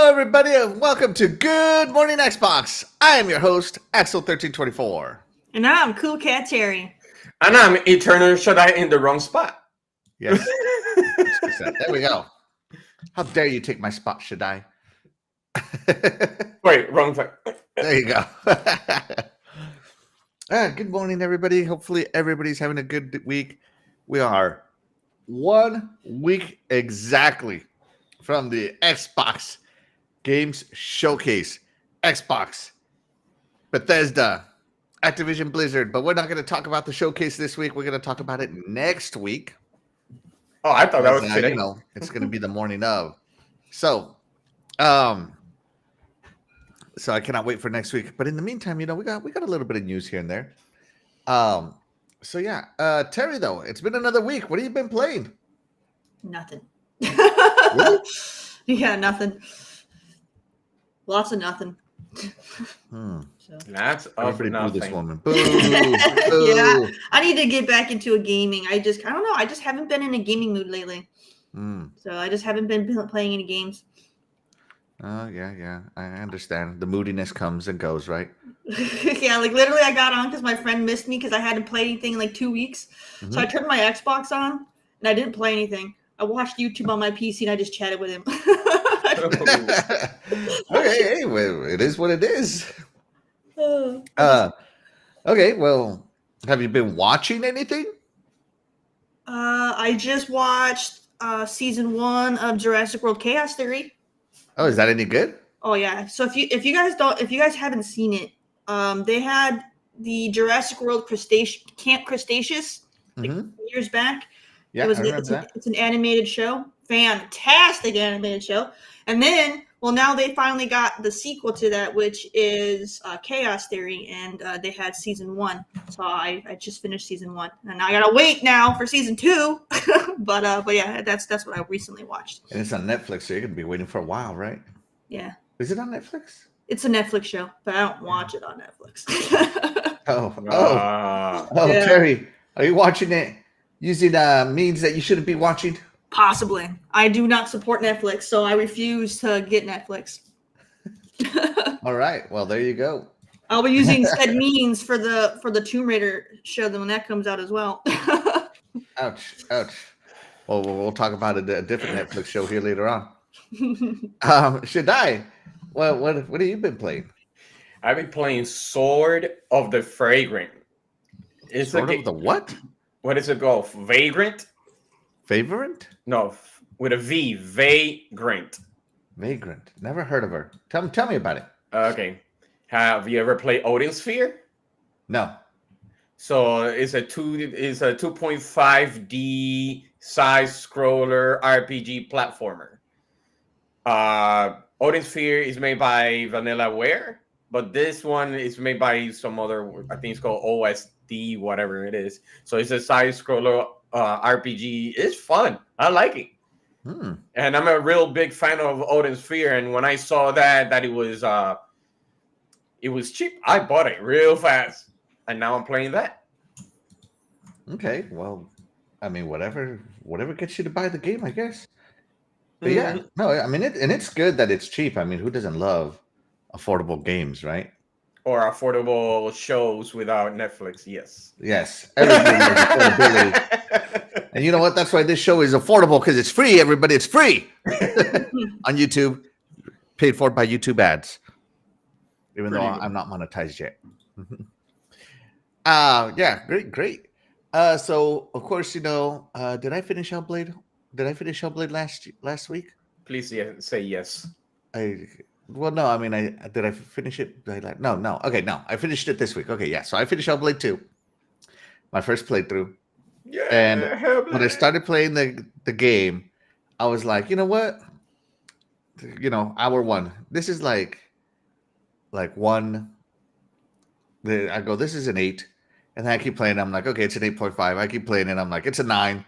Hello, everybody, and welcome to Good Morning Xbox. I am your host, Axel1324. And I'm coolcatterri. And I'm Eternal Shaddai in the wrong spot. Yes. There we go. How dare you take my spot, Shaddai? Wait, wrong thing. There you go. Good morning, everybody. Hopefully, everybody's having a good week. We are 1 week exactly from the Xbox Games Showcase. Xbox, Bethesda, Activision Blizzard. But we're not going to talk about the showcase this week. We're going to talk about it next week. Oh, I thought that was today. It's going to be the morning of. So I cannot wait for next week. But in the meantime, we got a little bit of news here and there. Terry, though, it's been another week. What have you been playing? Nothing. Really? Yeah, nothing. Lots of nothing. That's Everybody nothing. boo this woman. Boo, boo. Yeah, I need to get back into a gaming. I don't know. I just haven't been in a gaming mood lately. So I just haven't been playing any games. Yeah. I understand. The moodiness comes and goes, right? Yeah, like literally I got on because my friend missed me because I hadn't played anything in like 2 weeks. Mm-hmm. So I turned my Xbox on and I didn't play anything. I watched YouTube on my PC and I just chatted with him. Okay, well, it is what it is. Okay, well, have you been watching anything? I just watched season 1 of Jurassic World Chaos Theory. Oh, is that any good? Oh yeah. So if you guys haven't seen it, they had the Jurassic World Camp Cretaceous years back. Yeah, I remember that. It's an animated show. Fantastic animated show. And then, now they finally got the sequel to that, which is Chaos Theory, and they had season 1. So I just finished season 1, and I gotta wait now for season 2. but yeah, that's what I recently watched. And it's on Netflix, so you're gonna be waiting for a while, right? Yeah. Is it on Netflix? It's a Netflix show, but I don't watch it on Netflix. Yeah. Terry, are you watching it using means that you shouldn't be watching? Possibly. I do not support Netflix, so I refuse to get Netflix. All right. Well, there you go. I'll be using said means for the Tomb Raider show when that comes out as well. Ouch. Well, we'll talk about a different Netflix show here later on. Shaddai, what have you been playing? I've been playing Sword of the Fragrant. It's Sword of the what? What is it called? Vagrant? Favorite? No, with a V. Vagrant. Vagrant. Never heard of her. Tell me about it. Okay. Have you ever played Odin Sphere? No. So it's a 2.5D side scroller RPG platformer. Odin Sphere is made by Vanillaware, but this one is made by some other, I think it's called OSD, whatever it is. So it's a side scroller RPG. It's fun. I like it. And I'm a real big fan of Odin Sphere. And when I saw that it was cheap, I bought it real fast. And now I'm playing that. Okay, well, I mean, whatever gets you to buy the game, I guess. But yeah, no, I mean, it's good that it's cheap. I mean, who doesn't love affordable games, right? Or affordable shows without Netflix, yes. Yes, everything is affordability. And you know what? That's why this show is affordable, because it's free, everybody. It's free on YouTube, paid for by YouTube ads, even though I'm not monetized yet. Yeah, great. So, of course, did I finish Hellblade? Did I finish Hellblade last week? Please say yes. No, I mean, did I finish it? No. Okay, no, I finished it this week. Okay, yeah. So I finished Hellblade 2, my first playthrough. Yeah. And Hellblade. when I started playing the game, I was like, you know what? Hour 1. This is like one. I go, this is an 8. And then I keep playing. I'm like, okay, it's an 8.5. I keep playing it. I'm like, it's a 9.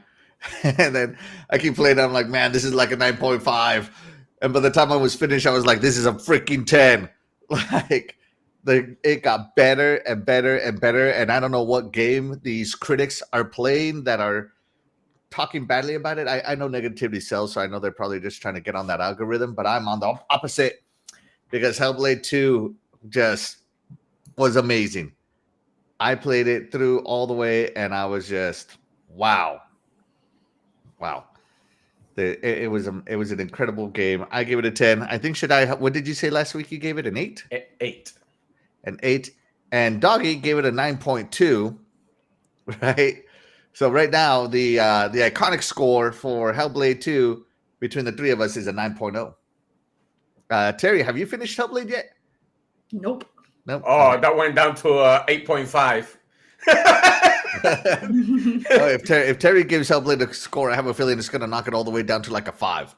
And then I keep playing it. I'm like, man, this is like a 9.5. And by the time I was finished, I was like, this is a freaking 10. Like, it got better and better and better. And I don't know what game these critics are playing that are talking badly about it. I know negativity sells, so I know they're probably just trying to get on that algorithm, but I'm on the opposite because Hellblade 2 just was amazing. I played it through all the way, and I was just wow. It was an incredible game. I gave it a 10. I think what did you say last week? You gave it an 8? 8. An 8. And Doggy gave it a 9.2. Right? So right now the iconic score for Hellblade 2 between the three of us is a 9.0. Terry, have you finished Hellblade yet? Nope. Nope. Oh, that went down to 8.5. If Terry gives Hellblade a score, I have a feeling it's going to knock it all the way down to like a 5.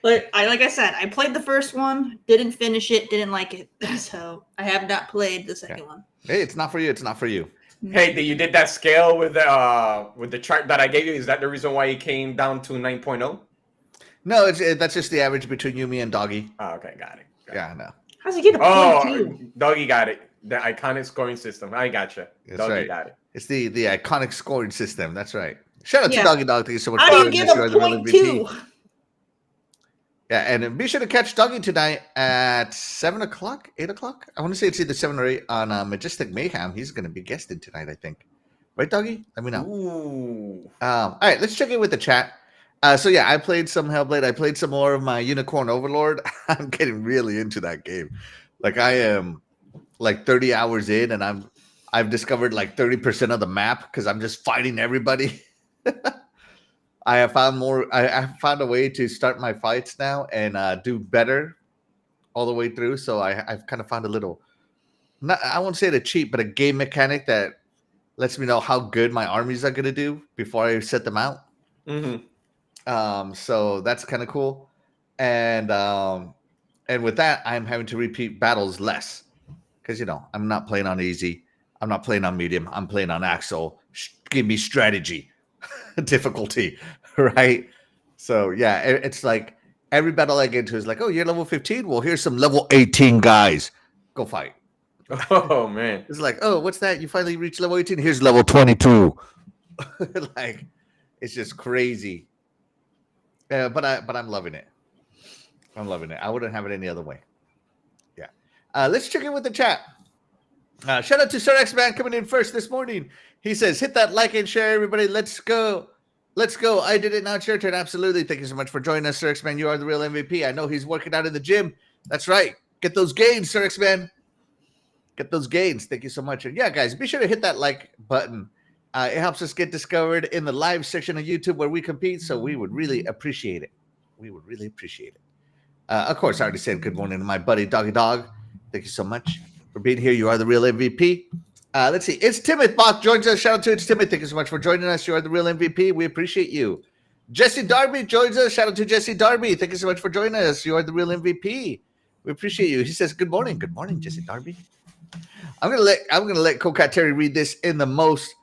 But like I said, I played the first one, didn't finish it, didn't like it, so I have not played the second one. Hey, it's not for you. It's not for you. Hey, you did that scale with the chart that I gave you? Is that the reason why it came down to 9.0? No, that's just the average between you, me, and Doggy. Oh, okay, got it. Yeah, no. How's he get a point 2? Doggy got it. The iconic scoring system. I gotcha. That's Doggy right. got it. It's the iconic scoring system. That's right. Shout out to Yeah. Doggy Dog. Thank you so much. How for do you joining get us. a You are the real point MVP. 2? Yeah, and be sure to catch Doggy tonight at 7 o'clock, 8 o'clock. I want to say it's either 7 or 8 on Majestic Mayhem. He's going to be guesting tonight, I think. Right, Doggy? Let me know. Ooh. All right, let's check in with the chat. So yeah, I played some Hellblade. I played some more of my Unicorn Overlord. I'm getting really into that game. Like I am like 30 hours in, and I've discovered like 30% of the map because I'm just fighting everybody. I have found I found a way to start my fights now and do better all the way through. So I've kind of found a little, I won't say the cheat, but a game mechanic that lets me know how good my armies are going to do before I set them out. Mm-hmm. So that's kind of cool. And with that, I'm having to repeat battles less because, I'm not playing on easy. I'm not playing on medium. I'm playing on Axel. Give me strategy difficulty, right? So yeah, it's like every battle I get into is like, oh, you're level 15? Well, here's some level 18 guys. Go fight. Oh, man. It's like, oh, what's that? You finally reached level 18? Here's level 22. Like, it's just crazy. But I'm loving it. I'm loving it. I wouldn't have it any other way. Yeah. Let's check in with the chat. Shout out to Sir X-Man coming in first this morning. He says, hit that like and share, everybody. Let's go. Let's go. I did it. Now it's your turn. Absolutely. Thank you so much for joining us, Sir X-Man. You are the real MVP. I know he's working out in the gym. That's right. Get those gains, Sir X-Man. Get those gains. Thank you so much. And yeah, guys, be sure to hit that like button. It helps us get discovered in the live section of YouTube where we compete. So we would really appreciate it. We would really appreciate it. Of course, I already said good morning to my buddy, Doggy Dog. Thank you so much for being here. You are the real MVP. Let's see. It's Timothy Bach joins us. Shout out to It's Timothy. Thank you so much for joining us. You are the real MVP. We appreciate you. Jesse Darby joins us. Shout out to Jesse Darby. Thank you so much for joining us. You are the real MVP. We appreciate you. He says, good morning. Good morning, Jesse Darby. I'm gonna let coolcatterri read this in the most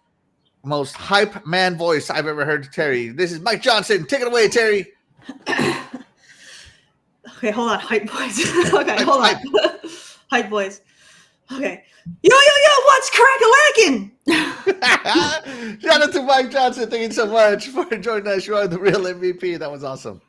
hype man voice I've ever heard. Terry, this is Mike Johnson. Take it away, Terry. Okay, hold on. Hype boys. Okay, hold on. Hype boys. Okay. Yo, what's crack-a-lackin'? Shout out to Mike Johnson. Thank you so much for joining us. You are the real MVP. That was awesome.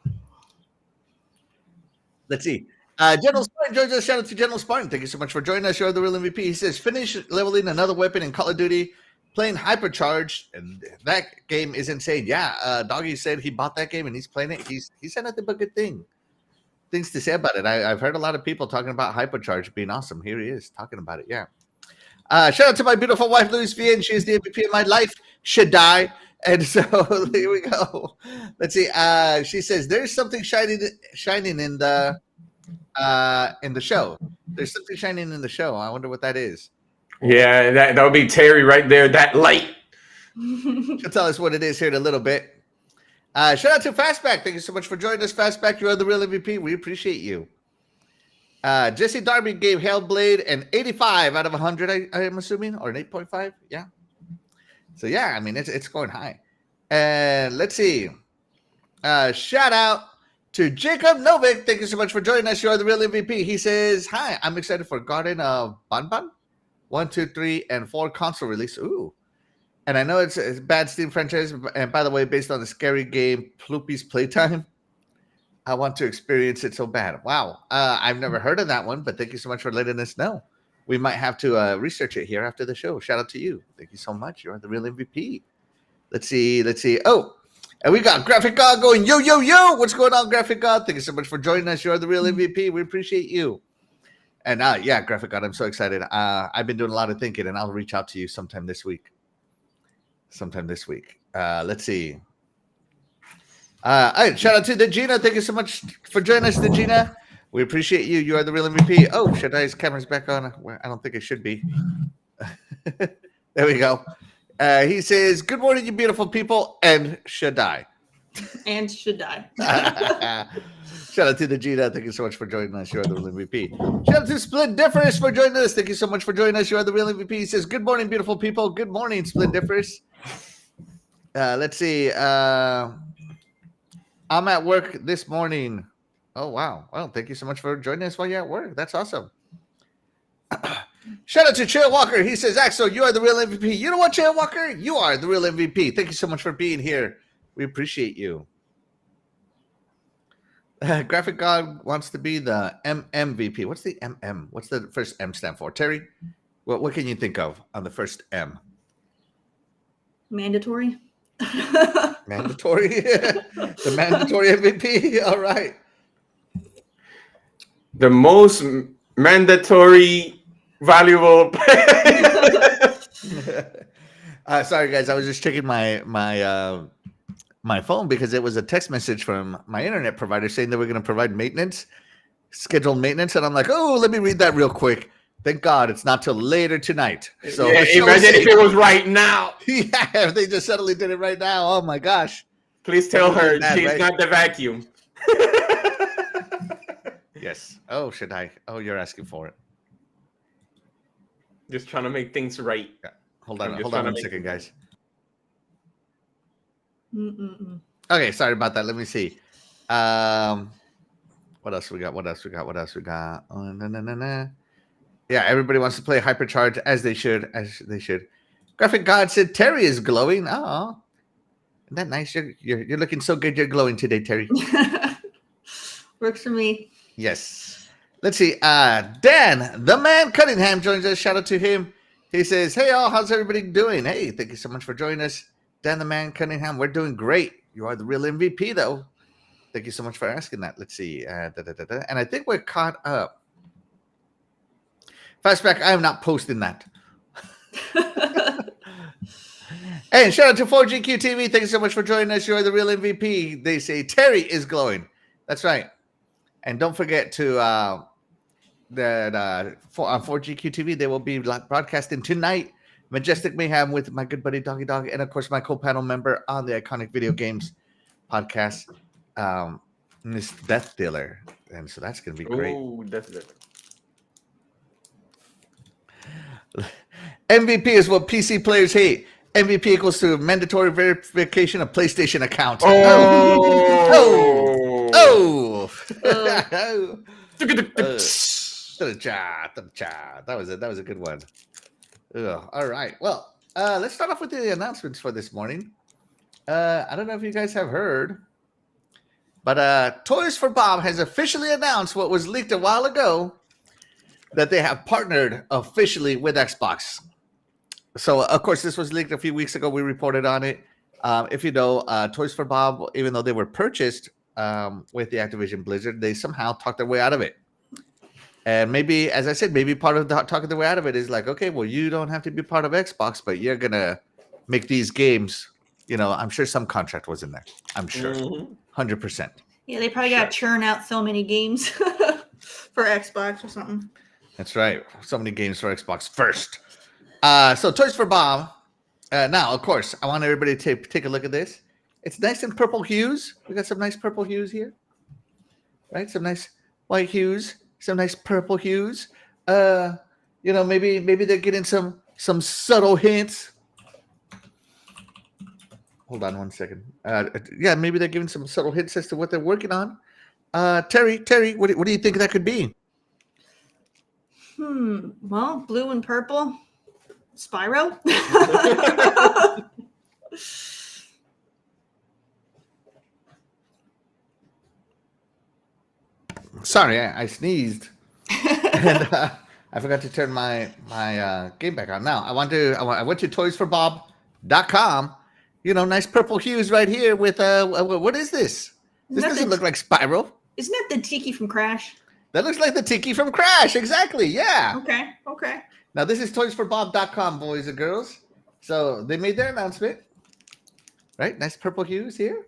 Let's see. General Spartan joins us. Shout out to General Spartan. Thank you so much for joining us. You are the real MVP. He says, finish leveling another weapon in Call of Duty, playing Hypercharge, and that game is insane. Yeah, Doggy said he bought that game and he's playing it. He said nothing but good things to say about it. I've heard a lot of people talking about Hypercharge being awesome. Here he is talking about it. Yeah. Shout out to my beautiful wife, Louise Vian. She is the MVP of my life. Should die. And so here we go. Let's see. She says there's something shining in the show. There's something shining in the show. I wonder what that is. Yeah, that would be Terry right there. That light. She'll tell us what it is here in a little bit. Shout out to Fastback. Thank you so much for joining us, Fastback. You are the real MVP. We appreciate you. Jesse Darby gave Hellblade an 85 out of 100, I am assuming, or an 8.5. Yeah. So, yeah, I mean, it's going high. And let's see. Shout out to Jacob Novik. Thank you so much for joining us. You are the real MVP. He says, hi, I'm excited for Garden of Banban 1, 2, 3, and 4 console release. Ooh. And I know it's a bad Steam franchise. And by the way, based on the scary game Ploopy's Playtime, I want to experience it so bad. Wow. I've never heard of that one, but thank you so much for letting us know. We might have to research it here after the show. Shout out to you. Thank you so much. You are the real MVP. Let's see. Oh, and we got Graphic God going, yo, yo, yo. What's going on, Graphic God? Thank you so much for joining us. You are the real MVP. We appreciate you. And yeah, Graphic God, I'm so excited. I've been doing a lot of thinking, and I'll reach out to you sometime this week. Let's see. All right, shout out to the Gina. Thank you so much for joining us, the Gina. We appreciate you. You are the real MVP. Oh, Shadai's camera's back on. Well, I don't think it should be. There we go. He says, "Good morning, you beautiful people," and Shadai. And Shaddai. Shout out to the Gina. Thank you so much for joining us. You are the real MVP. Shout out to Splendiferous for joining us. Thank you so much for joining us. You are the real MVP. He says, "Good morning, beautiful people." Good morning, Splendiferous. Let's see. I'm at work this morning. Oh, wow. Well, thank you so much for joining us while you're at work. That's awesome. Shout out to Chael Walker. He says, Axel, you are the real MVP. You know what, Chael Walker? You are the real MVP. Thank you so much for being here. We appreciate you. Graphic God wants to be the MMVP. What's the MM? What's the first M stand for? Terry, what can you think of on the first M? Mandatory. Mandatory? The mandatory MVP? All right. The most mandatory valuable. Sorry, guys. I was just checking my phone because it was a text message from my internet provider saying that we're going to provide maintenance, scheduled maintenance. And I'm like, oh, let me read that real quick. Thank God it's not till later tonight. So yeah, imagine if it was right now. Yeah, if they just suddenly did it right now. Oh, my gosh. Please tell her That, she's right? not the vacuum. Yes. Oh, should I? Oh, you're asking for it. Just trying to make things right. Yeah. Hold on 1 second, guys. Okay, sorry about that. Let me see. What else we got? Oh, no. Yeah, everybody wants to play Hypercharge as they should. Graphic God said Terry is glowing. Oh, isn't that nice? You're looking so good. You're glowing today, Terry. Works for me. Yes. Let's see. Dan, the man Cunningham, joins us. Shout out to him. He says, "Hey, all, how's everybody doing? Hey, thank you so much for joining us, Dan, the man Cunningham. We're doing great. You are the real MVP, though. Thank you so much for asking that. Let's see. And I think we're caught up. Fastback, I am not posting that. And shout out to 4GQ TV. Thank you so much for joining us. You are the real MVP. They say Terry is glowing. That's right. And don't forget to that on 4GQ TV, they will be broadcasting tonight Majestic Mayhem with my good buddy Doggy Dog, and of course my co-panel member on the Iconic Video Games podcast, Miss Death Dealer. And so that's going to be great. Ooh, Death Dealer. MVP is what PC players hate. MVP equals to mandatory verification of PlayStation account. Oh! That was a good one. Ugh. All right. Well, let's start off with the announcements for this morning. I don't know if you guys have heard, but Toys for Bob has officially announced what was leaked a while ago, that they have partnered officially with Xbox. So, of course, this was leaked a few weeks ago. We reported on it. If you know, Toys for Bob, even though they were purchased with the Activision Blizzard, they somehow talked their way out of it. And maybe, as I said, maybe part of the talking their way out of it is like, okay, well, you don't have to be part of Xbox, but you're going to make these games. You know, I'm sure some contract was in there. I'm sure. 100%. Yeah, they probably got to churn out so many games for Xbox or something. That's right. So many games for Xbox first. So Toys for Bob. Now, of course, I want everybody to take a look at this. It's nice in purple hues. We got some nice purple hues here. Right? Some nice white hues. Some nice purple hues. You know, maybe they're getting some subtle hints. Hold on 1 second. Yeah, maybe they're giving some subtle hints as to what they're working on. Terry, what do you think that could be? Well, blue and purple. Spyro? Sorry, I sneezed. And I forgot to turn my game back on. Now I went to toysforbob.com. You know, nice purple hues right here with what is this? This doesn't look like Spyro. Isn't that the Tiki from Crash? That looks like the Tiki from Crash. Exactly. Yeah. Okay. Now this is toysforbob.com, boys and girls. So they made their announcement. Right? Nice purple hues here.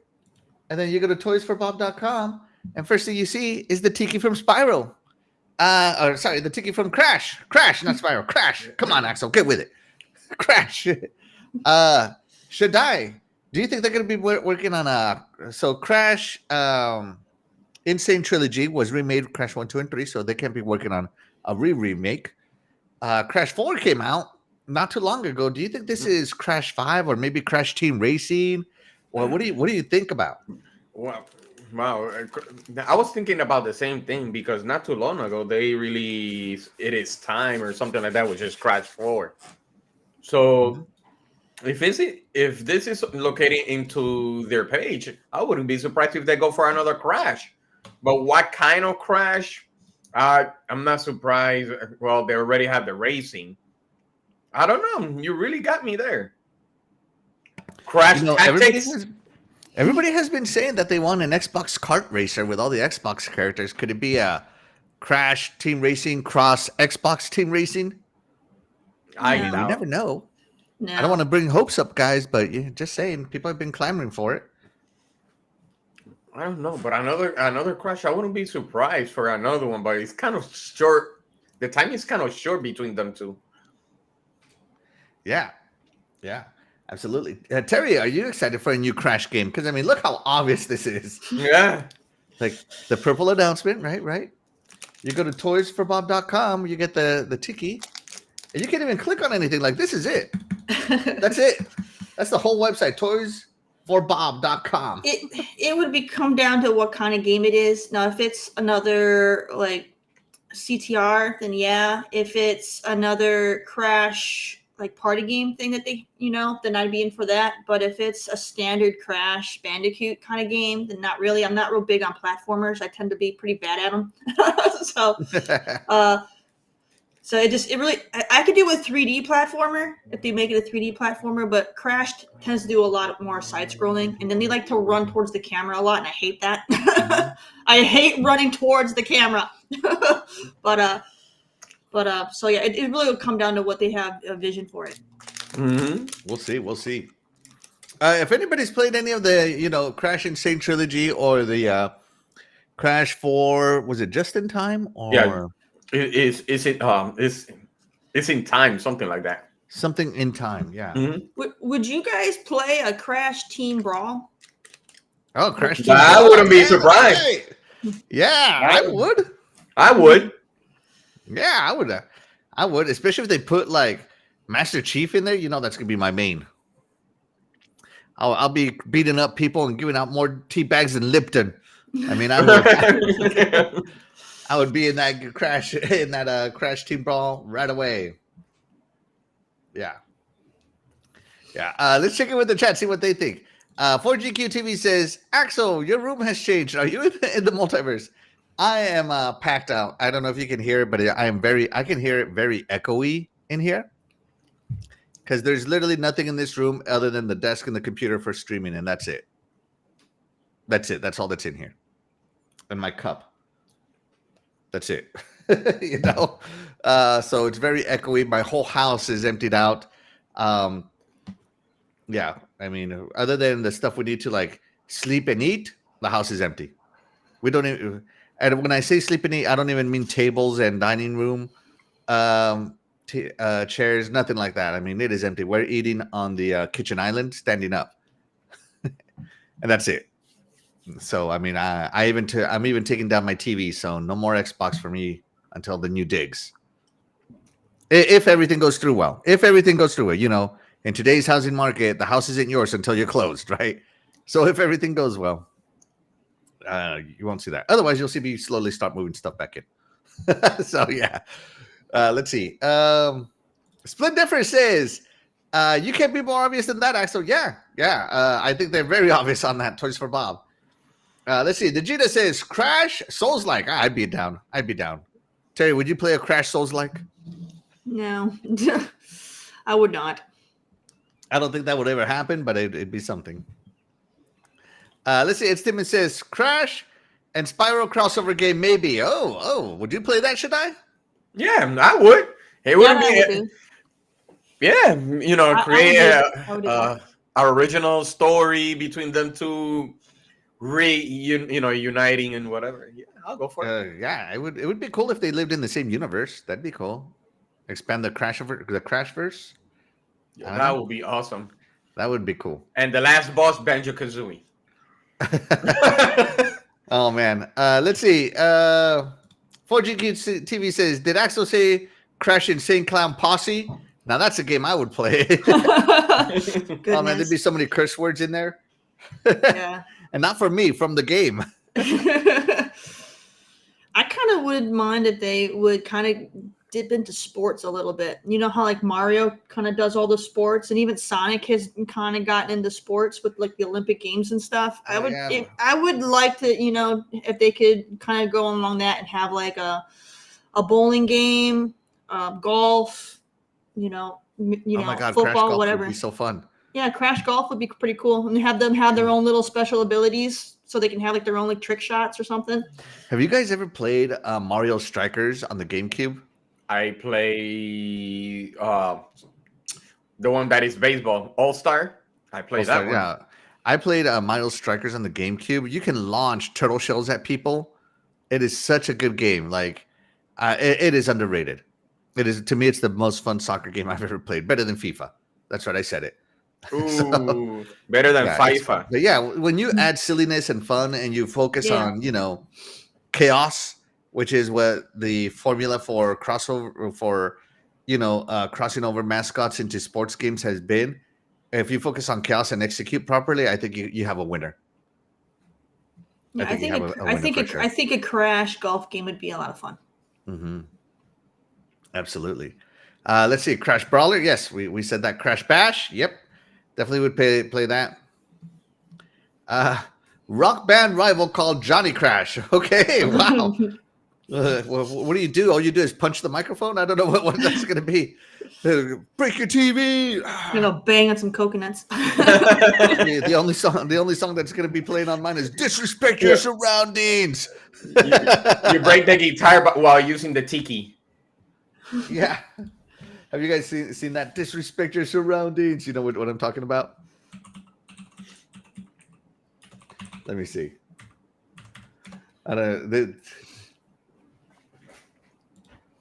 And then you go to toysforbob.com, and first thing you see is the Tiki from Spyro. Or sorry, the Tiki from Crash. Crash, not Spyro. Crash. Come on, Axel, get with it. Crash. Shaddai, do you think they're going to be working on so Crash Insane Trilogy was remade, Crash 1, 2, and 3, so they can't be working on a remake. Crash 4 came out not too long ago. Do you think this is Crash 5 or maybe Crash Team Racing? Or what do you think about? Wow. I was thinking about the same thing because not too long ago they released It Is Time or something like that, which is Crash 4. So if this is located into their page, I wouldn't be surprised if they go for another Crash. But what kind of Crash? I'm not surprised. Well, they already have the racing. I don't know. You really got me there. Crash Tactics. Everybody has been saying that they want an Xbox kart racer with all the Xbox characters. Could it be a Crash Team Racing cross Xbox Team Racing? I mean, you never know. No. I don't want to bring hopes up, guys, but just saying, people have been clamoring for it. I don't know, but another Crash, I wouldn't be surprised for another one, but it's kind of short. The time is kind of short between them two. Yeah, absolutely. Terry, are you excited for a new Crash game? Because I mean, look how obvious this is. Yeah, like the purple announcement, right? You go to toysforbob.com, you get the Tiki, and you can't even click on anything. Like, this is it. That's it. That's the whole website, toysforbob.com. It would come down to what kind of game it is. Now, if it's another like CTR, then yeah. If it's another Crash like party game thing that they, then I'd be in for that. But if it's a standard Crash Bandicoot kind of game, then not really. I'm not real big on platformers. I tend to be pretty bad at them. So it really, I could do a 3D platformer if they make it a 3D platformer, but Crash tends to do a lot more side scrolling, and then they like to run towards the camera a lot, and I hate that. I hate running towards the camera. So yeah, it really will come down to what they have a vision for it. Mm-hmm. We'll see. If anybody's played any of the, Crash Insane Trilogy or the Crash 4, was it Just in Time? Or yeah, it's in time, something like that. Something in time, yeah. Mm-hmm. Would you guys play a Crash Team Brawl? Oh, Crash Team Brawl! I wouldn't be surprised. Right. Yeah, I would. Yeah, I would, especially if they put like Master Chief in there. That's gonna be my main. I'll be beating up people and giving out more tea bags than Lipton. I mean, I would be in that Crash Team Brawl right away. Yeah. Let's check in with the chat, see what they think. 4GQ TV says, Axel, your room has changed. Are you in the multiverse? I am packed out. I don't know if you can hear it, but I can hear it very echoey in here. Because there's literally nothing in this room other than the desk and the computer for streaming, and that's it. That's all that's in here. And my cup. That's it. So it's very echoey. My whole house is emptied out. Yeah, I mean, other than the stuff we need to like sleep and eat, the house is empty. We don't even, and when I say sleep and eat, I don't even mean tables and dining room, chairs, nothing like that. I mean, it is empty. We're eating on the kitchen island, standing up, and that's it. So, I mean, I'm even taking down my TV, so no more Xbox for me until the new digs. If everything goes through well. In today's housing market, the house isn't yours until you're closed, right? So if everything goes well, you won't see that. Otherwise, you'll see me slowly start moving stuff back in. So, yeah. Let's see. Split Difference says, you can't be more obvious than that, Axel. Yeah. I think they're very obvious on that. Toys for Bob. Let's see. The Gina says, Crash Souls-like. I'd be down. Terry, would you play a Crash Souls-like? No, I would not. I don't think that would ever happen, but it'd be something. Let's see. It's Tim and says, Crash and Spyro crossover game, maybe. Oh, would you play that, should I? Yeah, I would. It would be. Yeah, create a original story between them two, uniting and whatever. Yeah, I'll go for it. Yeah, it would be cool if they lived in the same universe. That'd be cool. Expand the Crashverse. Yeah, that would be awesome. That would be cool. And the last boss, Banjo-Kazooie. Oh man. Let's see. 4GQ TV says, did Axel say Crash Insane Clown Posse? Now that's a game I would play. Oh man, there'd be so many curse words in there. Yeah. And not from me, from the game. I kind of wouldn't mind if they would kind of dip into sports a little bit. You know how like Mario kind of does all the sports, and even Sonic has kind of gotten into sports with like the Olympic Games and stuff. I would like to, if they could kind of go along that and have like a bowling game, golf, oh my God, football, Crash Golf whatever. would be so fun. Yeah, Crash Golf would be pretty cool, and have them have their own little special abilities, so they can have like their own like trick shots or something. Have you guys ever played Mario Strikers on the GameCube? I play the one that is baseball, All-Star. I played that one. Yeah, I played Mario Strikers on the GameCube. You can launch turtle shells at people. It is such a good game. Like, it is underrated. It is, to me, it's the most fun soccer game I've ever played. Better than FIFA. That's right, I said it. Ooh, better than FIFA. But yeah, when you add silliness and fun, and you focus on chaos, which is what the formula for crossover for crossing over mascots into sports games has been. If you focus on chaos and execute properly, I think you have a winner. Yeah, I think a Crash Golf game would be a lot of fun. Mm-hmm. Absolutely. Let's see, Crash Brawler. Yes, we said that. Crash Bash. Yep, definitely would play that. Rock band rival called Johnny Crash. Okay, wow. What do you do? All you do is punch the microphone? I don't know what that's going to be. Break your TV. Bang on some coconuts. The only song that's going to be playing on mine is Disrespect Your Surroundings. You break the guitar while using the tiki. Yeah. Have you guys seen that? Disrespect Your Surroundings. You know what I'm talking about? Let me see. I don't know.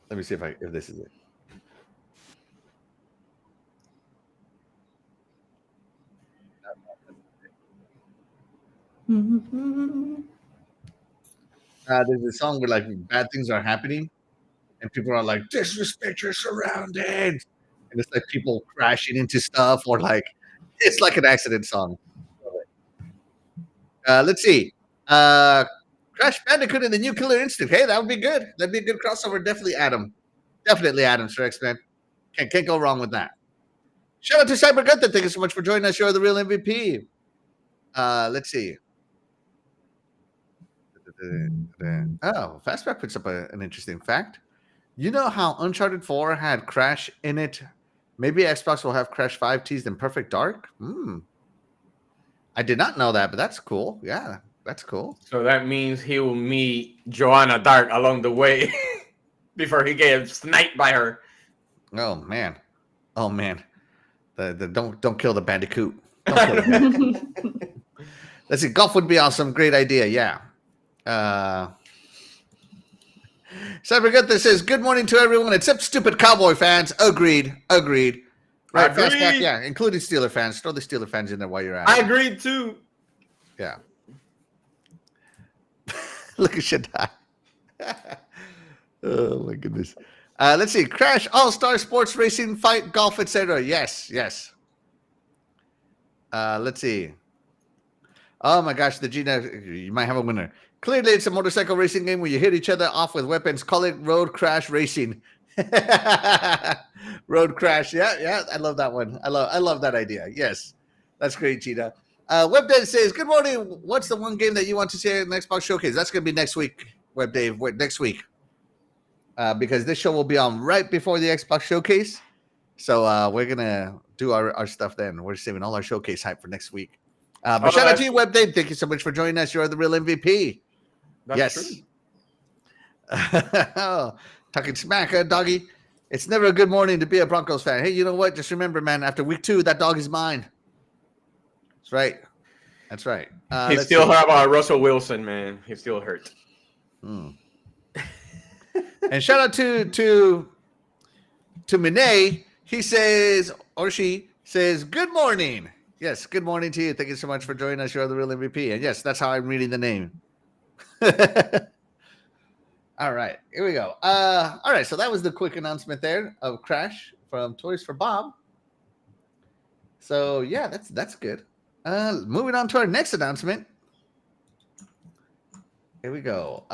Let me see if this is it. There's a song where like bad things are happening, and people are like, "Disrespect your surroundings," and it's like people crashing into stuff, or like it's like an accident song. Let's see. Crash Bandicoot and the New Killer Instinct. Hey, that would be good. That'd be a good crossover. Definitely Adam. Sir X-Man. Can't go wrong with that. Shout out to Cyber Gunther. Thank you so much for joining us. You're the real MVP. Let's see. Oh, Fastback puts up an interesting fact. You know how Uncharted 4 had Crash in it? Maybe Xbox will have Crash 5 teased in Perfect Dark? I did not know that, but that's cool. Yeah, that's cool. So that means he will meet Joanna Dark along the way before he gets sniped by her. Oh man. Don't kill the Bandicoot. Don't kill the Bandicoot. Let's see. Golf would be awesome. Great idea. Yeah. Cyber Gunther says, "Good morning to everyone except stupid Cowboy fans." Agreed. Right, Fastback, yeah, including Steeler fans. Throw the Steeler fans in there while you're at it. I agreed too. Yeah. Look at Shaddai. Oh my goodness. Let's see. Crash All-Star Sports Racing Fight Golf, etc. Yes. Let's see. Oh my gosh, the Gina, you might have a winner. Clearly, it's a motorcycle racing game where you hit each other off with weapons. Call it Road Crash Racing. Road Crash. Yeah. I love that one. I love that idea. Yes, that's great, Cheetah. WebDave says, "Good morning. What's the one game that you want to see at an Xbox Showcase?" That's going to be next week, WebDave. Next week, because this show will be on right before the Xbox Showcase. So we're gonna do our stuff then. We're saving all our showcase hype for next week. But shout out to you, WebDave. Thank you so much for joining us. You're the real MVP. That's Yes. true. Talking smack, doggy. It's never a good morning to be a Broncos fan. Hey, you know what? Just remember, man, after week 2, that dog is mine. That's right. That's right. He still have Russell Wilson, man. He's still hurt. And shout out to Minay. He says, or she says, good morning. Yes, good morning to you. Thank you so much for joining us. You're the real MVP. And yes, that's how I'm reading the name. All right, here we go. All right, so that was the quick announcement there of Crash from Toys for Bob. So yeah, that's good. Moving on to our next announcement. Here we go.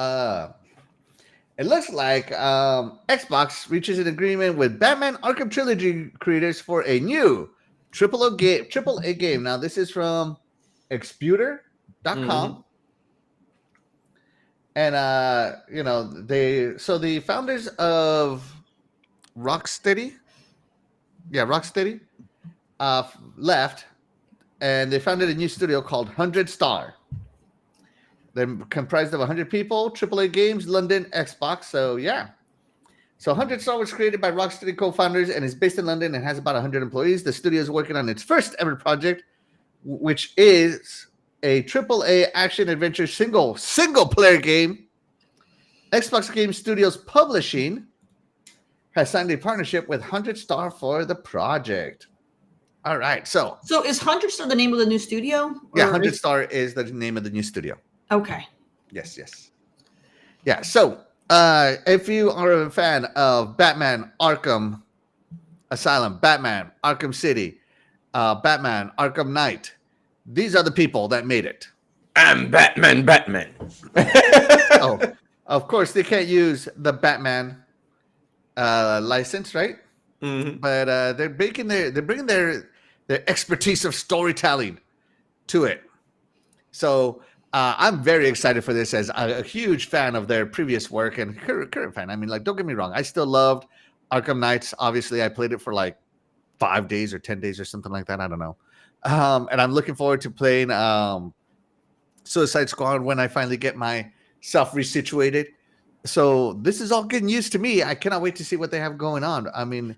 It looks like Xbox reaches an agreement with Batman Arkham Trilogy creators for a new AAA game. Now, this is from Exputer.com. Mm-hmm. And the founders of Rocksteady, left, and they founded a new studio called 100 Star. They're comprised of 100 people, AAA games, London, Xbox. So yeah. So 100 Star was created by Rocksteady co-founders and is based in London and has about 100 employees. The studio is working on its first ever project, which is a AAA action adventure single player game. Xbox Game Studios Publishing has signed a partnership with 100 Star for the project. All right, so is 100 Star the name of the new studio? Yeah, 100 Star is the name of the new studio. Okay. Yes. Yeah, so if you are a fan of Batman Arkham Asylum, Batman Arkham City, Batman Arkham Knight, these are the people that made it. I'm Batman. Oh, of course, they can't use the Batman license, right? Mm-hmm. But they're bringing their expertise of storytelling to it. So I'm very excited for this as a huge fan of their previous work and current fan. I mean, like, don't get me wrong. I still loved Arkham Knights. Obviously, I played it for like 5 days or 10 days or something like that. I don't know. And I'm looking forward to playing Suicide Squad when I finally get myself resituated. So this is all good news to me. I cannot wait to see what they have going on. I mean,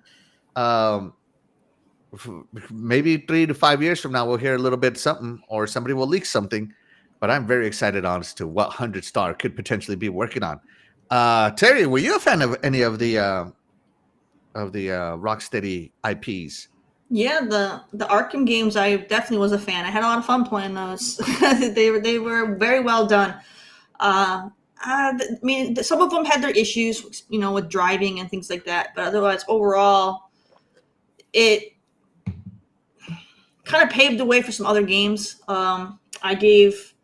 maybe 3 to 5 years from now, we'll hear a little bit something, or somebody will leak something. But I'm very excited as to what 100 Star could potentially be working on. Terry, were you a fan of any of the Rocksteady IPs? Yeah, the Arkham games, I definitely was a fan. I had a lot of fun playing those. they were very well done. I mean, some of them had their issues, with driving and things like that. But otherwise, overall, it kind of paved the way for some other games. I gave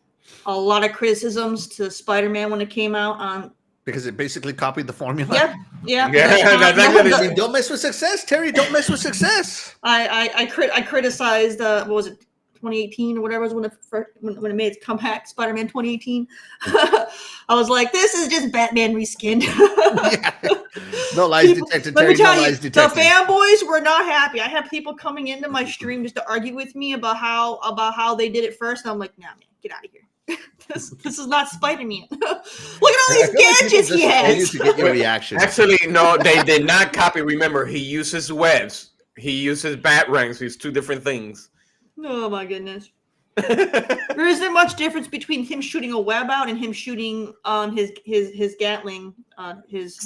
a lot of criticisms to Spider-Man when it came out. Because it basically copied the formula. Yeah. Don't mess with success, Terry. Don't mess with success. I criticized what was it, 2018 or whatever it was when it made its comeback, Spider-Man 2018. I was like, this is just Batman reskinned. Yeah. No lies detected, Terry. No lies detected. The fanboys were not happy. I had people coming into my stream just to argue with me about how they did it first. And I'm like, nah, man, get out of here. This is not Spider-Man. Look at all these gadgets he has. To get your reaction. Actually, no, they did not copy. Remember, he uses webs. He uses batarangs. It's 2 different things. Oh my goodness. There isn't much difference between him shooting a web out and him shooting his Gatling, his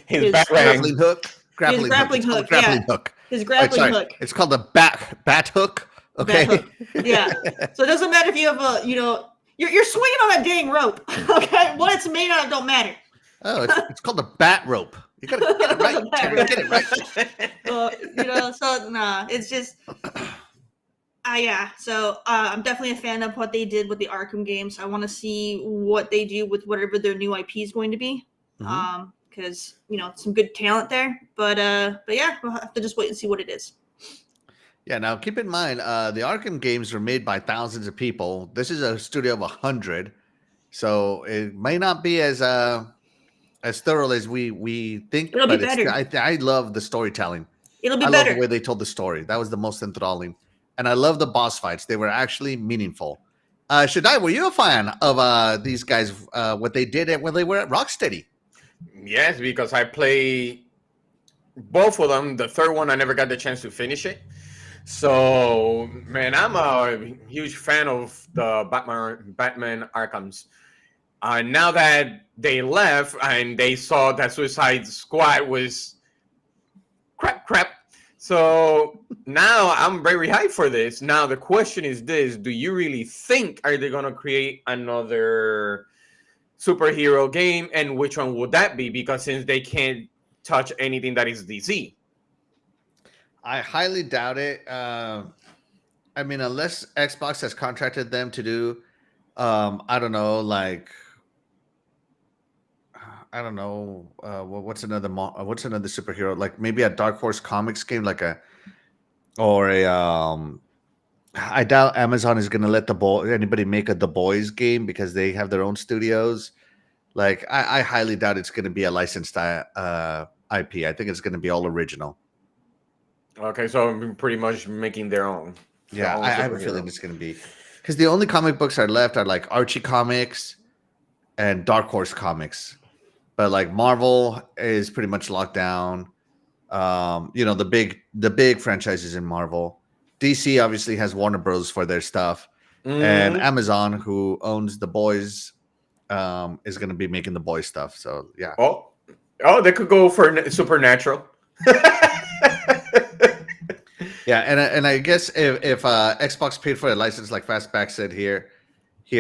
grappling hook. His grappling hook. His grappling hook. It's called the bat hook. Okay. Bat hook. Yeah. So it doesn't matter if you have you're swinging on a dang rope. Okay. What it's made out of don't matter. Oh, it's called the bat rope. You gotta get it right. Get it right. So nah, it's just. Yeah. So I'm definitely a fan of what they did with the Arkham games. I want to see what they do with whatever their new IP is going to be. Mm-hmm. because some good talent there. But yeah, we'll have to just wait and see what it is. Yeah, now keep in mind, the Arkham games were made by thousands of people. This is a studio of 100, so it may not be as thorough as we think. It'll be But better. I love the storytelling. It'll be I better. love the way they told the story. That was the most enthralling, and I love the boss fights. They were actually meaningful. Shaddai, were you a fan of these guys? What they did when they were at Rocksteady? Yes, because I play both of them. The third one, I never got the chance to finish it. So, man, I'm a huge fan of the Batman Arkham's. Now that they left and they saw that Suicide Squad was crap. So now I'm very hyped for this. Now the question is this: do you really think are they gonna create another superhero game, and which one would that be? Because since they can't touch anything that is DC. I highly doubt it. I mean, unless Xbox has contracted them to do, I don't know, like, I don't know, what's another superhero? Like maybe a Dark Horse Comics game, like I doubt Amazon is going to let anybody make the Boys game because they have their own studios. Like, I highly doubt it's going to be a licensed IP. I think it's going to be all original. Okay, so I'm pretty much making their own. Yeah, I have a feeling it's going to be, because the only comic books are left are like Archie Comics and Dark Horse Comics, but like Marvel is pretty much locked down. The big franchises in Marvel. DC obviously has Warner Bros. For their stuff, and Amazon, who owns The Boys, is going to be making The Boys stuff. So yeah. Oh, they could go for Supernatural. Yeah, and I guess if Xbox paid for a license, like Fastback said here,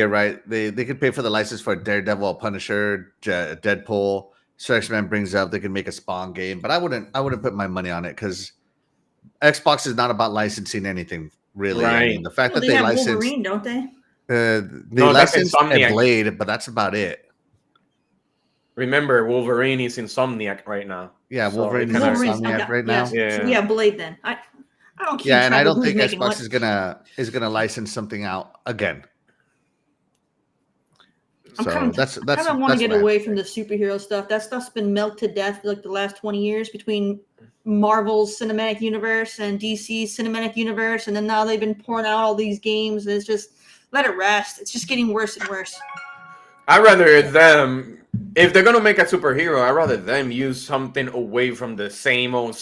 right, they could pay for the license for Daredevil, Punisher, Deadpool. So X-Men brings up they can make a Spawn game, but I wouldn't put my money on it because Xbox is not about licensing anything really. Right. I mean, the fact that they they have license Wolverine, don't they? they licensed a Blade, but that's about it. Remember, Wolverine is Insomniac right now. Yeah, Wolverine's Insomniac right now. Yeah. So yeah, Blade then. I don't keep and I track of don't who's think making Xbox what. is gonna license something out again. I kind of want to get away from the superhero stuff. That stuff's been melted to death for like the last 20 years between Marvel's cinematic universe and DC's cinematic universe, and then now they've been pouring out all these games, and it's just let it rest. It's just getting worse and worse. I'd rather them, if they're gonna make a superhero, I'd rather them use something away from the same old,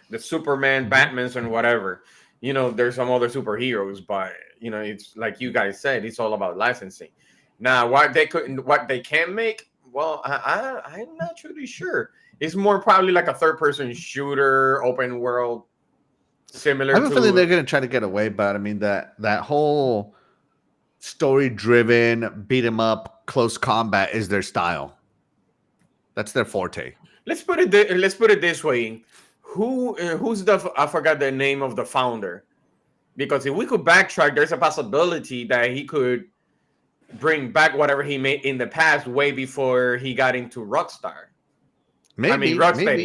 the Superman, Batmans, and whatever. There's some other superheroes, but it's like you guys said, it's all about licensing. Now, what they can make, well, I'm not really sure. It's more probably like a third-person shooter, open world, similar. I have a feeling they're going to try to get away, but I mean that whole story-driven, beat 'em up, close combat is their style. That's their forte. Let's put it this way: who's I forgot the name of the founder, because if we could backtrack, there's a possibility that he could bring back whatever he made in the past, way before he got into Rockstar. Maybe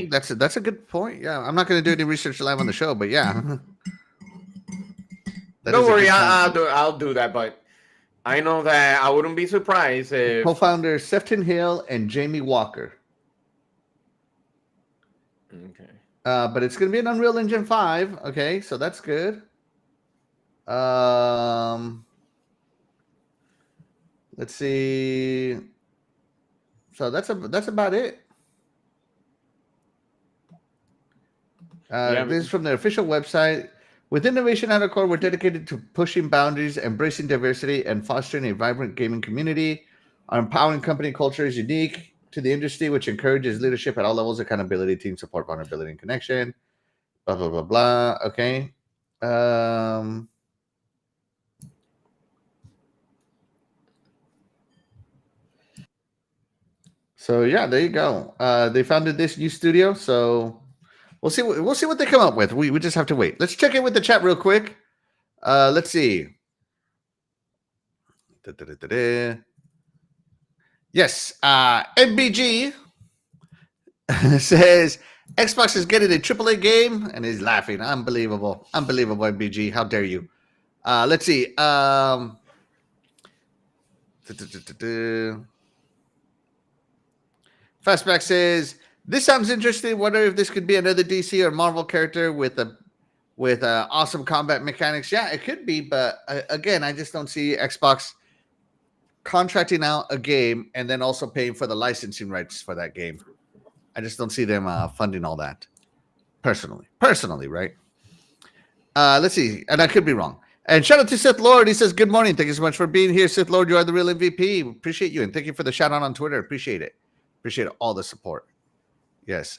that's a good point. Yeah, I'm not going to do any research live on the show, but yeah. Don't worry, I'll do that. But I know that I wouldn't be surprised if co-founder Sefton Hill and Jamie Walker. Okay. But it's going to be an Unreal Engine 5. Okay, so that's good. Let's see. So that's about it. This is from their official website. With Innovation at our core, we're dedicated to pushing boundaries, embracing diversity, and fostering a vibrant gaming community. Our empowering company culture is unique to the industry, which encourages leadership at all levels, accountability, team support, vulnerability, and connection. Blah, blah, blah, blah. Okay. So yeah, there you go. They founded this new studio, so we'll see what they come up with. We just have to wait. Let's check in with the chat real quick. Let's see. Yes, MBG. says Xbox is getting a AAA game, and he's laughing. Unbelievable, MBG. How dare you? Let's see. Fastback says this sounds interesting. Wonder if this could be another DC or Marvel character with awesome combat mechanics. Yeah, it could be, but again, I just don't see Xbox contracting out a game and then also paying for the licensing rights for that game. I just don't see them funding all that. Personally, right? Let's see, and I could be wrong. And shout out to Sith Lord. He says, "Good morning. Thank you so much for being here, Sith Lord. You are the real MVP. Appreciate you, and thank you for the shout out on Twitter. Appreciate it. Appreciate all the support." Yes.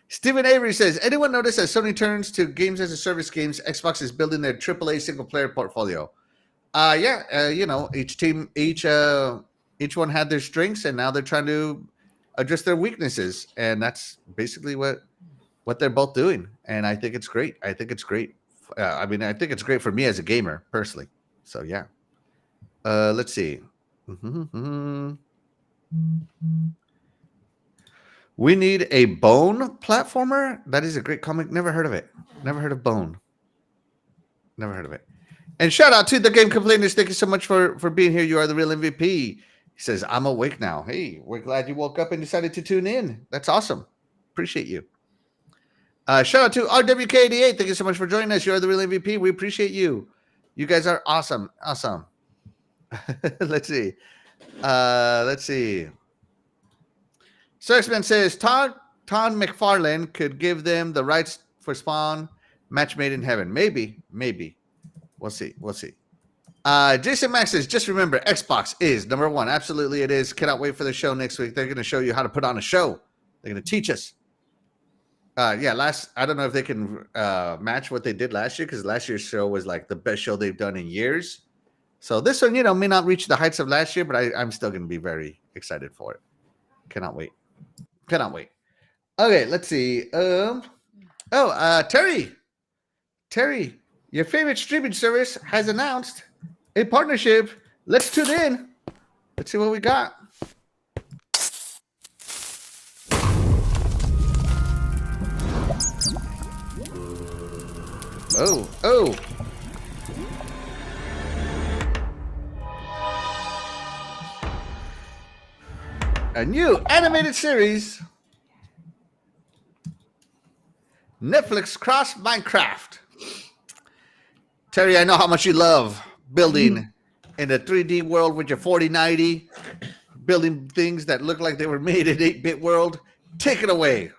Stephen Avery says, "Anyone notice as Sony turns to games as a service games, Xbox is building their AAA single player portfolio?" Each one had their strengths, and now they're trying to address their weaknesses, and that's basically what they're both doing. And I think it's great. I think it's great for me as a gamer personally. So yeah. Let's see. We need a Bone platformer. That is a great comic. Never heard of it. Never heard of Bone. Never heard of it. And shout out to the Game Complainers. Thank you so much for being here. You are the real MVP. He says, "I'm awake now." Hey, we're glad you woke up and decided to tune in. That's awesome. Appreciate you. Shout out to RWK88. Thank you so much for joining us. You are the real MVP. We appreciate you. You guys are awesome. Awesome. Let's see. So X-Men says Todd McFarlane could give them the rights for Spawn match made in heaven. Maybe. We'll see. Jason Max says, just remember, Xbox is number one. Absolutely it is. Cannot wait for the show next week. They're going to show you how to put on a show. They're going to teach us. I don't know if they can match what they did last year, because last year's show was like the best show they've done in years. So this one, may not reach the heights of last year, but I'm still going to be very excited for it. Cannot wait. Okay, let's see. Terry, your favorite streaming service has announced a partnership. Let's tune in. Let's see what we got. Oh. A new animated series. Netflix cross Minecraft. Terry, I know how much you love building in a 3D world with your 4090, building things that look like they were made in 8-bit world. Take it away.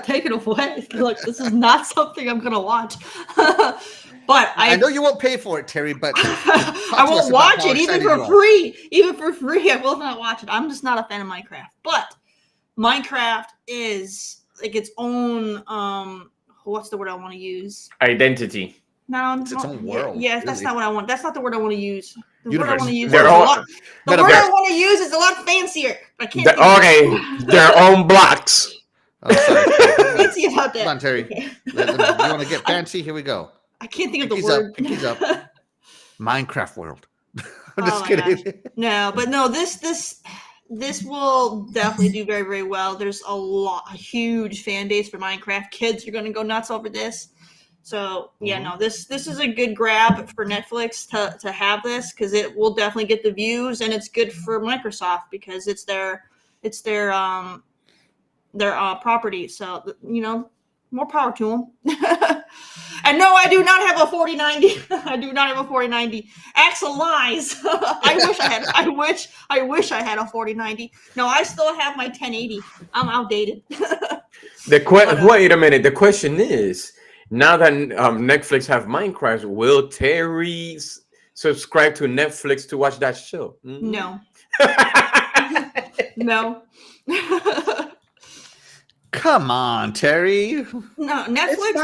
Take it away. Look, this is not something I'm gonna watch. But I know you won't pay for it, Terry, but I won't watch it even for free. Even for free, I will not watch it. I'm just not a fan of Minecraft. But Minecraft is like its own what's the word I want to use? Identity. No, it's its own world. Yeah, that's not what I want. That's not the word I want to use. The word I want to use I want to use is a lot fancier. I can't. Their own blocks. Oh, sorry. Fancy about that. Come on, Terry. Okay. You want to get fancy? Here we go. I can't think of the word. Pinkies up. Minecraft world. I'm just kidding. Gosh. No, but no, this will definitely do very, very well. There's a huge fan base for Minecraft. Kids are going to go nuts over this. So yeah, no, this is a good grab for Netflix to have this, because it will definitely get the views, and it's good for Microsoft because it's their property. So more power to them. And no, I do not have a 4090. I do not have a 4090. Axel lies. I wish I had a 4090. No, I still have my 1080. I'm outdated. Wait a minute. The question is, now that Netflix have Minecraft, will Terry subscribe to Netflix to watch that show? No. No. Come on, Terry. No, Netflix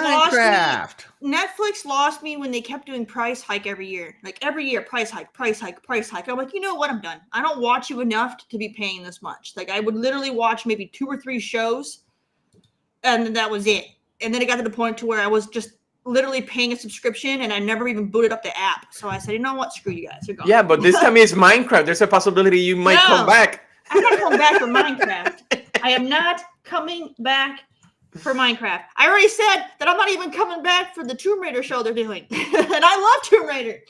lost me when they kept doing price hike every year. Like every year, price hike. I'm like, you know what? I'm done. I don't watch you enough to be paying this much. Like I would literally watch maybe 2 or 3 shows, and then that was it. And then it got to the point to where I was just literally paying a subscription, and I never even booted up the app. So I said, you know what? Screw you guys. You're gone. Yeah, but this time it's Minecraft. There's a possibility you might come back. I'm not coming back for Minecraft. I am not coming back for Minecraft. I already said that I'm not even coming back for the Tomb Raider show they're doing, and I love Tomb Raider.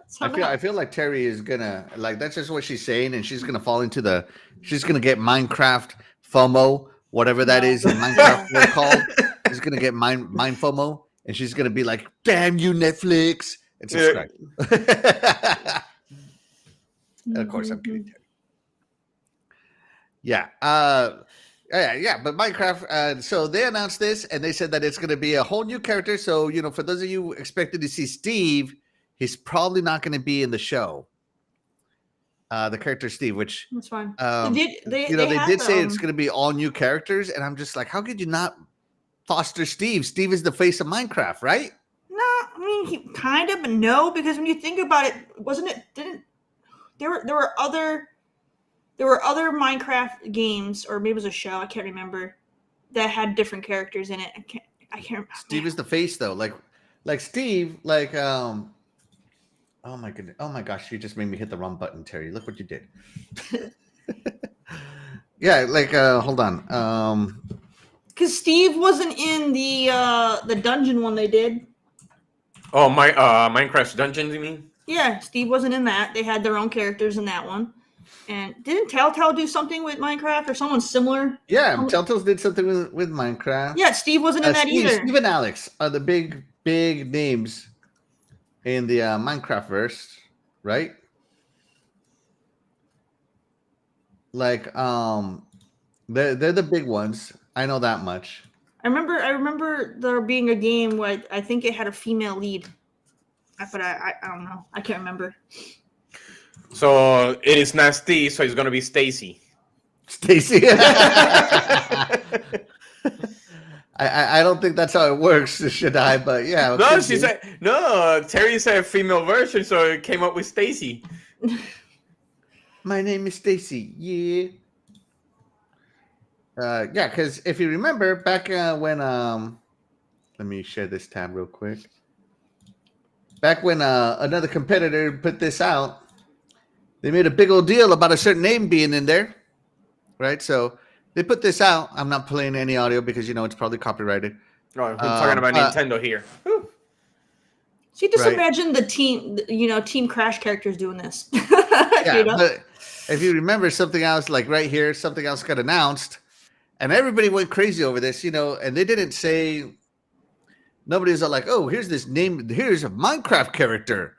So I feel like Terry is gonna like that's just what she's saying, and she's gonna fall into she's gonna get Minecraft FOMO, whatever that is in Minecraft we're called. She's gonna get mind FOMO, and she's gonna be like, "Damn you, Netflix!" and subscribe. And of course, I'm kidding, Terry. Yeah. Yeah, but Minecraft. So they announced this, and they said that it's going to be a whole new character. So for those of you expected to see Steve, he's probably not going to be in the show. The character Steve, which that's fine. they did say it's going to be all new characters, and I'm just like, how could you not foster Steve? Steve is the face of Minecraft, right? No, I mean he kind of, but no, because when you think about it, there were other Minecraft games, or maybe it was a show, I can't remember, that had different characters in it. I can't remember. Steve is the face though, like Steve, like oh my goodness, oh my gosh, you just made me hit the wrong button, Terry. Look what you did. Yeah, like hold on, because Steve wasn't in the dungeon one they did. Oh, Minecraft's Dungeons, you mean? Yeah, Steve wasn't in that. They had their own characters in that one. And didn't Telltale do something with Minecraft or someone similar? Yeah, Telltale did something with Minecraft. Yeah, Steve wasn't in that either. Steve and Alex are the big names in the Minecraft verse, right? Like they're the big ones. I know that much. I remember there being a game where I think it had a female lead. But I don't know. I can't remember. So it is not Steve, so it's gonna be Stacy. Stacy. I don't think that's how it works, should I? But yeah. No, she said no. Terry said female version, so it came up with Stacy. My name is Stacy. Yeah. Yeah, because if you remember back when let me share this tab real quick. Back when another competitor put this out, they made a big old deal about a certain name being in there, right? So they put this out. I'm not playing any audio because it's probably copyrighted. Oh, I'm talking about Nintendo here. See, just imagine the Team Crash characters doing this. Yeah, but if you remember something else, like right here, something else got announced, and everybody went crazy over this, and they didn't say. Nobody's all like, oh, here's this name. Here's a Minecraft character.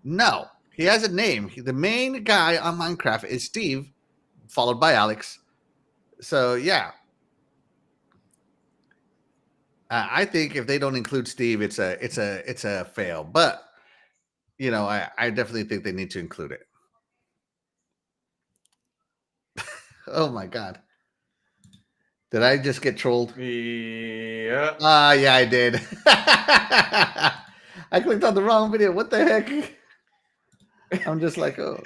No, he has a name. The main guy on Minecraft is Steve, followed by Alex. So yeah, I think if they don't include Steve, it's a fail. But I definitely think they need to include it. Oh my God. Did I just get trolled? Yeah. Yeah, I did. I clicked on the wrong video. What the heck? I'm just like, oh.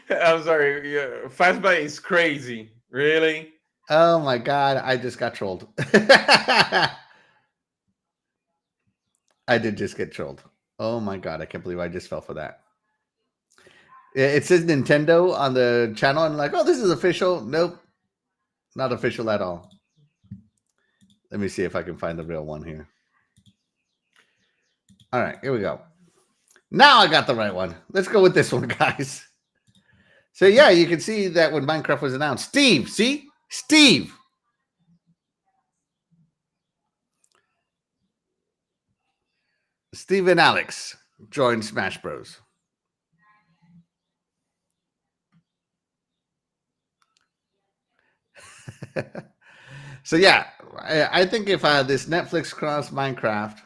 I'm sorry. Yeah. Fastbite is crazy. Really? Oh my God. I just got trolled. I did just get trolled. Oh my God. I can't believe I just fell for that. It says Nintendo on the channel. I'm like, oh, this is official. Nope. Not official at all. Let me see if I can find the real one here. All right, here we go. Now I got the right one. Let's go with this one, guys. So yeah, you can see that when Minecraft was announced. Steve, see? Steve. Steve and Alex joined Smash Bros. So yeah, I think if this Netflix cross Minecraft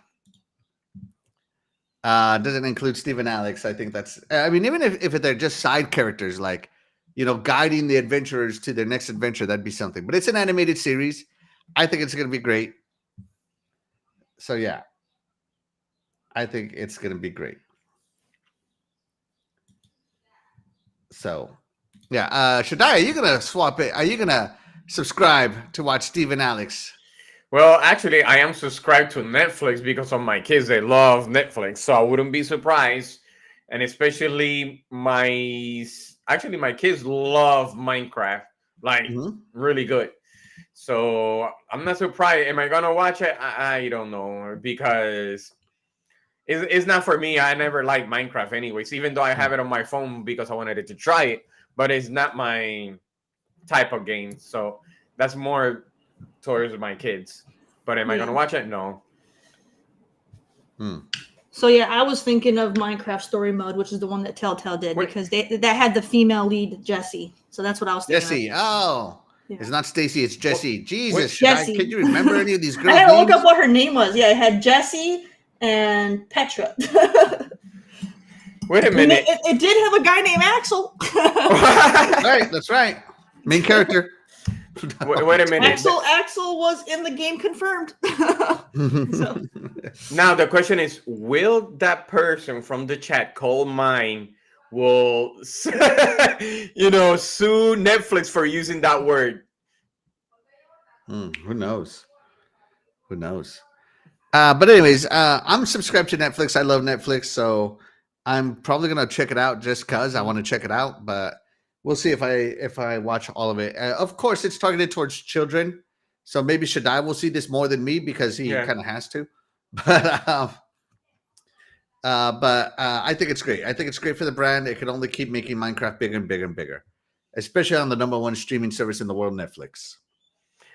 doesn't include Steve and Alex, I think that's. I mean, even if they're just side characters, like guiding the adventurers to their next adventure, that'd be something. But it's an animated series. I think it's going to be great. So yeah, I think it's going to be great. So yeah, Shaddai, are you going to swap it? Are you going to subscribe to watch Steve and Alex? Well, actually, I am subscribed to Netflix because of my kids. They love Netflix, so I wouldn't be surprised. And especially my kids love Minecraft. like really good. So I'm not surprised. Am I gonna watch it? I don't know, because it's not for me. I never liked Minecraft anyways, even though I have it on my phone because I wanted it to try it, but it's not my type of game. So that's more towards my kids. But am I gonna watch it? No. So yeah, I was thinking of Minecraft Story Mode, which is the one that Telltale did, because that had the female lead Jessie. So that's what I was thinking. Jessie. Oh, it's not Stacy. It's Jessie. Jesus, Jessie. can you remember any of these girls' I had to look names? up what her name was. Yeah, it had Jessie and Petra. Wait a minute. It did have a guy named Axel. That's right. Main character. Wait a minute. Axel was in the game confirmed. So. Now the question is, will that person from the chat called mine will sue Netflix for using that word? Who knows? But anyways, I'm subscribed to Netflix. I love Netflix, so I'm probably gonna check it out just because I want to check it out. But we'll see if I watch all of it. Of course, it's targeted towards children, so maybe Shaddai will see this more than me because he kind of has to. But I think it's great. I think it's great for the brand. It can only keep making Minecraft bigger and bigger and bigger, especially on the #1 streaming service in the world, Netflix.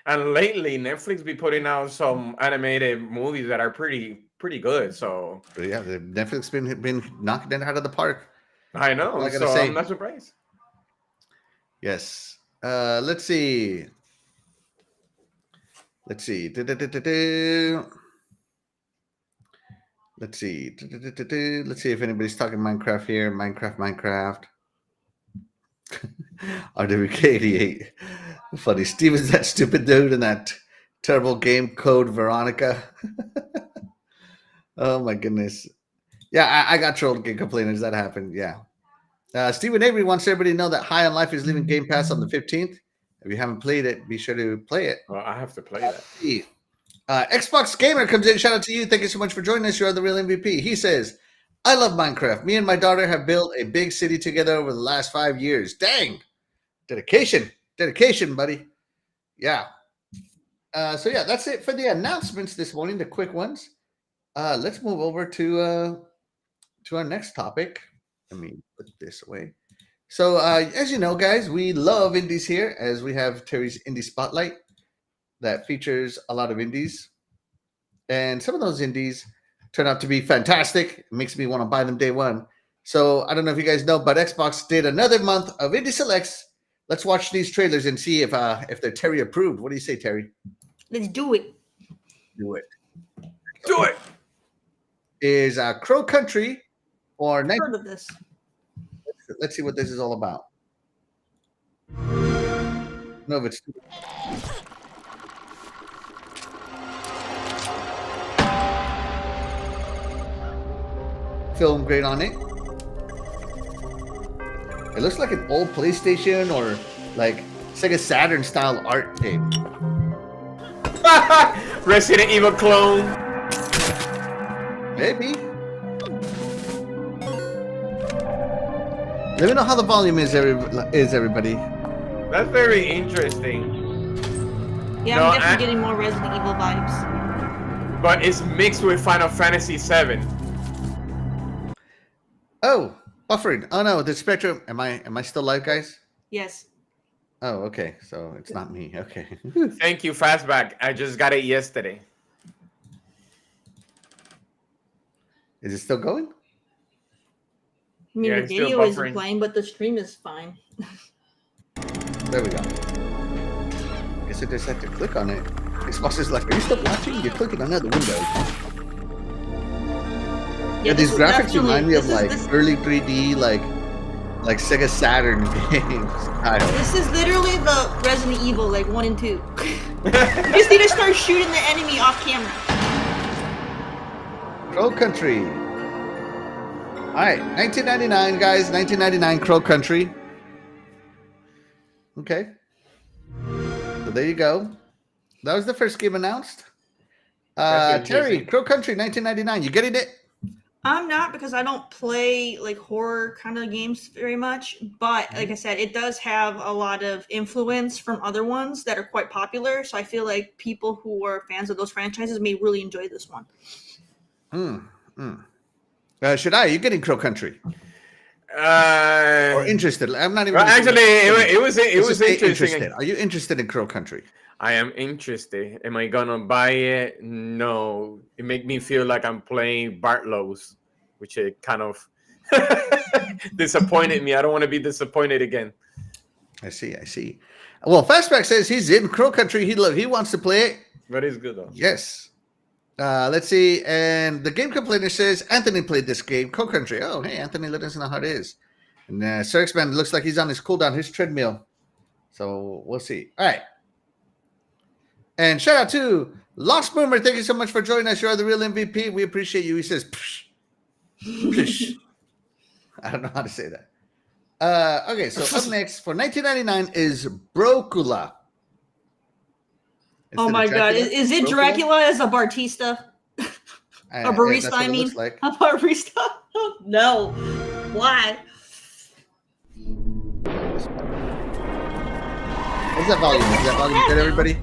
And lately, Netflix be putting out some animated movies that are pretty good. So yeah, Netflix been knocking it out of the park. I know. I'm not surprised. Yes. Let's see. Let's see if anybody's talking Minecraft here. Minecraft. RWK88. Funny. Steven's that stupid dude in that terrible game Code Veronica. Oh my goodness. Yeah, I got trolled again complainers. That happened. Yeah. Stephen Avery wants everybody to know that High on Life is leaving Game Pass on the 15th. If you haven't played it, be sure to play it. Well, I have to play that. Xbox Gamer comes in. Shout out to you. Thank you so much for joining us. You're the real MVP. He says, I love Minecraft. Me and my daughter have built a big city together over the last 5 years. Dang. Dedication, buddy. Yeah. So yeah, that's it for the announcements this morning, the quick ones. Let's move over to our next topic. Let me put this away. So as you know, guys, we love indies here, as we have Terry's Indie Spotlight that features a lot of indies. And some of those indies turn out to be fantastic. It makes me want to buy them day one. So I don't know if you guys know, but Xbox did another month of Indie Selects. Let's watch these trailers and see if they're Terry approved. What do you say, Terry? Let's do it. Do it. Is Crow Country or heard of this? Let's see what this is all about. No, if it's film grade on it. It looks like an old PlayStation or like Sega Saturn style art tape. Resident Evil clone. Maybe. Let me know how the volume is, everybody. That's very interesting. Yeah, I'm definitely getting more Resident Evil vibes. But it's mixed with Final Fantasy VII. Oh, buffering. Oh no, the Spectrum. Am I still live, guys? Yes. Oh, okay. So it's not me. Okay. Thank you, Fastback. I just got it yesterday. Is it still going? I mean, the video isn't playing, but the stream is fine. There we go. Guess I just had to click on it. Xbox is like, are you still watching? You're clicking on another window. Yeah, these graphics remind me of like early 3D, like Sega Saturn games. This is literally the Resident Evil, like 1 and 2. You just need to start shooting the enemy off camera. Crow Country. All right, 1999, guys. 1999 Crow Country. Okay. So there you go. That was the first game announced. Terry, Crow Country, 1999. You getting it? I'm not, because I don't play like horror kind of games very much. But like I said, it does have a lot of influence from other ones that are quite popular. So I feel like people who are fans of those franchises may really enjoy this one. Shadai, you getting Crow Country or interested? I'm not even. Well, actually, it was interesting. Interested. Are you interested in Crow Country? I am interested. Am I gonna buy it? No. It make me feel like I'm playing Bartlow's, which it kind of disappointed me. I don't want to be disappointed again. I see. Well, Fastback says he's in Crow Country. He wants to play it. But it's good though. Yes. Let's see. And the game complainer says Anthony played this game, Crow Country. Oh, hey, Anthony, let us know how it is. And Serxman looks like he's on his cooldown, his treadmill. So we'll see. All right. And shout out to Lost Boomer. Thank you so much for joining us. You are the real MVP. We appreciate you. He says, psh, psh. I don't know how to say that. Okay, so up next for $19.99 is Brocula. Oh my God. Is it Dracula as a Bartista? A barista, I mean. Like. A barista? No. Why? What's that volume? Is that volume good, everybody?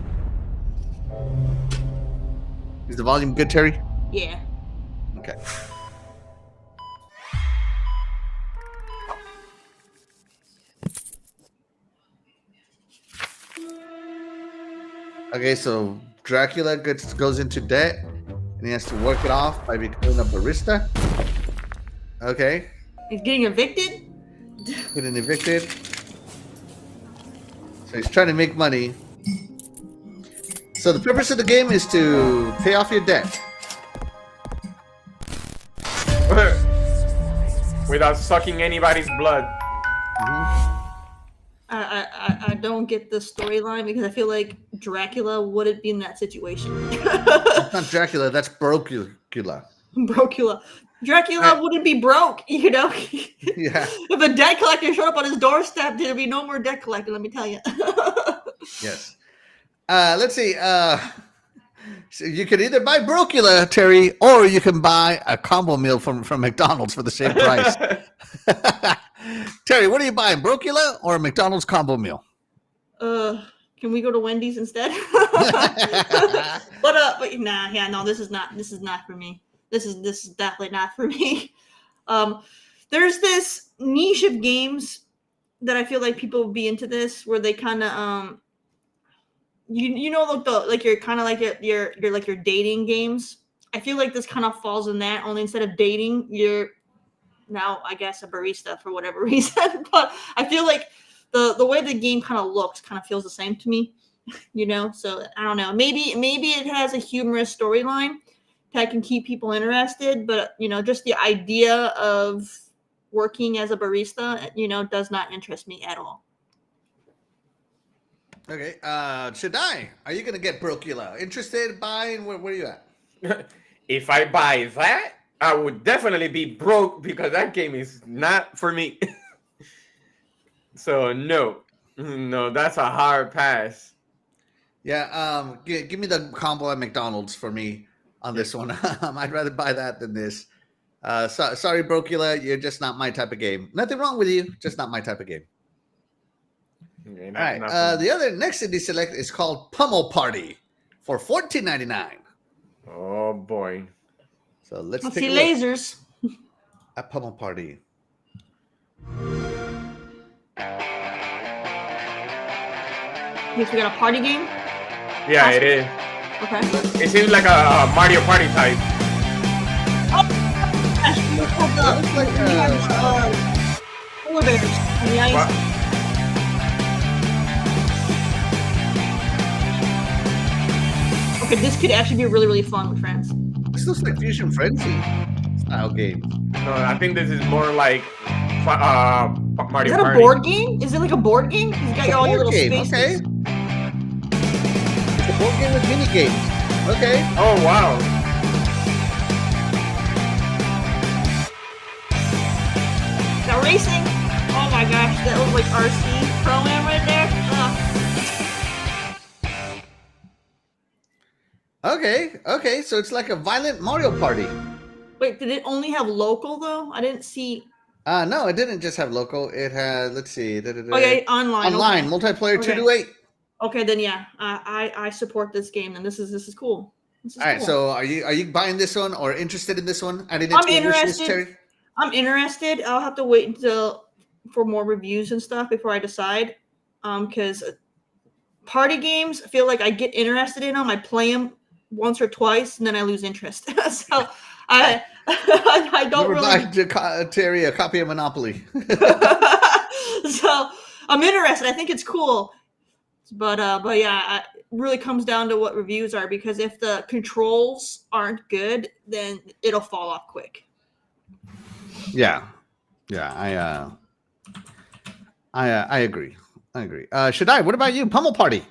Is the volume good, Terry? Yeah. Okay. Okay, so Dracula goes into debt, and he has to work it off by becoming a barista. Okay. He's getting evicted? Getting evicted. So he's trying to make money. So the purpose of the game is to pay off your debt. Without sucking anybody's blood. I don't get the storyline, because I feel like Dracula wouldn't be in that situation. It's not Dracula, that's Brocula. Brocula. Dracula wouldn't be broke, you know? Yeah. If a debt collector showed up on his doorstep, there'd be no more debt collector, let me tell you. Yes. Let's see. So you can either buy Brocula, Terry, or you can buy a combo meal from McDonald's for the same price. Terry, what are you buying, Brocula or a McDonald's combo meal? Can we go to Wendy's instead? But nah, yeah, no, this is not for me. This is definitely not for me. There's this niche of games that I feel like people would be into this, where they kind of you know, like you're kind of like your like your dating games. I feel like this kind of falls in that. Only instead of dating, you're now, I guess, a barista for whatever reason. But I feel like the way the game kind of looks kind of feels the same to me, you know. So I don't know. Maybe it has a humorous storyline that can keep people interested, but you know, just the idea of working as a barista, you know, does not interest me at all. Okay, Shadai, are you gonna get Brocula? Interested? Buying? Where are you at? If I buy that, I would definitely be broke, because that game is not for me. So no, that's a hard pass. Yeah, give me the combo at McDonald's for me on this one. I'd rather buy that than this. Sorry, Brocula, you're just not my type of game. Nothing wrong with you, just not my type of game. Okay, All right. The other next indie select is called Pummel Party for $14.99. Oh boy. So let's see take a look lasers at Pummel Party. Yes, we got a party game. Yeah, awesome. It is. Okay. It seems like a Mario Party type. Oh, looks like polar bears on the ice. What? Okay, this could actually be really, really fun with friends. This looks like Fusion Frenzy style game. No, I think this is more like Mario Party. Is that a board game? Is it like a board game? You got all your little spaces. Okay. It's a board game with mini games. Okay. Oh wow. Got racing. Oh my gosh, that was like RC Pro-Am right there. Okay, so it's like a violent Mario Party. Wait, did it only have local though? I didn't see. No, it didn't just have local. It had, let's see, Okay, online. online Okay. multiplayer Okay. 2 to 8. Okay, then yeah, I support this game. And this is cool. This is All right, cool. so are you buying this one or interested in this one? Adding it I'm to your wish list, interested. Terry? I'm interested. I'll have to wait until for more reviews and stuff before I decide. Because party games, I feel like I get interested in them. I play them once or twice, and then I lose interest. So I don't Never really. buy Terry a copy of Monopoly. So I'm interested. I think it's cool, but yeah, it really comes down to what reviews are, because if the controls aren't good, then it'll fall off quick. Yeah, I agree. I agree. Shadai, what about you? Pummel Party.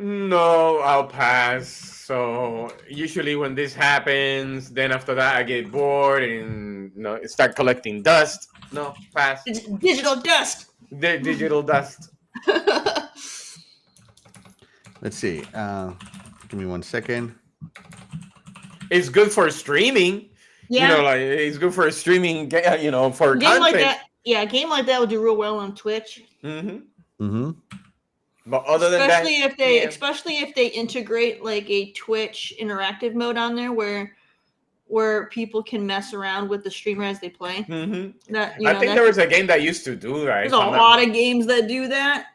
No, I'll pass. So usually when this happens, then after that I get bored and start collecting dust. No, pass. It's digital dust. Digital dust. Let's see. Give me 1 second. It's good for streaming. Yeah, Like it's good for streaming. For a game content. like that. Yeah, a game like that would do real well on Twitch. But other than that, especially if they integrate like a Twitch interactive mode on there where people can mess around with the streamer as they play. That I think there was a game that used to do that. There's a lot of games that do that,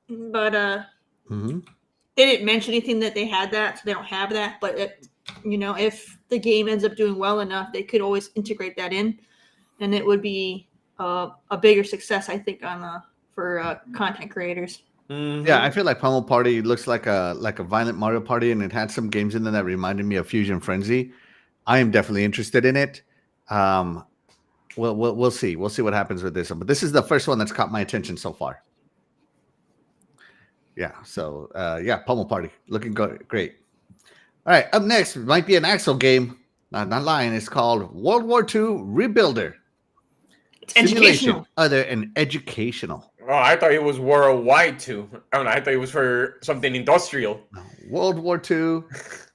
but they didn't mention anything that they had that, so they don't have that. But if the game ends up doing well enough, they could always integrate that in, and it would be a bigger success, I think, for content creators. Yeah, I feel like Pummel Party looks like a violent Mario Party, and it had some games in there that reminded me of Fusion Frenzy. I am definitely interested in it. We'll see. We'll see what happens with this one. But this is the first one that's caught my attention so far. Yeah. So Pummel Party looking great. All right. Up next might be an Axel game. Not lying. It's called World War II Rebuilder. It's educational. Other and educational. Oh, I thought it was worldwide too. I thought it was for something industrial. No, World War II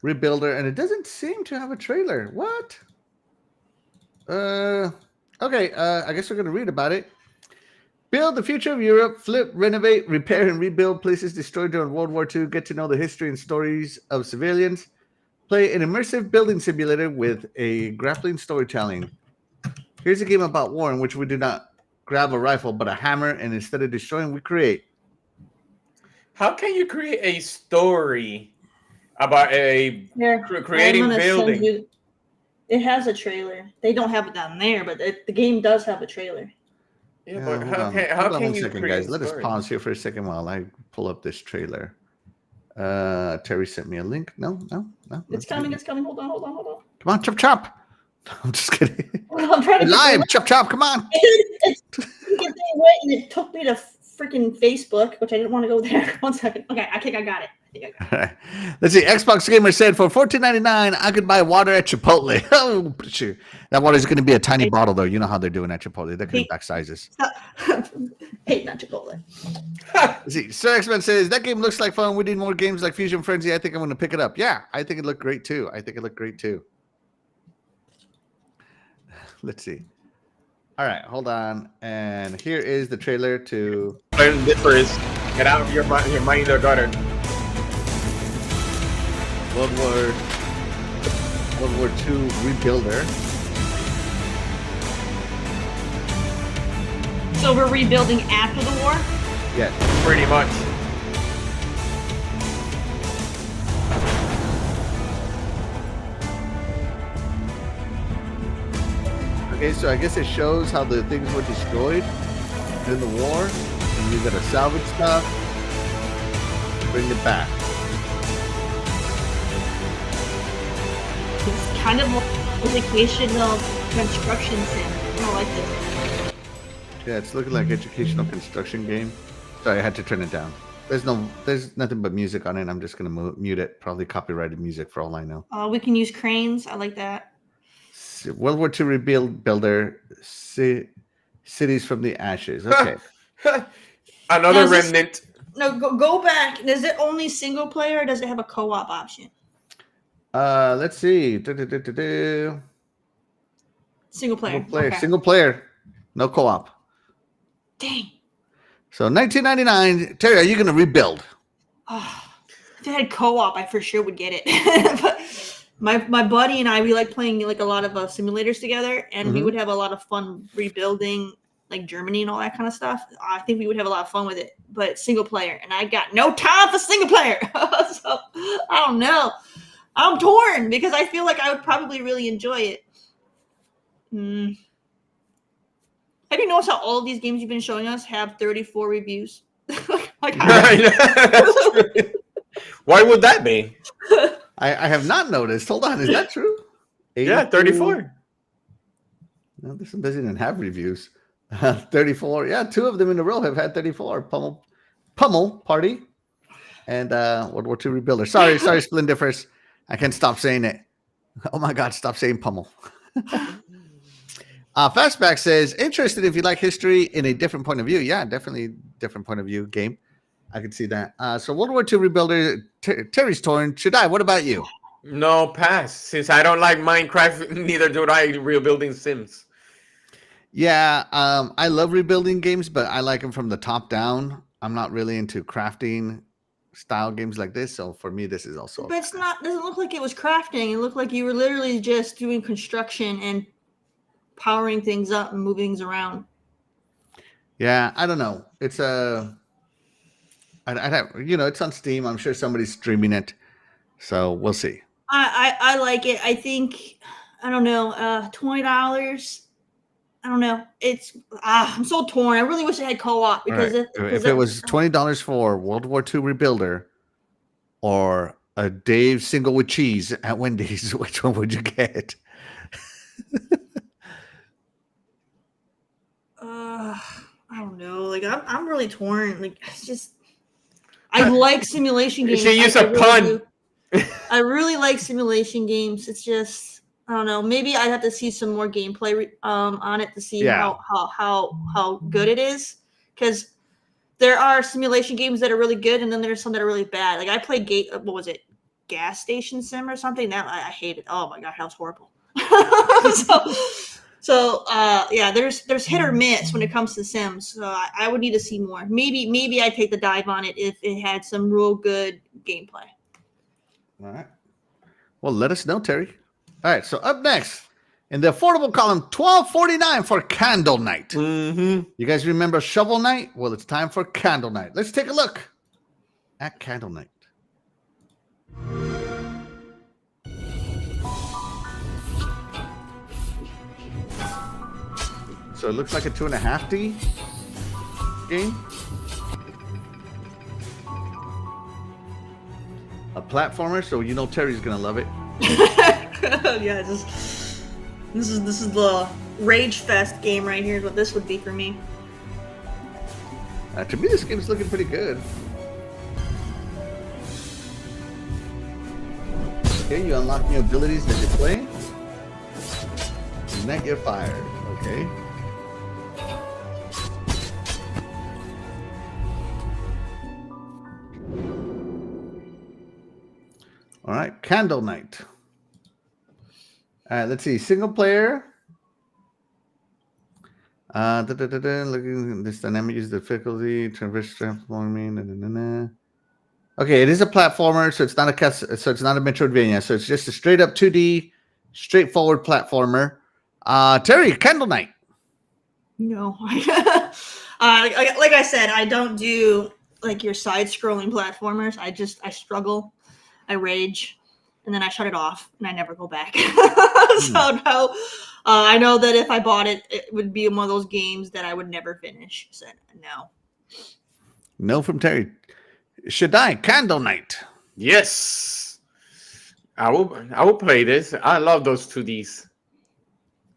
Rebuilder, and it doesn't seem to have a trailer. What? Okay. I guess we're gonna read about it. Build the future of Europe. Flip, renovate, repair, and rebuild places destroyed during World War II. Get to know the history and stories of civilians. Play an immersive building simulator with a grappling storytelling. Here's a game about war in which we do not grab a rifle, but a hammer, and instead of destroying, we create. How can you create a story about creating building? It has a trailer. They don't have it down there, but the game does have a trailer. Yeah, but how can you create guys? a Let us story? pause here for a second while I pull up this trailer. Terry sent me a link. No. It's coming. Hold on. Come on, chop. I'm just kidding. I'm trying to live. Chop. Come on. It's and it took me to freaking Facebook, which I didn't want to go there. 1 second. Okay, I think I got it. All right. Let's see. Xbox Gamer said for $14.99, I could buy water at Chipotle. Oh, sure. That water is going to be a tiny bottle, though. You know how they're doing at Chipotle. They're going back sizes. Hey, not Chipotle. Let's see. Sir X-Men says that game looks like fun. We need more games like Fusion Frenzy. I think I'm going to pick it up. Yeah, I think it looked great too. Let's see. All right, hold on. And here is the trailer to Learn differs. Get out of your mind or gutter. World War II Rebuilder. So we're rebuilding after the war? Yes. Pretty much. Okay, so I guess it shows how the things were destroyed in the war, and you gotta salvage stuff, bring it back. It's kind of like educational construction sim. I like this. Yeah, it's looking like educational construction game. Sorry, I had to turn it down. There's nothing but music on it. I'm just gonna mute it. Probably copyrighted music for all I know. We can use cranes. I like that. World War II Rebuilder, cities from the ashes. Okay. Another remnant. No, go back. Is it only single player, or does it have a co-op option? Let's see. Single player. Okay. Single player, no co-op. Dang. So 1999, Terry, are you going to rebuild? Oh, if it had co-op, I for sure would get it. But my buddy and I, we like playing like a lot of simulators together, and we would have a lot of fun rebuilding like Germany and all that kind of stuff. I think we would have a lot of fun with it. But single player, and I got no time for single player. So I don't know. I'm torn because I feel like I would probably really enjoy it. Have you noticed how all of these games you've been showing us have 34 reviews? Like, why would that be? I have not noticed. Hold on, is that true? 82? Yeah, 34. No, this one doesn't even have reviews. 34. Yeah, 2 of them in a row have had 34. Pummel Party and World War II Rebuilder. Sorry, Splendifers. I can't stop saying it. Oh my God, stop saying pummel. Fastback says, interested if you like history in a different point of view. Yeah, definitely different point of view game. I can see that. So World War II Rebuilder, Terry's torn. Should I? What about you? No, pass. Since I don't like Minecraft, neither do I rebuilding Sims. Yeah, I love rebuilding games, but I like them from the top down. I'm not really into crafting style games like this. So for me, this is also. But it's not. Doesn't look like it was crafting. It looked like you were literally just doing construction and powering things up and moving things around. Yeah, I don't know. It's I'd have, it's on Steam. I'm sure somebody's streaming it, so we'll see. I like it. I think I don't know. $20. I don't know. It's I'm so torn. I really wish it had co-op because right. If it was $20 for World War II Rebuilder or a Dave single with cheese at Wendy's, which one would you get? I don't know. Like I'm really torn. Like it's just I like simulation games. She used a pun. I really like simulation games. It's just I don't know. Maybe I'd have to see some more gameplay on it to see how good it is. Because there are simulation games that are really good, and then there's some that are really bad. Like I played what was it? Gas Station Sim or something. That I hated. Oh my god, that was horrible. So yeah, there's hit or miss when it comes to Sims. So I would need to see more. Maybe I'd take the dive on it if it had some real good gameplay. All right. Well, let us know, Terry. All right. So up next in the affordable column, $12.49 for Candle Night. Mm-hmm. You guys remember Shovel Night? Well, it's time for Candle Night. Let's take a look at Candle Night. So it looks like a 2.5D game. A platformer, so Terry's gonna love it. Yeah, this is the Rage Fest game right here. Is what this would be for me. To me, this game's looking pretty good. Okay, you unlock new abilities as you play. Ignite your fire. Okay. All right, Candle Night. All right, let's see. Single player. Looking this dynamic use difficulty, traverse transforming. Okay, it is a platformer, so it's not a Metroidvania, so it's just a straight up 2D, straightforward platformer. Terry, Candle Night. No, like I said, I don't do like your side-scrolling platformers. I struggle. I rage, and then I shut it off, and I never go back. So no, I know that if I bought it, it would be one of those games that I would never finish. So no. No from Terry. Shaddai, Candle Night. Yes, I will play this. I love those 2Ds.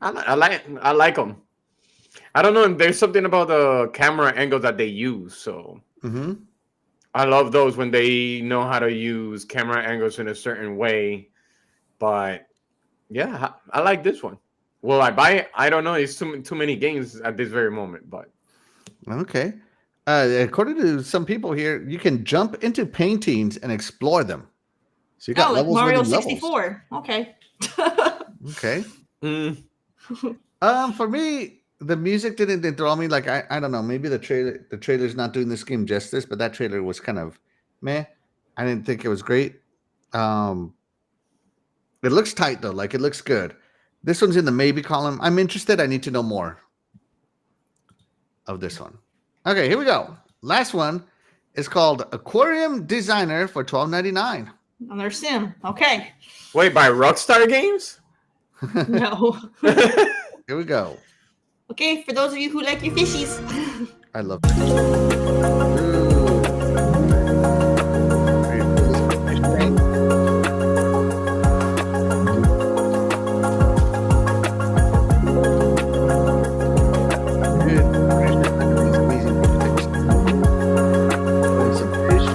I like them. I don't know. There's something about the camera angles that they use. So. Mm-hmm. I love those when they know how to use camera angles in a certain way. But yeah, I like this one. Will I buy it? I don't know. It's too many games at this very moment. But okay. According to some people here, you can jump into paintings and explore them. So you got like levels Mario within 64. Levels. Okay. Okay. For me, the music didn't enthrall me. Like I don't know, maybe the trailer's not doing this game justice, but that trailer was kind of meh. I didn't think it was great. Um, it looks tight though, like it looks good. This one's in the maybe column. I'm interested. I need to know more of this one. Okay, here we go. Last one is called Aquarium Designer for $12.99. Another sim. Okay. Wait, by Rockstar Games? No. Here we go. Okay, for those of you who like your fishies. I love this. Ooh. Very cool, this fish tank. Good. These amazing pictures. Putting some fish.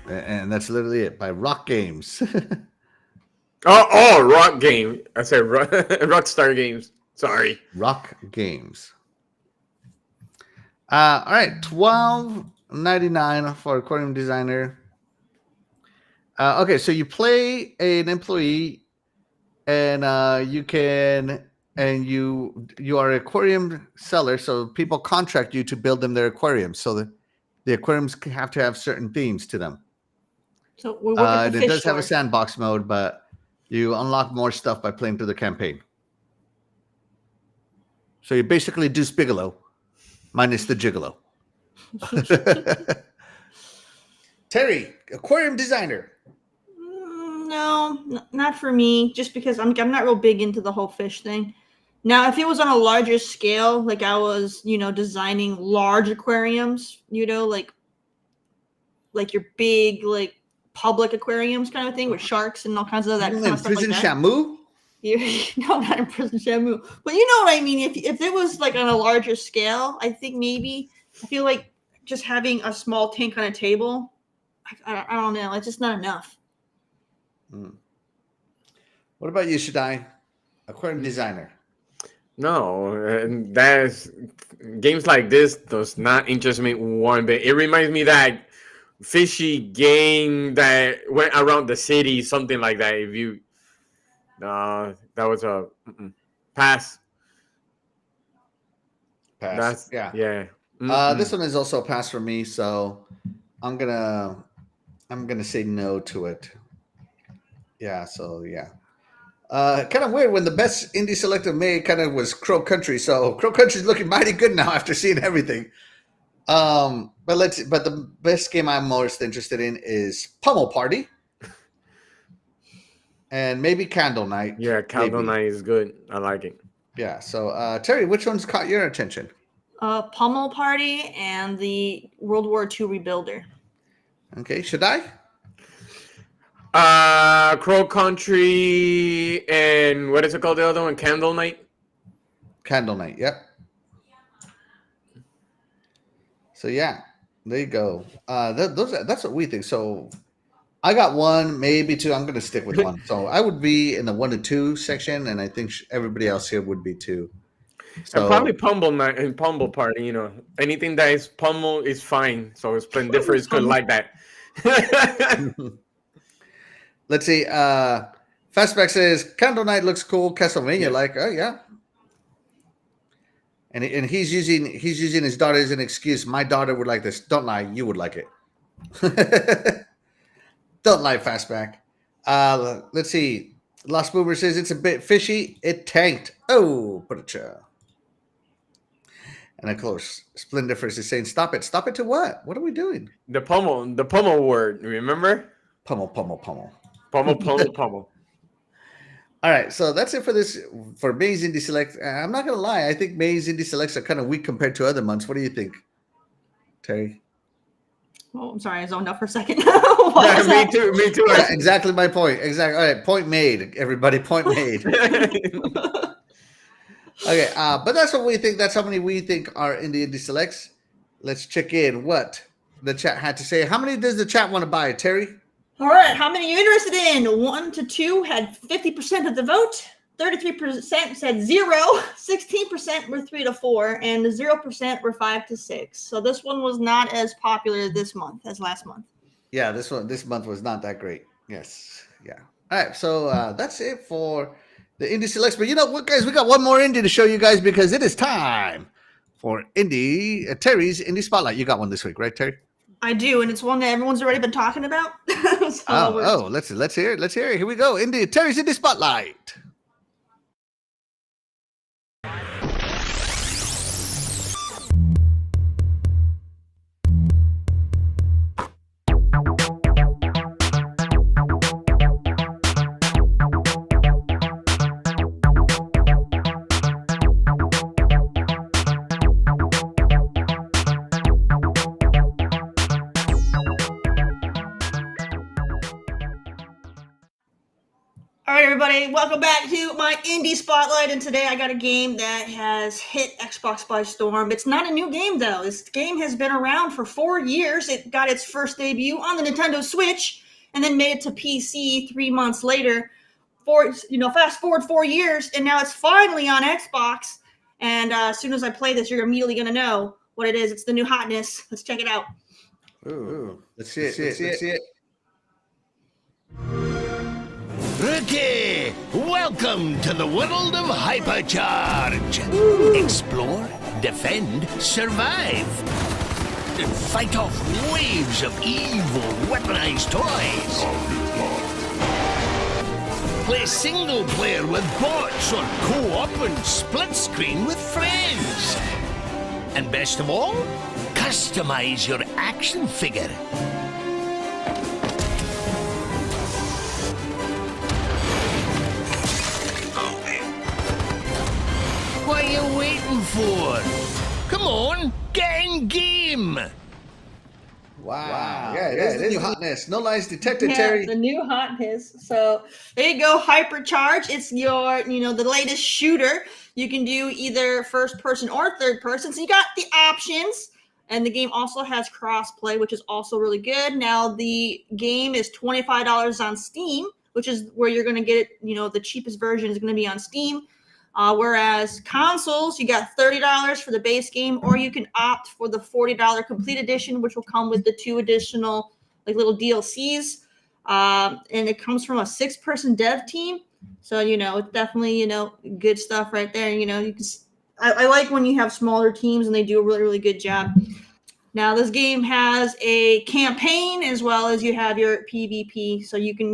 And that's literally it by Rock Games. Oh, Rock Game. I said Rockstar Games. Sorry. Rock Games. All right, $12.99 for Aquarium Designer. Okay, so you play an employee, and you are an aquarium seller. So people contract you to build them their aquariums. So the aquariums have to have certain themes to them. So we work at the It fish does have a store. sandbox mode, but you unlock more stuff by playing through the campaign. So you basically do Bigelow, minus the gigolo. Terry, aquarium designer. No, not for me. Just because I'm not real big into the whole fish thing. Now, if it was on a larger scale, like I was, designing large aquariums, like your big, like public aquariums kind of thing with sharks and all kinds of that kind of stuff Prison like that. Shamu? No, not in Prison Shamu. But you know what I mean. If it was like on a larger scale, I think maybe I feel like just having a small tank on a table, I don't know. It's just not enough. What about you, Shaddai? Aquarium designer. No, that's games like this does not interest me one bit. It reminds me that fishy game that went around the city, something like that. If you, that was a pass. Pass. That's yeah. This one is also a pass for me, so I'm gonna say no to it. Yeah, so yeah. Kind of weird when the best indie selective made kind of was Crow Country. So Crow Country's looking mighty good now after seeing everything. But the best game I'm most interested in is Pummel Party. And maybe Candle Night. Yeah, Candle Night is good. I like it. Yeah. So Terry, which one's caught your attention? Pummel Party and the World War II Rebuilder. Okay, Shaddai? Crow Country and what is it called? The other one, Candle Night. Candle Night. Yep. So yeah, there you go. That's what we think. So I got one, maybe two. I'm gonna stick with one. So I would be in the 1 to 2 section, and I think everybody else here would be 2. So and probably Pummel Night and Pummel Party. Anything that is Pummel is fine. So Splendifer is good like that. Let's see. Fastback says Candle Night looks cool. Castlevania, Yeah. like, oh yeah. And he's using his daughter as an excuse. My daughter would like this. Don't lie, you would like it. Don't lie, Fastback. Let's see. Lost Boomer says it's a bit fishy. It tanked. Oh, put a chair. And of course, Splendifer is saying, "Stop it! Stop it!" To what? What are we doing? The Pummel word. Remember? Pummel. Pummel. All right, so that's it for May's Indie Select. I'm not gonna lie, I think May's Indie Selects are kind of weak compared to other months. What do you think, Terry? Oh, I'm sorry, I zoned out for a second. Yeah, me too. Yeah, exactly my point. Exactly. All right, point made. Everybody, point made. Okay, but that's what we think. That's how many we think are in the Indie Selects. Let's check in what the chat had to say. How many does the chat want to buy, Terry? All right, how many are you interested in? 1 to 2 had 50% of the vote. 33% said 0. 16% were 3 to 4, and 0% were 5 to 6. So this one was not as popular this month as last month. Yeah, this month was not that great. Yes, yeah. All right, so that's it for the indie selects. But you know what, guys? We got one more indie to show you guys because it is time for Terry's indie spotlight. You got one this week, right, Terry? I do, and it's one that everyone's already been talking about. Let's hear it. Let's hear it. Here we go. Terry's indie spotlight. All right, everybody, welcome back to my indie spotlight. And today I got a game that has hit Xbox by storm. It's not a new game, though. This game has been around for 4 years. It got its first debut on the Nintendo Switch and then made it to PC 3 months later. Fast forward 4 years, and now it's finally on Xbox. And as soon as I play this, you're immediately going to know what it is. It's the new hotness. Let's check it out. Ooh, let's see it. Okay, welcome to the world of Hypercharge. Explore, defend, survive, and fight off waves of evil weaponized toys. Play single player with bots or co-op and split screen with friends. And best of all, customize your action figure. What are you waiting for? Come on, get in game! Wow. Yeah, it is the new hotness. No lies detected, Yeah, Terry. the new hotness. So there you go, Hypercharge. It's your, the latest shooter. You can do either first person or third person. So you got the options. And the game also has crossplay, which is also really good. Now the game is $25 on Steam, which is where you're going to get it. The cheapest version is going to be on Steam. Whereas consoles, you got $30 for the base game, or you can opt for the $40 complete edition, which will come with the 2 additional little DLCs. And it comes from a 6-person dev team. So, it's definitely, good stuff right there. You can, I like when you have smaller teams and they do a really, really good job. Now, this game has a campaign as well as you have your PvP. So you can,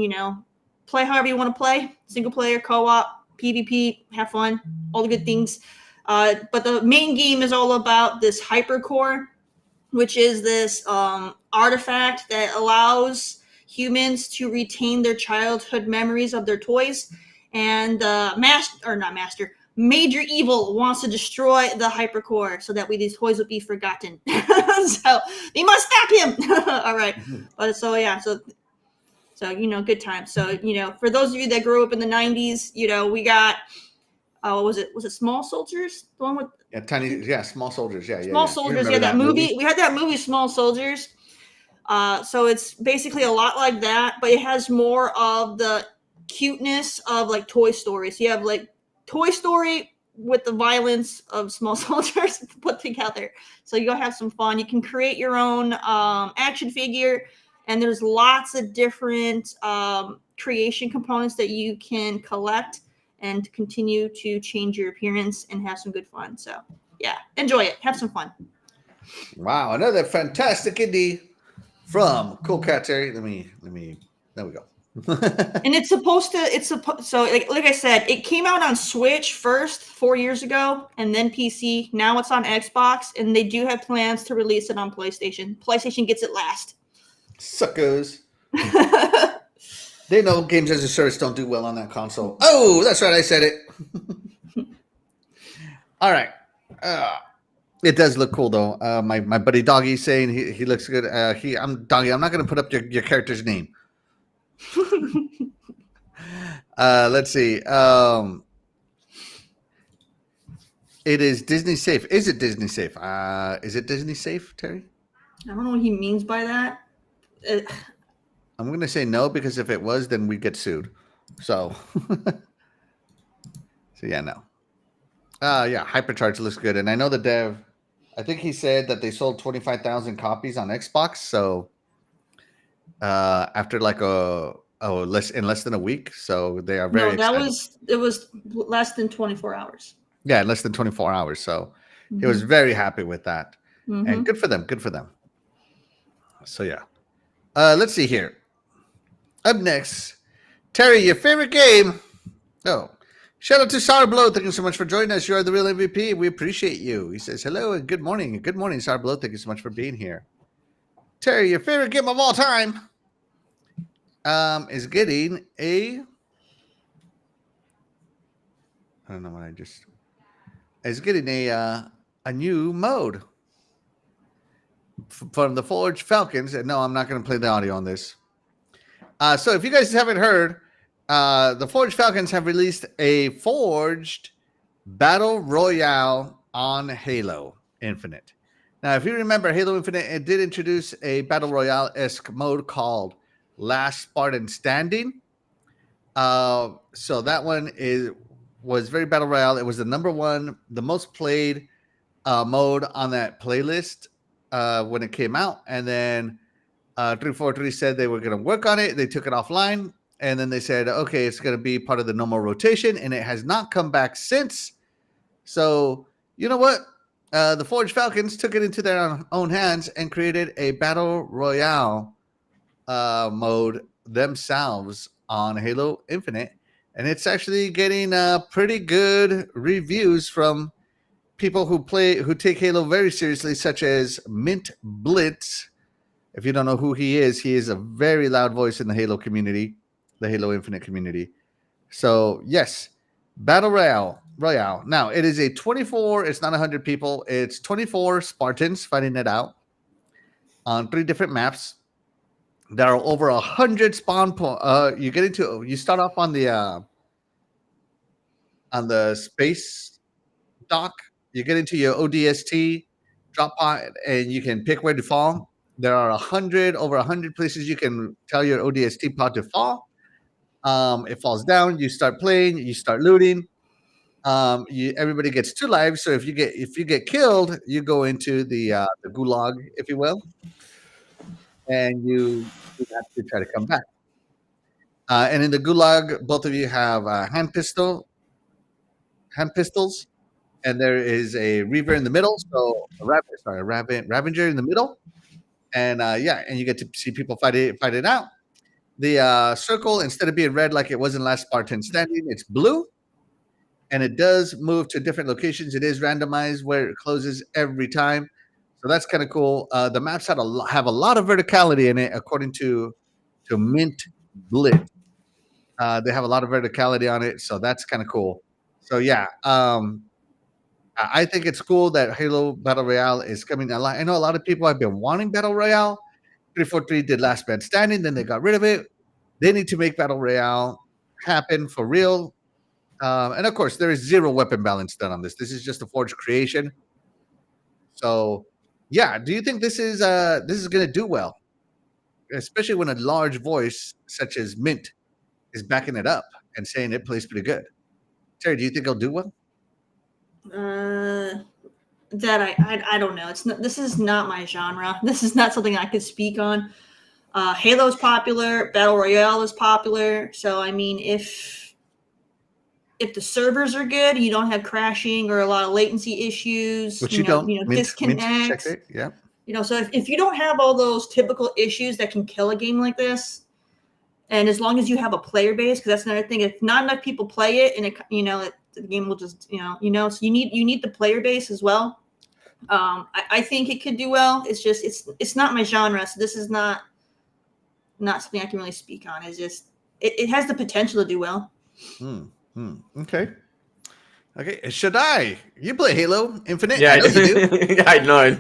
play however you want to play, single player, co-op, PvP, have fun, all the good things. But the main game is all about this hypercore, which is this artifact that allows humans to retain their childhood memories of their toys. And Major Evil wants to destroy the hypercore so that these toys will be forgotten. So we must stop him. All right. But so good time. So, for those of you that grew up in the 90s, we got, was it Small Soldiers? The one with Small Soldiers. Small Soldiers. Yeah, that movie. We had that movie, Small Soldiers. So it's basically a lot like that, but it has more of the cuteness of Toy Story. So you have Toy Story with the violence of Small Soldiers put together. So you'll have some fun. You can create your own action figure. And there's lots of different creation components that you can collect and continue to change your appearance and have some good fun. So, yeah, enjoy it. Have some fun. Wow, another fantastic indie from coolcatterri. Let me. There we go. And it's supposed to. So, like I said, it came out on Switch first 4 years ago, and then PC. Now it's on Xbox, and they do have plans to release it on PlayStation. PlayStation gets it last. Suckers. They know games as a service don't do well on that console. Oh, that's right. I said it. All right. It does look cool, though. My buddy Doggy's saying he looks good. I'm Doggy. I'm not going to put up your character's name. Let's see. It is Disney safe. Is it Disney safe? Is it Disney safe, Terry? I don't know what he means by that. I'm going to say no, because if it was, then we'd get sued. So, yeah, no. Yeah, Hypercharge looks good. And I know the dev, I think he said that they sold 25,000 copies on Xbox. So, after a less than a week. So they are No, very that excited. it was less than 24 hours. Yeah, less than 24 hours. So he Mm-hmm. was very happy with that. Mm-hmm. And good for them. Good for them. So yeah. Let's see here. Up next, Terry, your favorite game. Oh, shout out to Sour Blow. Thank you so much for joining us. You are the real MVP. We appreciate you. He says hello and good morning. Good morning, Sour Blow. Thank you so much for being here. Terry, your favorite game of all time is getting a. I don't know what I just. Is getting a new mode from the Forged Falcons. And no, I'm not going to play the audio on this. So if you guys haven't heard, the Forged Falcons have released a Forged Battle Royale on Halo Infinite. Now, if you remember Halo Infinite, it did introduce a Battle Royale-esque mode called Last Spartan Standing. So that one was very Battle Royale. It was the number one, the most played mode on that playlist when it came out. And then 343 said they were going to work on it. They took it offline. And then they said, okay, it's going to be part of the normal rotation. And it has not come back since. So, you know what? The Forged Falcons took it into their own hands and created a Battle Royale mode themselves on Halo Infinite. And it's actually getting pretty good reviews from people who take Halo very seriously, such as Mint Blitz. If you don't know who he is a very loud voice in the Halo community, the Halo Infinite community. So, yes, Battle Royale. Now, it is a 24, it's not 100 people. It's 24 Spartans fighting it out on 3 different maps. There are over 100 spawn points. You start off on the space dock. You get into your ODST drop pod, and you can pick where to fall. There are over 100 places you can tell your ODST pod to fall. It falls down. You start playing. You start looting. Everybody gets 2 lives. So if you get killed, you go into the gulag, if you will, and you have to try to come back. And in the gulag, both of you have hand pistols, and there is a Reaver in the middle. So a Ravager in the middle, and and you get to see people fight it out. The circle, instead of being red like it was in Last Spartan Standing, it's blue. And it does move to different locations. It is randomized where it closes every time. So that's kind of cool. The maps have a lot of verticality in it, according to Mint Blitz. They have a lot of verticality on it. So that's kind of cool. So, yeah, I think it's cool that Halo Battle Royale is coming. I know a lot of people have been wanting Battle Royale. 343 did Last Man Standing. Then they got rid of it. They need to make Battle Royale happen for real. And of course, there is 0 weapon balance done on this. This is just a Forged creation. So, yeah, do you think this is going to do well, especially when a large voice such as Mint is backing it up and saying it plays pretty good? Terry, do you think it'll do well? That I don't know. This is not my genre. This is not something I could speak on. Halo's popular. Battle Royale is popular. So I mean, if the servers are good, you don't have crashing or a lot of latency issues, Which you don't. Disconnects. Yeah. So if you don't have all those typical issues that can kill a game like this, and as long as you have a player base, because that's another thing, if not enough people play it, and the game will just so you need the player base as well. I think it could do well. It's just it's not my genre, so this is not something I can really speak on. It's just it has the potential to do well. Okay. Shaddai, you play Halo Infinite? Yeah, I know you do. I know.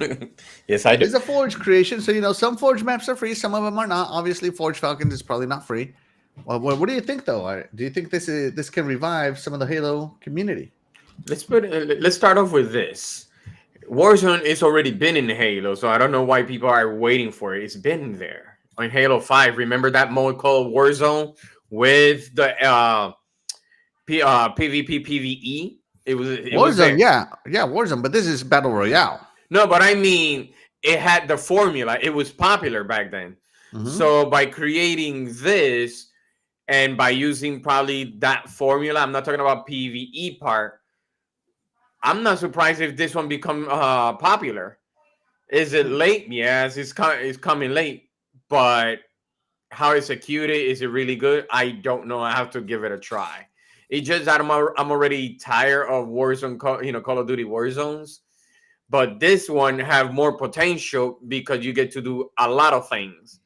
Yes, I do. It's a Forged creation, so some Forged maps are free, some of them are not. Obviously, Forged Falcons is probably not free. Well, what do you think, though? Do you think this can revive some of the Halo community? Let's start off with this. Warzone is already been in Halo, so I don't know why people are waiting for it. It's been there on Halo 5. Remember that mode called Warzone with the PvP PvE? It was Warzone, yeah, Warzone. But this is Battle Royale. No, but I mean, it had the formula. It was popular back then. Mm-hmm. So by creating this, And by using probably that formula, I'm not talking about PvE part. I'm not surprised if this one become popular. Is it late? Yes, it's coming late. But how it's executed, is it really good? I don't know. I have to give it a try. It's just that I'm already tired of Warzone, Call of Duty Warzones. But this one have more potential because you get to do a lot of things.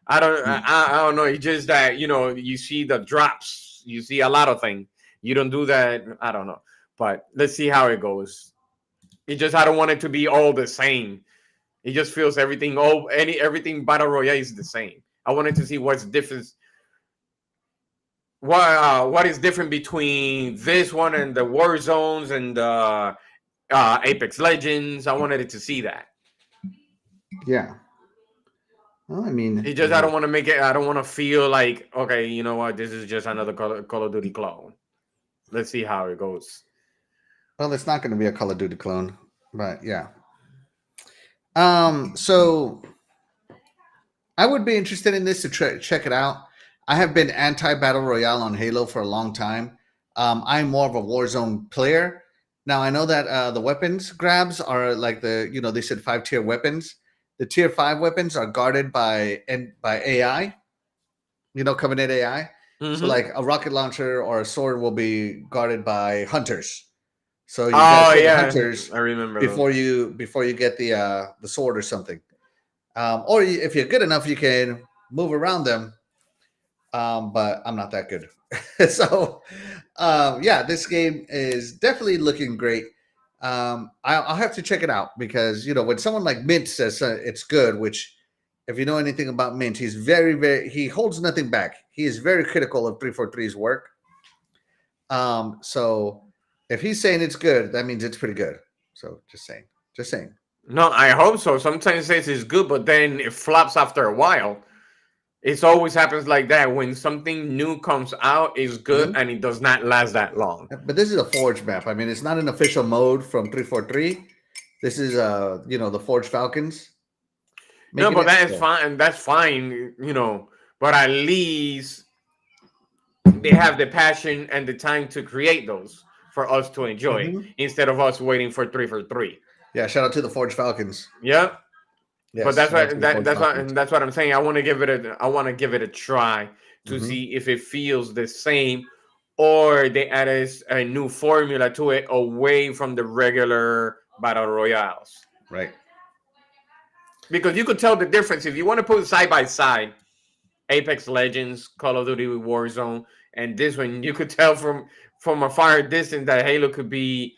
I don't know. It's just that you see the drops, you see a lot of things. You don't do that. I don't know, but let's see how it goes. It just I don't want it to be all the same. It just feels everything battle royale is the same. I wanted to see what's different. What is different between this one and the War Zones and the Apex Legends? I wanted to see that. Yeah. Well, I mean, It just I don't want to make it. I don't want to feel like, okay, you know what? This is just another Call of Duty clone. Let's see how it goes. well, it's not going to be a Call of Duty clone, but yeah. So I would be interested in this to check it out. I have been anti-battle royale on Halo for a long time. I'm more of a Warzone player. Now I know that the weapons grabs are like they said 5-tier weapons. The tier 5 weapons are guarded by AI. Covenant AI. Mm-hmm. So like a rocket launcher or a sword will be guarded by hunters. So you gotta kill the hunters. I remember before you get the sword or something. Or if you're good enough, you can move around them. But I'm not that good. So yeah, this game is definitely looking great. I'll have to check it out because when someone like Mint says it's good, which if you know anything about Mint, he's he holds nothing back. He is very critical of 343's work. So if he's saying it's good, that means it's pretty good. So just saying. No, I hope so. Sometimes it says it's good, but then it flops after a while. It always happens like that. When something new comes out, it's good, and it does not last that long. But this is a Forge map. I mean, it's not an official mode from 343. This is the Forge Falcons. No, but that is fine. That's fine, But at least they have the passion and the time to create those for us to enjoy instead of us waiting for 343. Yeah, shout out to the Forge Falcons. Yeah. Yes, but that's what I'm saying. I want to give it a try to see if it feels the same, or they added a new formula to it away from the regular battle royales. Right. Because you could tell the difference if you want to put side by side Apex Legends, Call of Duty Warzone, and this one. You could tell from a far distance that Halo could be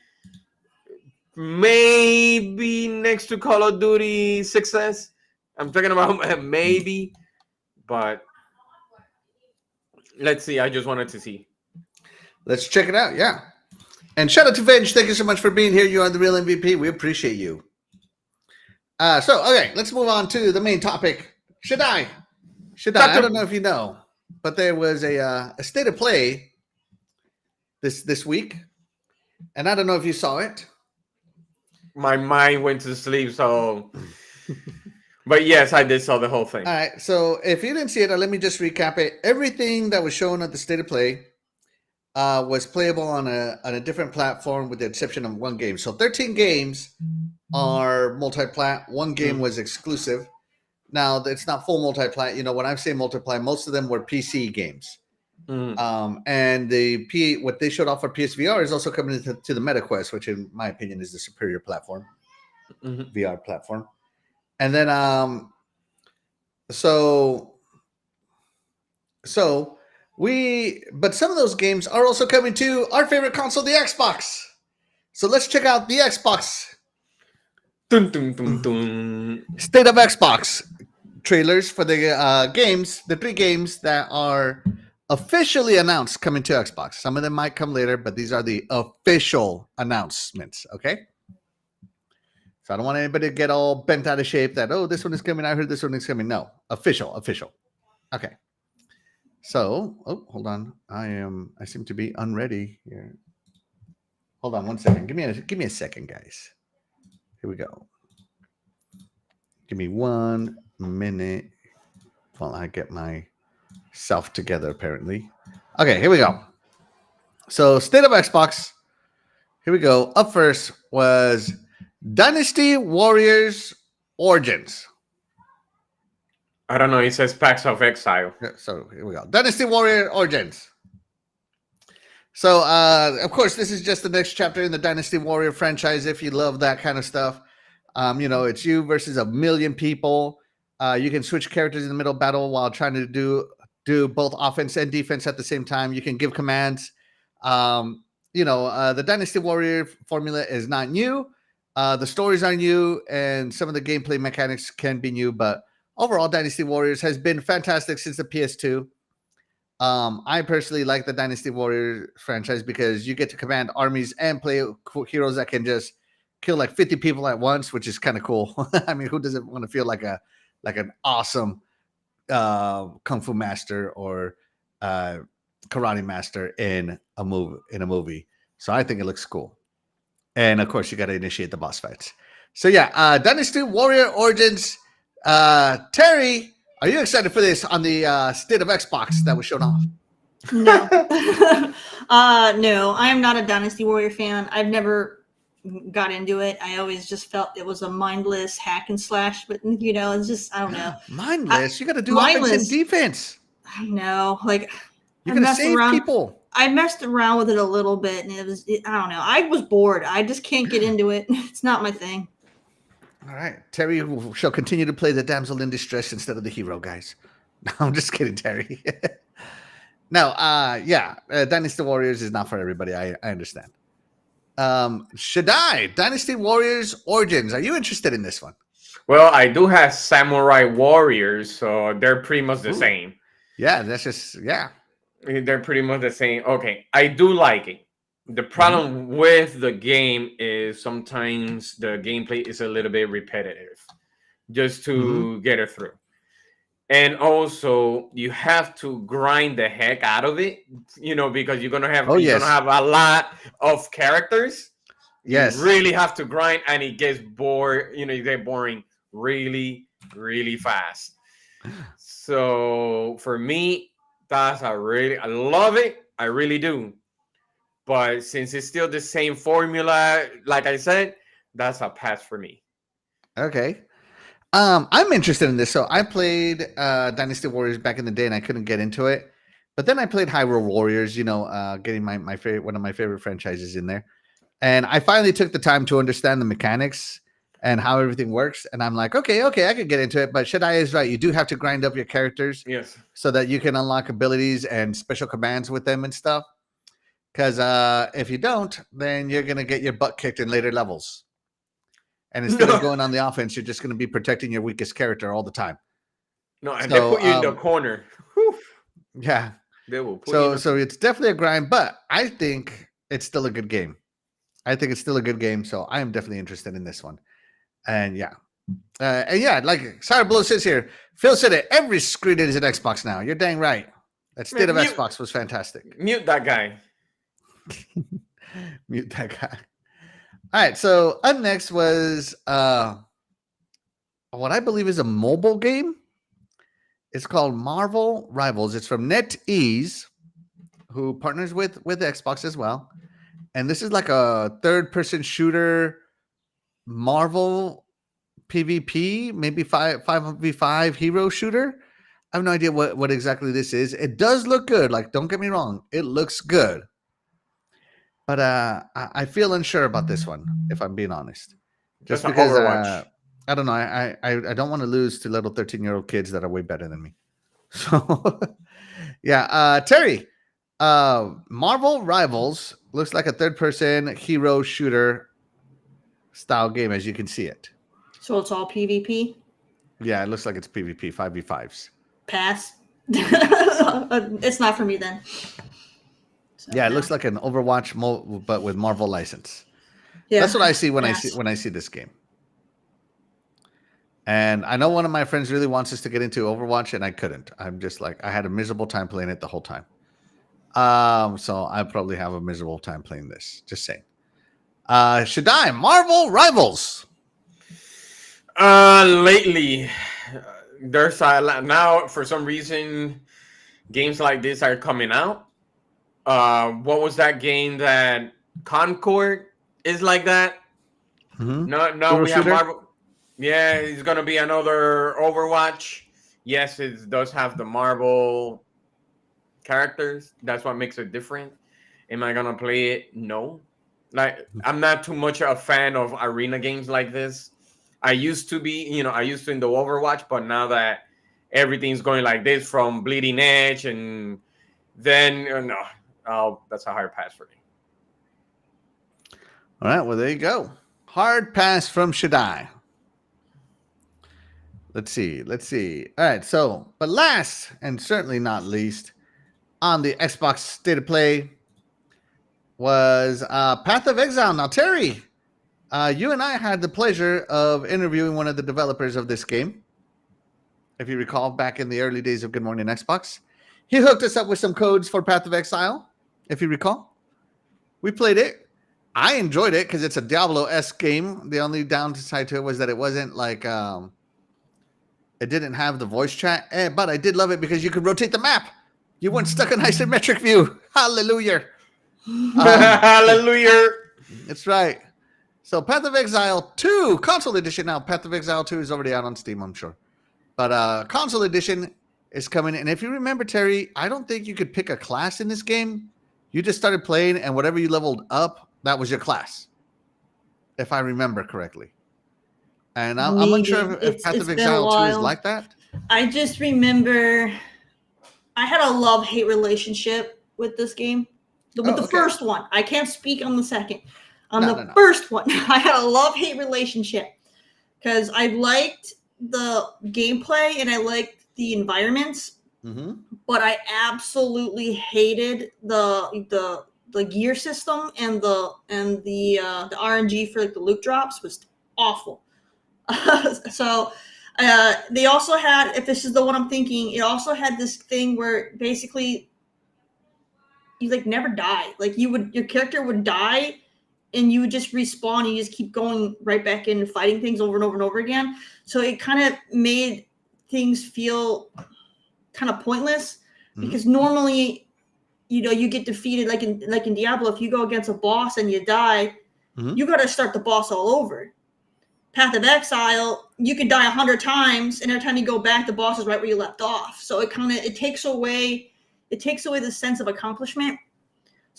maybe next to Call of Duty success. I'm talking about maybe, but let's see. I just wanted to see. Let's check it out. Yeah. And shout out to Venge. Thank you so much for being here. You are the real MVP. We appreciate you. Okay, let's move on to the main topic. I don't know if you know, but there was a state of play this week, and I don't know if you saw it. My mind went to sleep, so. But yes, I did saw the whole thing. All right, so if you didn't see it, let me just recap it. Everything that was shown at the state of play was playable on a different platform, with the exception of one game. So 13 games are multi-plat. One game was exclusive. Now, it's not full multi-plat. When I say multi-plat, most of them were PC games. And what they showed off for PSVR is also coming to the MetaQuest, which in my opinion is the superior platform, VR platform. And then but some of those games are also coming to our favorite console, the Xbox. So let's check out the Xbox. Dun, dun, dun, dun. State of Xbox trailers for the games, the 3 games that are officially announced coming to Xbox. Some of them might come later, but these are the official announcements. Okay. So I don't want anybody to get all bent out of shape that, this one is coming. I heard this one is coming. No, official. Okay. So, hold on. I seem to be unready here. Hold on 1 second. Give me a second, guys. Here we go. Give me 1 minute while I get my self together, apparently. Okay, here we go. So, State of Xbox. Here we go. Up first was Dynasty Warriors Origins. I don't know. It says Packs of Exile. So here we go. Dynasty Warrior Origins. So, of course, this is just the next chapter in the Dynasty Warrior franchise. If you love that kind of stuff, it's you versus a million people. You can switch characters in the middle of battle while trying to do both offense and defense at the same time. You can give commands. The Dynasty Warrior formula is not new. The stories are new, and some of the gameplay mechanics can be new, but overall, Dynasty Warriors has been fantastic since the PS2. I personally like the Dynasty Warriors franchise because you get to command armies and play heroes that can just kill like 50 people at once, which is kind of cool. I mean, who doesn't want to feel like an awesome kung fu master or karate master in a movie? So I think it looks cool. And of course, you got to initiate the boss fights. So yeah, Dynasty Warrior Origins. Terry, are you excited for this on the State of Xbox that was shown off? No. No, I am not a Dynasty Warrior fan. I've never got into it. I always just felt it was a mindless hack and slash, but it's just, I don't know. Mindless? You got to do offense and defense. I know. Like, you're going to save people. I messed around with it a little bit, and I don't know. I was bored. I just can't get into it. It's not my thing. All right. Terry shall continue to play the damsel in distress instead of the hero, guys. No, I'm just kidding, Terry. No, Dynasty Warriors is not for everybody. I understand. Shaddai, Dynasty Warriors Origins. Are you interested in this one? Well, I do have Samurai Warriors, so they're pretty much the same. Yeah, that's just, yeah. They're pretty much the same. Okay, I do like it. The problem with the game is sometimes the gameplay is a little bit repetitive just to get it through. And also you have to grind the heck out of it, because you're gonna have a lot of characters. Yes. You really have to grind, and it gets bored, you get boring really, really fast. So for me, I love it. I really do. But since it's still the same formula, like I said, that's a pass for me. Okay. I'm interested in this. So I played Dynasty Warriors back in the day, and I couldn't get into it. But then I played Hyrule Warriors, getting my favorite, one of my favorite franchises in there. And I finally took the time to understand the mechanics and how everything works. And I'm like, okay, I could get into it. But Shaddai is right. You do have to grind up your characters, yes, so that you can unlock abilities and special commands with them and stuff. Because if you don't, then you're going to get your butt kicked in later levels. And instead of going on the offense, you're just going to be protecting your weakest character all the time. No, and they put you in the corner. Whew. Yeah. They will put so it's definitely a grind, but I think it's still a good game. So I am definitely interested in this one. And like Sarah Blow says here, Phil said it, every screen is an Xbox now. You're dang right. That State of Xbox was fantastic. Mute that guy. Mute that guy. All right, so up next was what I believe is a mobile game. It's called Marvel Rivals. It's from NetEase, who partners with Xbox as well. And this is like a third-person shooter Marvel PvP, maybe 5v5 hero shooter. I have no idea what exactly this is. It does look good. Like, don't get me wrong. It looks good. But I feel unsure about this one, if I'm being honest. Just because I don't know. I don't want to lose to little 13-year-old kids that are way better than me. So, yeah. Terry, Marvel Rivals looks like a third-person hero shooter style game, as you can see it. So it's all PvP? Yeah, it looks like it's PvP, 5v5s. Pass. It's not for me then. So, yeah, it looks like an Overwatch but with Marvel license. Yeah, that's what I see when I see this game. And I know one of my friends really wants us to get into Overwatch, and I couldn't. I'm just like, I had a miserable time playing it the whole time. So I probably have a miserable time playing this. Just saying. Shaddai, Marvel Rivals. Lately, there's now for some reason games like this are coming out. What was that game that Concord is like that? No, Hero we have shooter? Marvel. Yeah, it's gonna be another Overwatch. Yes, it does have the Marvel characters. That's what makes it different. Am I gonna play it? No. Like, I'm not too much a fan of arena games like this. I used to be, I used to in the Overwatch, but now that everything's going like this from Bleeding Edge, and then no, that's a hard pass for me. All right, well, there you go. Hard pass from Shaddai. Let's see. All right, so, but last and certainly not least, on the Xbox State of Play was Path of Exile. Now, Terry, you and I had the pleasure of interviewing one of the developers of this game. If you recall, back in the early days of Good Morning Xbox. He hooked us up with some codes for Path of Exile, if you recall. We played it. I enjoyed it because it's a Diablo-esque game. The only downside to it was that it wasn't like... it didn't have the voice chat, but I did love it because you could rotate the map. You weren't stuck in isometric view. Hallelujah. Hallelujah. That's right. So Path of Exile 2, console edition. Now, Path of Exile 2 is already out on Steam, I'm sure. But console edition is coming. And if you remember, Terry, I don't think you could pick a class in this game. You just started playing, and whatever you leveled up, that was your class, if I remember correctly. And I'm unsure if Path of Exile 2 is like that. I just remember I had a love-hate relationship with this game. With the first one. I can't speak on the second. On the first one, I had a love-hate relationship because I liked the gameplay and I liked the environments, but I absolutely hated the gear system, and the RNG for like the loot drops was awful. So they also had, if this is the one I'm thinking, it also had this thing where basically you like never die. Like your character would die and you would just respawn and you just keep going right back in and fighting things over and over and over again. So it kind of made things feel kind of pointless because normally, you get defeated like in Diablo. If you go against a boss and you die, you got to start the boss all over. Path of Exile, you could die 100 times, and every time you go back, the boss is right where you left off. So it takes away the sense of accomplishment.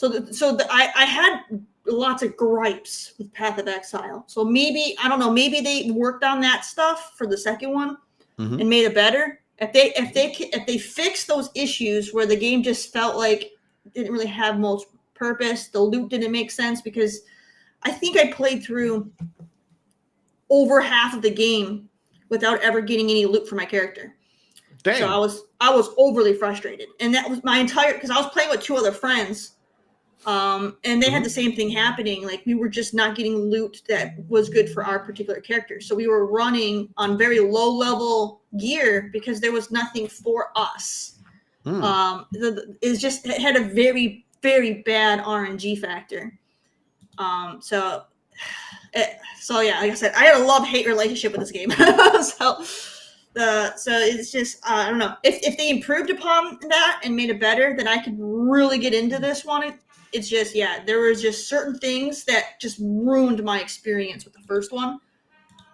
I had lots of gripes with Path of Exile. So maybe, I don't know, maybe they worked on that stuff for the second one and made it better. If they fix those issues where the game just felt like it didn't really have much purpose, the loot didn't make sense, because I think I played through over half of the game without ever getting any loot for my character. Dang. So I was overly frustrated, and that was my entire, because I was playing with two other friends, and they had the same thing happening. Like, we were just not getting loot that was good for our particular character. So we were running on very low level gear because there was nothing for us. It had a very, very bad RNG factor. So yeah, like I said, I had a love-hate relationship with this game. So it's just, I don't know. If they improved upon that and made it better, then I could really get into this one. It's just, yeah, there was just certain things that just ruined my experience with the first one,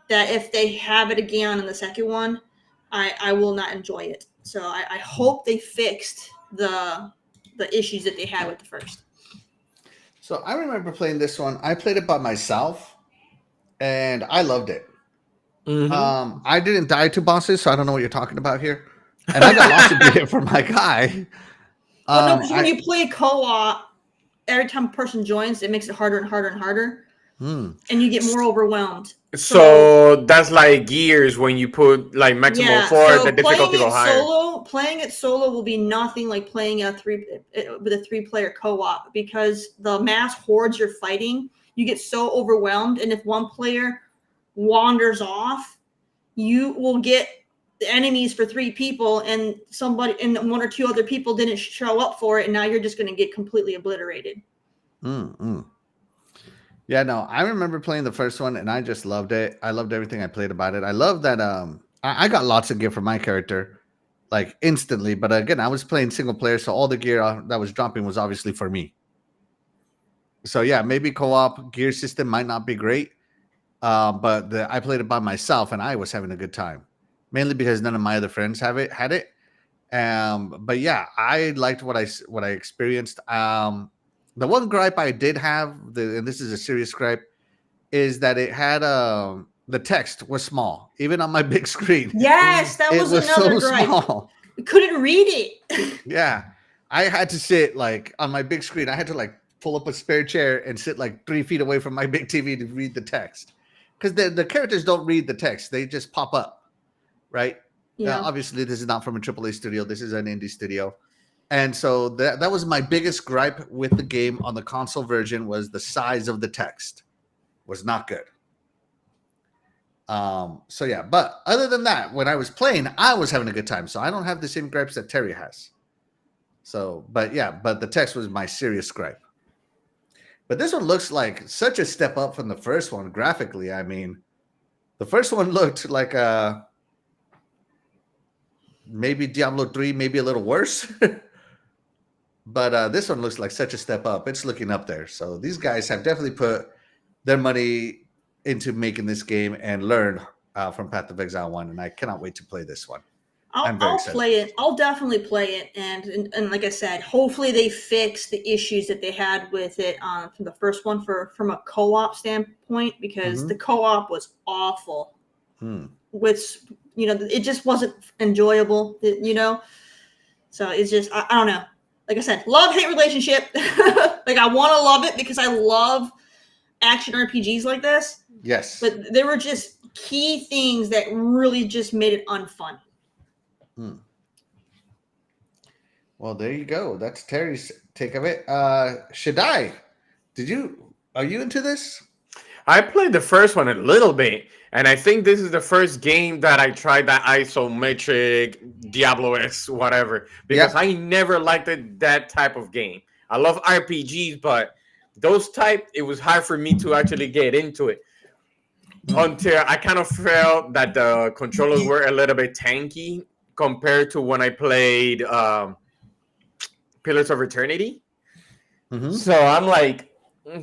that if they have it again in the second one, I will not enjoy it. So I hope they fixed the issues that they had with the first. So I remember playing this one. I played it by myself, and I loved it. I didn't die to bosses, so I don't know what you're talking about here. And I got lots of gear for my guy. Well, no, because when you play co-op, every time a person joins, it makes it harder and harder and harder, and you get more overwhelmed. So that's like Gears when you put like maximum 4, the difficulty go higher. Playing it solo will be nothing like playing with a 3-player co-op, because the mass hordes you're fighting, you get so overwhelmed, and if one player wanders off, you will get the enemies for 3 people, and one or 2 other people didn't show up for it, and now you're just going to get completely obliterated. Yeah, no, I remember playing the first one, and I just loved it. I loved everything I played about it. I love that I got lots of gear for my character, like instantly. But again, I was playing single player, so all the gear that was dropping was obviously for me. So yeah, maybe co-op gear system might not be great, but I played it by myself and I was having a good time, mainly because none of my other friends had it. But yeah, I liked what I experienced. The one gripe I did have, and this is a serious gripe, is that it had the text was small, even on my big screen. Yes, that It was was another so gripe. small. We couldn't read it. Yeah, I had to sit like on my big screen. I had to like pull up a spare chair and sit like 3 feet away from my big TV to read the text, because the characters don't read the text; they just pop up, right? Yeah. Obviously, this is not from a AAA studio. This is an indie studio. And so that was my biggest gripe with the game on the console version, was the size of the text was not good. So yeah, but other than that, when I was playing, I was having a good time. So I don't have the same gripes that Terry has. So, but the text was my serious gripe. But this one looks like such a step up from the first one graphically. I mean, the first one looked like maybe Diablo 3, maybe a little worse. But this one looks like such a step up. It's looking up there. So these guys have definitely put their money into making this game and learned from Path of Exile 1. And I cannot wait to play this one. I'll play it. I'll definitely play it. And like I said, hopefully they fix the issues that they had with it from the first one from a co-op standpoint, because the co-op was awful. With, it just wasn't enjoyable, So it's just, I don't know. Like I said, love-hate relationship. Like, I want to love it because I love action RPGs like this. Yes. But there were just key things that really just made it unfun. Well, there you go. That's Terry's take of it. Shaddai, are you into this? I played the first one a little bit, and I think this is the first game that I tried that isometric Diablo-esque whatever, because I never liked that type of game. I love RPGs, but those type, it was hard for me to actually get into it until I kind of felt that the controllers were a little bit tanky compared to when I played Pillars of Eternity. So I'm like,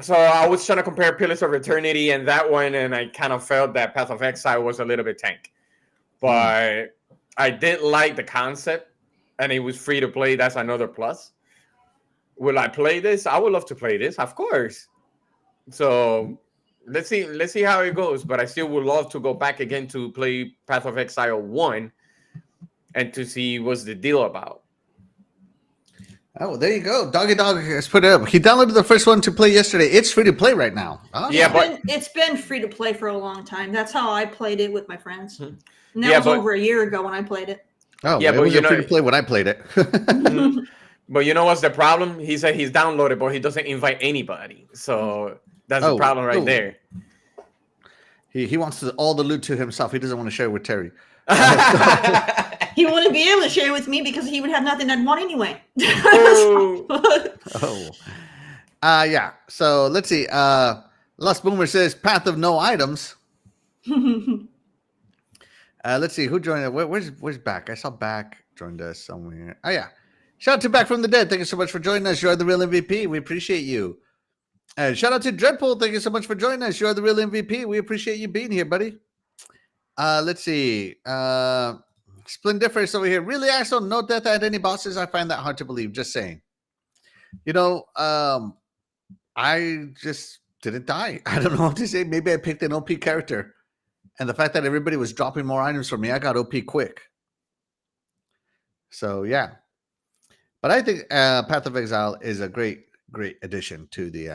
so I was trying to compare Pillars of Eternity and that one, and I kind of felt that Path of Exile was a little bit tank. But I did like the concept, and it was free to play. That's another plus. Will I play this? I would love to play this, of course. So let's see how it goes. But I still would love to go back again to play Path of Exile 1 and to see what's the deal about. Oh, there you go. Doggy Dog has put it up. He downloaded the first one to play yesterday. It's free to play right now. Oh. Yeah, it's been free to play for a long time. That's how I played it with my friends. And that was over a year ago when I played it. Oh, yeah, but it was free to play when I played it. But you know what's the problem? He said he's downloaded, but he doesn't invite anybody. So that's the problem right there. He wants all the loot to himself. He doesn't want to share with Terry. He wouldn't be able to share with me because he would have nothing I'd want anyway. Yeah. So let's see. Lost Boomer says Path of No Items. Let's see who joined it. Where's Back? I saw Back joined us somewhere. Oh yeah. Shout out to Back from the Dead. Thank you so much for joining us. You're the real MVP. We appreciate you. And shout out to Dreadpool. Thank you so much for joining us. You're the real MVP. We appreciate you being here, buddy. Let's see. Splendiferous over here. Really, Axel? No death at any bosses? I find that hard to believe. Just saying. I just didn't die. I don't know what to say. Maybe I picked an OP character. And the fact that everybody was dropping more items for me, I got OP quick. So, yeah. But I think Path of Exile is a great addition to the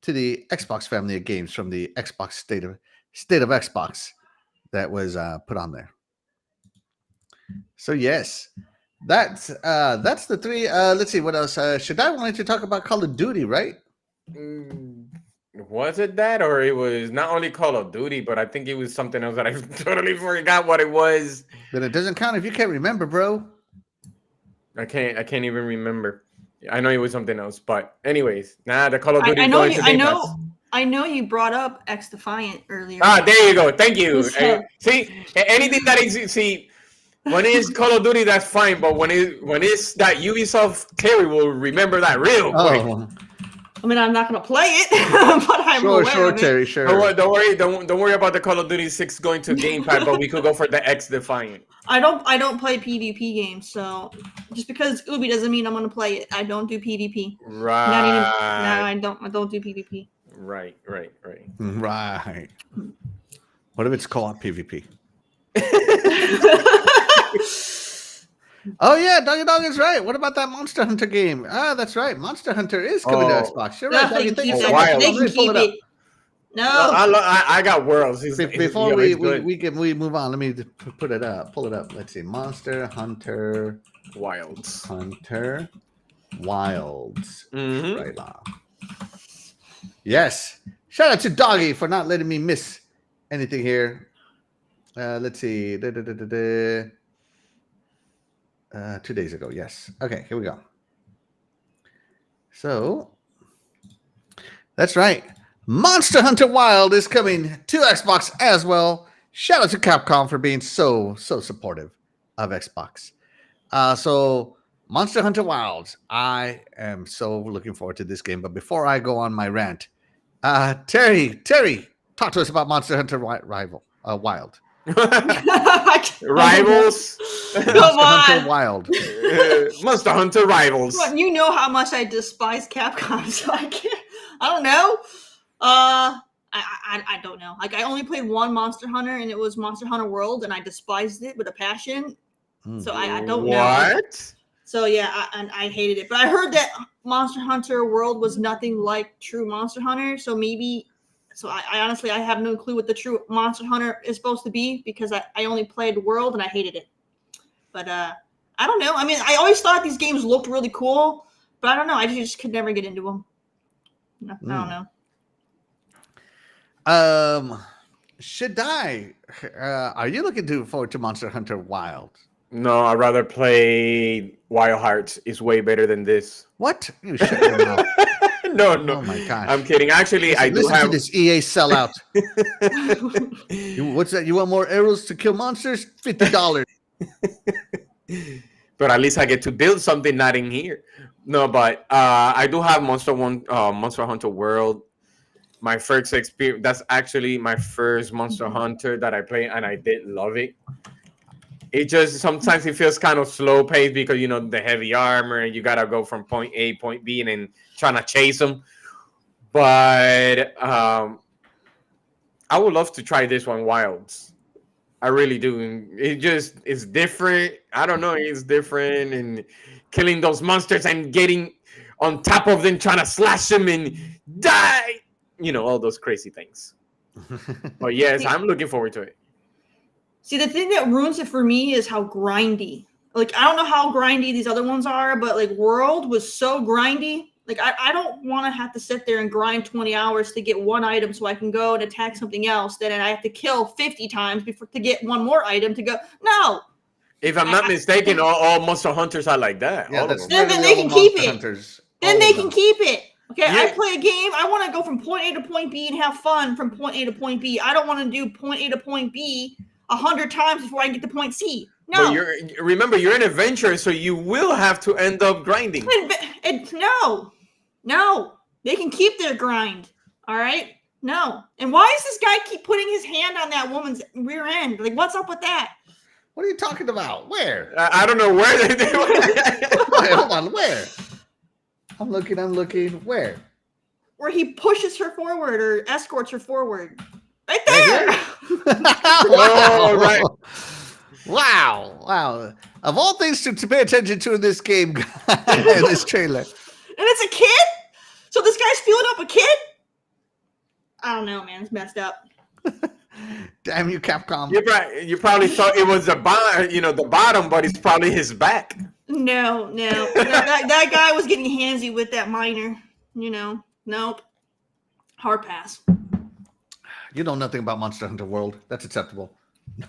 Xbox family of games from the Xbox State of Xbox that was put on there. So yes, that's the three. Let's see what else. Shaddai wanted to talk about Call of Duty, right? Was it that, or it was not only Call of Duty, but I think it was something else that I totally forgot what it was. Then it doesn't count if you can't remember, bro. I can't even remember. I know it was something else, but anyways, the Call of Duty. I know you brought up X Defiant earlier. There you go. Thank you. See, anything that is When it's Call of Duty, that's fine, but when it's that Ubisoft, Terry will remember that real quick. Oh, I mean, I'm not gonna play it, but I'm sure, aware sure, of it. Terry, sure. Don't worry about the Call of Duty 6 going to Gamepad, but we could go for the X Defiant. I don't play PvP games, so just because Ubi doesn't mean I'm gonna play it. I don't do PvP. Right. No, I don't do PvP. Right. Right. What if it's co-op PvP? Oh yeah, Doggy Dog is right. What about that Monster Hunter game? Ah, that's right. Monster Hunter is coming to Xbox. You're right, No, Doggy. they Thank can you keep so Wild. much. They Let can me pull keep it up. it. No. I got worlds. Before it's we good. move on, let me put it up. Pull it up. Let's see. Monster Hunter Wilds. Wilds. Mhm. Right now. Yes. Shout out to Doggy for not letting me miss anything here. Let's see. 2 days ago. Yes. Okay, here we go. So that's right. Monster Hunter Wild is coming to Xbox as well. Shout out to Capcom for being so supportive of Xbox. So Monster Hunter Wilds. I am so looking forward to this game. But before I go on my rant, Terry, talk to us about Monster Hunter Wild. Rivals. Come Monster Hunter on. Wild. Monster Hunter Rivals. Come on, you know how much I despise Capcom, so I can't. I don't know. I don't know. Like, I only played one Monster Hunter, and it was Monster Hunter World, and I despised it with a passion. So I don't know. What? So yeah, I hated it. But I heard that Monster Hunter World was nothing like true Monster Hunter. So maybe. So I honestly I have no clue what the true Monster Hunter is supposed to be because I only played World and I hated it. But I don't know. I mean, I always thought these games looked really cool, but I don't know. I just could never get into them. No, I don't know. Shadai, are you looking forward to Monster Hunter Wild? No, I'd rather play Wild Hearts. It's way better than this. What? You shut your mouth. No. Oh my gosh. I'm kidding. Actually, I do listen have to this EA sellout. What's that? You want more arrows to kill monsters? $50. But at least I get to build something not in here. No, but I do have Monster Hunter World. My first experience. That's actually my first Monster Hunter that I played, and I did love it. It just sometimes it feels kind of slow paced because the heavy armor and you gotta go from point A, point B, and then trying to chase them. But I would love to try this one, Wilds. I really do. It's different. I don't know. It's different, and killing those monsters and getting on top of them, trying to slash them and die. All those crazy things. But yes, I'm looking forward to it. See, the thing that ruins it for me is how grindy. Like, I don't know how grindy these other ones are, but like World was so grindy. Like, I don't want to have to sit there and grind 20 hours to get one item so I can go and attack something else. Then I have to kill 50 times to get one more item to go. No. If I'm not mistaken, all Monster Hunters are like that. Yeah, all that's of them. Then they can keep it. Hunters, Then they can keep it. Okay, Yeah. I play a game. I want to go from point A to point B and have fun from point A to point B. I don't want to do point A to point B 100 times before I get to point C. No. But remember, you're an adventurer, so you will have to end up grinding. No. They can keep their grind. All right? No. And why does this guy keep putting his hand on that woman's rear end? Like, what's up with that? What are you talking about? Where? I don't know where they do. Wait, hold on. Where? I'm looking. Where? Where he pushes her forward or escorts her forward. Right there. Oh, right. Wow. Of all things to pay attention to in this game, in this trailer. And it's a kid? So this guy's feeling up a kid? I don't know, man. It's messed up. Damn you, Capcom. You probably thought it was the bottom, but it's probably his back. No. that guy was getting handsy with that minor. Nope. Hard pass. You know nothing about Monster Hunter World. That's acceptable.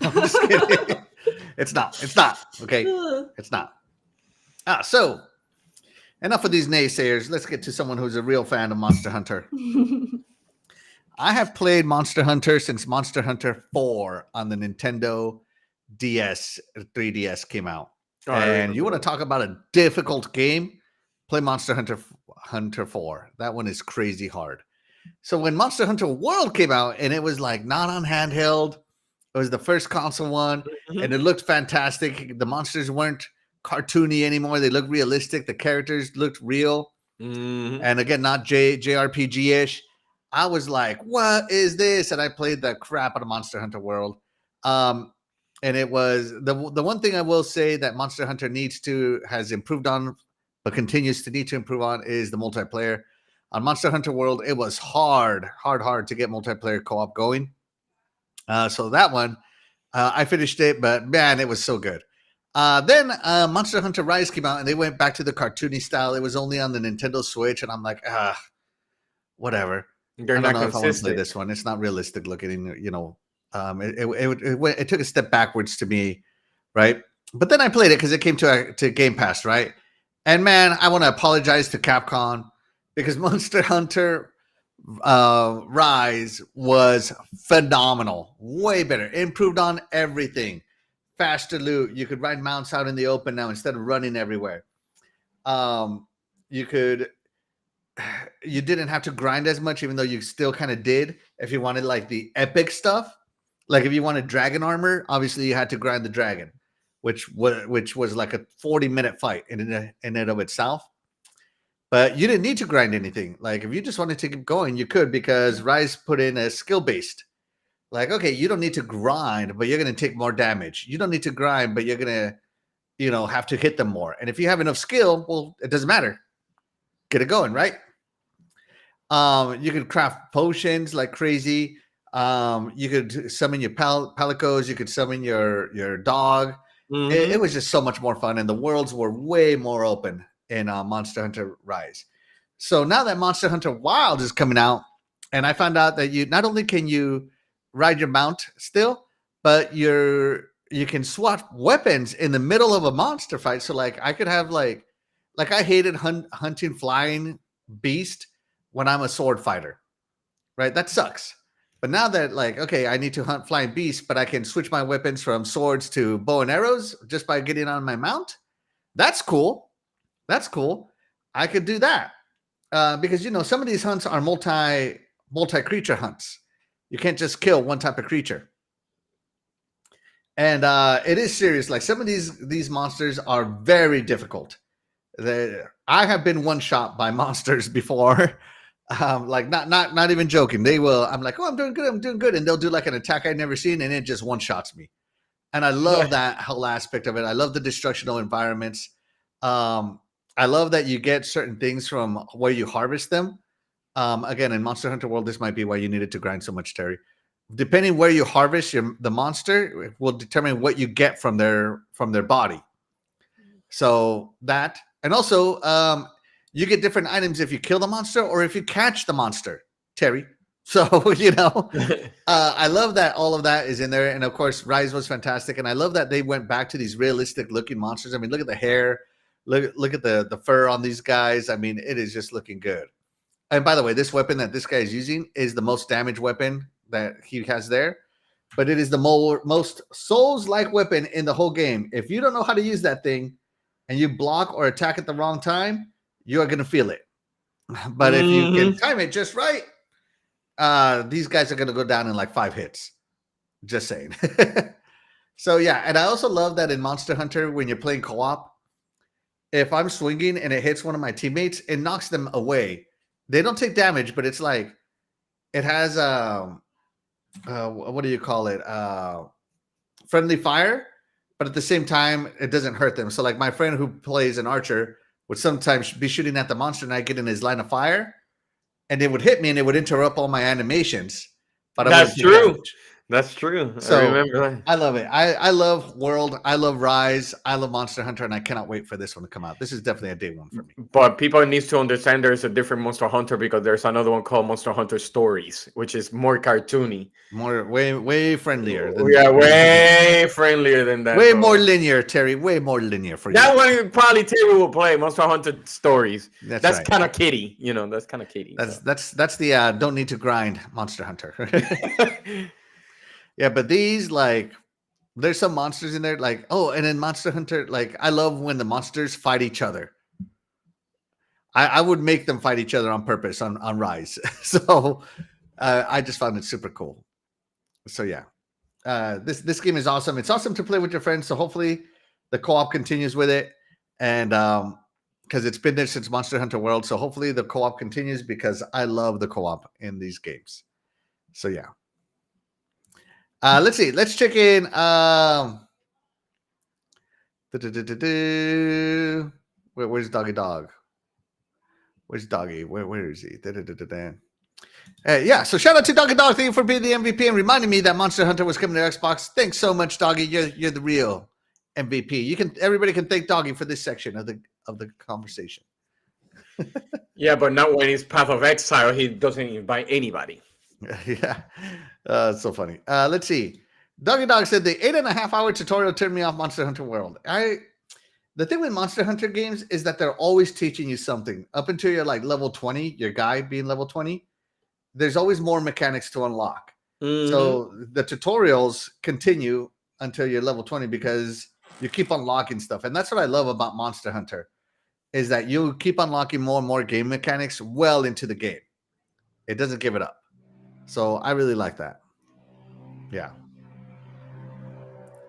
No, I'm just kidding. It's not. Okay? It's not. So, enough of these naysayers. Let's get to someone who's a real fan of Monster Hunter. I have played Monster Hunter since Monster Hunter 4 on the Nintendo DS 3DS came out. Oh, I And remember you want to that. talk about a difficult game? Play Monster Hunter 4. That one is crazy hard. So when Monster Hunter World came out and it was like not on handheld, it was the first console one, Mhm. and it looked fantastic. The monsters weren't cartoony anymore. They looked realistic. The characters looked real. Mhm. And again, not JRPG-ish. I was like, what is this? And I played the crap out of Monster Hunter World. And it was the one thing I will say that Monster Hunter has improved on, but continues to need to improve on, is the multiplayer. On Monster Hunter World, it was hard to get multiplayer co-op going. So that one, I finished it, but man, it was so good. Then Monster Hunter Rise came out, and they went back to the cartoony style. It was only on the Nintendo Switch, and I'm like, whatever. They're I don't not know if I want to play consistent. this one. It's not realistic looking, it took a step backwards to me, right? But then I played it because it came to Game Pass, right? And man, I want to apologize to Capcom because Monster Hunter Rise was phenomenal, way better, improved on everything. Faster loot. You could ride mounts out in the open now instead of running everywhere. You didn't have to grind as much, even though you still kind of did. If you wanted like the epic stuff, like if you wanted dragon armor, obviously you had to grind the dragon, which was like a 40-minute fight in and of itself. But you didn't need to grind anything. Like if you just wanted to keep going, you could, because Rise put in a skill based. Like, okay, you don't need to grind, but you're going to take more damage. You don't need to grind, but you're going to, have to hit them more. And if you have enough skill, well, it doesn't matter. Get it going, right? You could craft potions like crazy. You could summon your palicos. You could summon your dog. It was just so much more fun, and the worlds were way more open in Monster Hunter Rise. So now that Monster Hunter Wild is coming out, and I found out that you not only can you ride your mount still, but you can swap weapons in the middle of a monster fight. So like I could have like I hated hunting flying beast when I'm a sword fighter, right? That sucks. But now that like, okay, I need to hunt flying beasts, but I can switch my weapons from swords to bow and arrows just by getting on my mount. That's cool. That's cool. I could do that because some of these hunts are multi creature hunts. You can't just kill one type of creature. And it is serious. Like some of these monsters are very difficult. I have been one shot by monsters before. Like not even joking. They will. I'm like, oh, I'm doing good, and they'll do like an attack I've never seen, and it just one shots me. And I love that whole aspect of it. I love the destructional environments. I love that you get certain things from where you harvest them. Again, in Monster Hunter World, this might be why you needed to grind so much, Terry. Depending where you harvest the monster, it will determine what you get from their body. So that, and also, you get different items if you kill the monster or if you catch the monster, Terry. So I love that all of that is in there, and of course, Rise was fantastic, and I love that they went back to these realistic looking monsters. I mean, look at the hair, look at the fur on these guys. I mean, it is just looking good. And by the way, this weapon that this guy is using is the most damage weapon that he has there, but it is the most Souls-like weapon in the whole game. If you don't know how to use that thing and you block or attack at the wrong time, you are going to feel it. But if you can time it just right, these guys are going to go down in like 5 hits. Just saying. So yeah, and I also love that in Monster Hunter, when you're playing co-op, if I'm swinging and it hits one of my teammates, it knocks them away. They don't take damage, but it's like it has what do you call it? Friendly fire, but at the same time, it doesn't hurt them. So like my friend who plays an archer would sometimes be shooting at the monster and I get in his line of fire, and it would hit me and it would interrupt all my animations. But that's true. That's true. So I remember that. I love it. I love World. I love Rise. I love Monster Hunter, and I cannot wait for this one to come out. This is definitely a day one for me. But people need to understand there's a different Monster Hunter because there's another one called Monster Hunter Stories, which is more cartoony. Way friendlier. Way friendlier than that. Way more linear, Terry. Way more linear for you. That one probably Terry will play Monster Hunter Stories. That's right. kind of kiddie. That's kind of kiddie. That's the don't need to grind Monster Hunter. Yeah, but these, like, There's some monsters in there, like, oh, and in Monster Hunter, like, I love when the monsters fight each other. I would make them fight each other on purpose on Rise. So I just found it super cool. So yeah, this game is awesome. It's awesome to play with your friends. So hopefully the co-op continues with it, and because it's been there since Monster Hunter World. So hopefully the co-op continues because I love the co-op in these games. So yeah. Let's see. Let's check in. Where's Doggy Dog? Where's Doggy? Where is he? Yeah, so shout out to Doggy Dog. Thank you for being the MVP and reminding me that Monster Hunter was coming to Xbox. Thanks so much, Doggy. You're the real MVP. Everybody can thank Doggy for this section of the conversation. Yeah, but not when he's Path of Exile, he doesn't invite anybody. Yeah, it's so funny. Let's see. Doggy Dog said the 8.5-hour tutorial turned me off Monster Hunter World. The thing with Monster Hunter games is that they're always teaching you something. Up until you're like level 20, your guy being level 20, there's always more mechanics to unlock. Mm-hmm. So the tutorials continue until you're level 20 because you keep unlocking stuff. And that's what I love about Monster Hunter, is that you keep unlocking more and more game mechanics well into the game. It doesn't give it up. So I really like that. Yeah.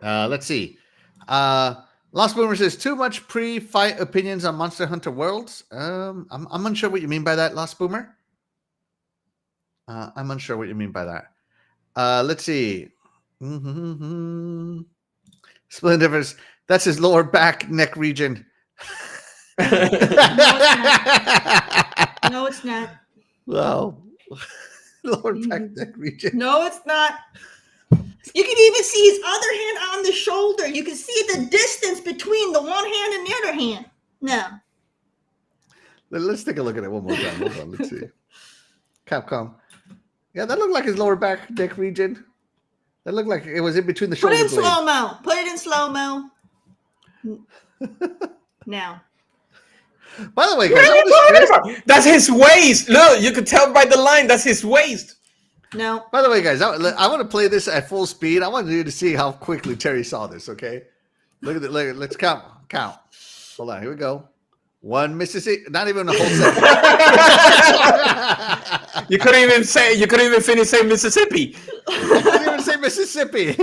Let's see. Lost Boomer says too much pre-fight opinions on Monster Hunter Worlds. I'm unsure what you mean by that, Lost Boomer. I'm unsure what you mean by that. Let's see. Split difference. That's his lower back neck region. No, it's not. Wow. Lower back neck region. No, it's not. You can even see his other hand on the shoulder. You can see the distance between the one hand and the other hand. No. Let's take a look at it one more time. Hold on. Let's see. Capcom. Yeah, that looked like his lower back neck region. That looked like it was in between the shoulder blades. Put it in slow-mo. Put it in slow-mo. Now. By the way, guys, that's his waist. Look, you could tell by the line. That's his waist. No. By the way, guys, I want to play this at full speed. I want you to see how quickly Terry saw this. Okay, look at it. Let's count. Hold on. Here we go. One Mississippi. Not even a whole second. You couldn't even finish saying Mississippi. You couldn't even say Mississippi.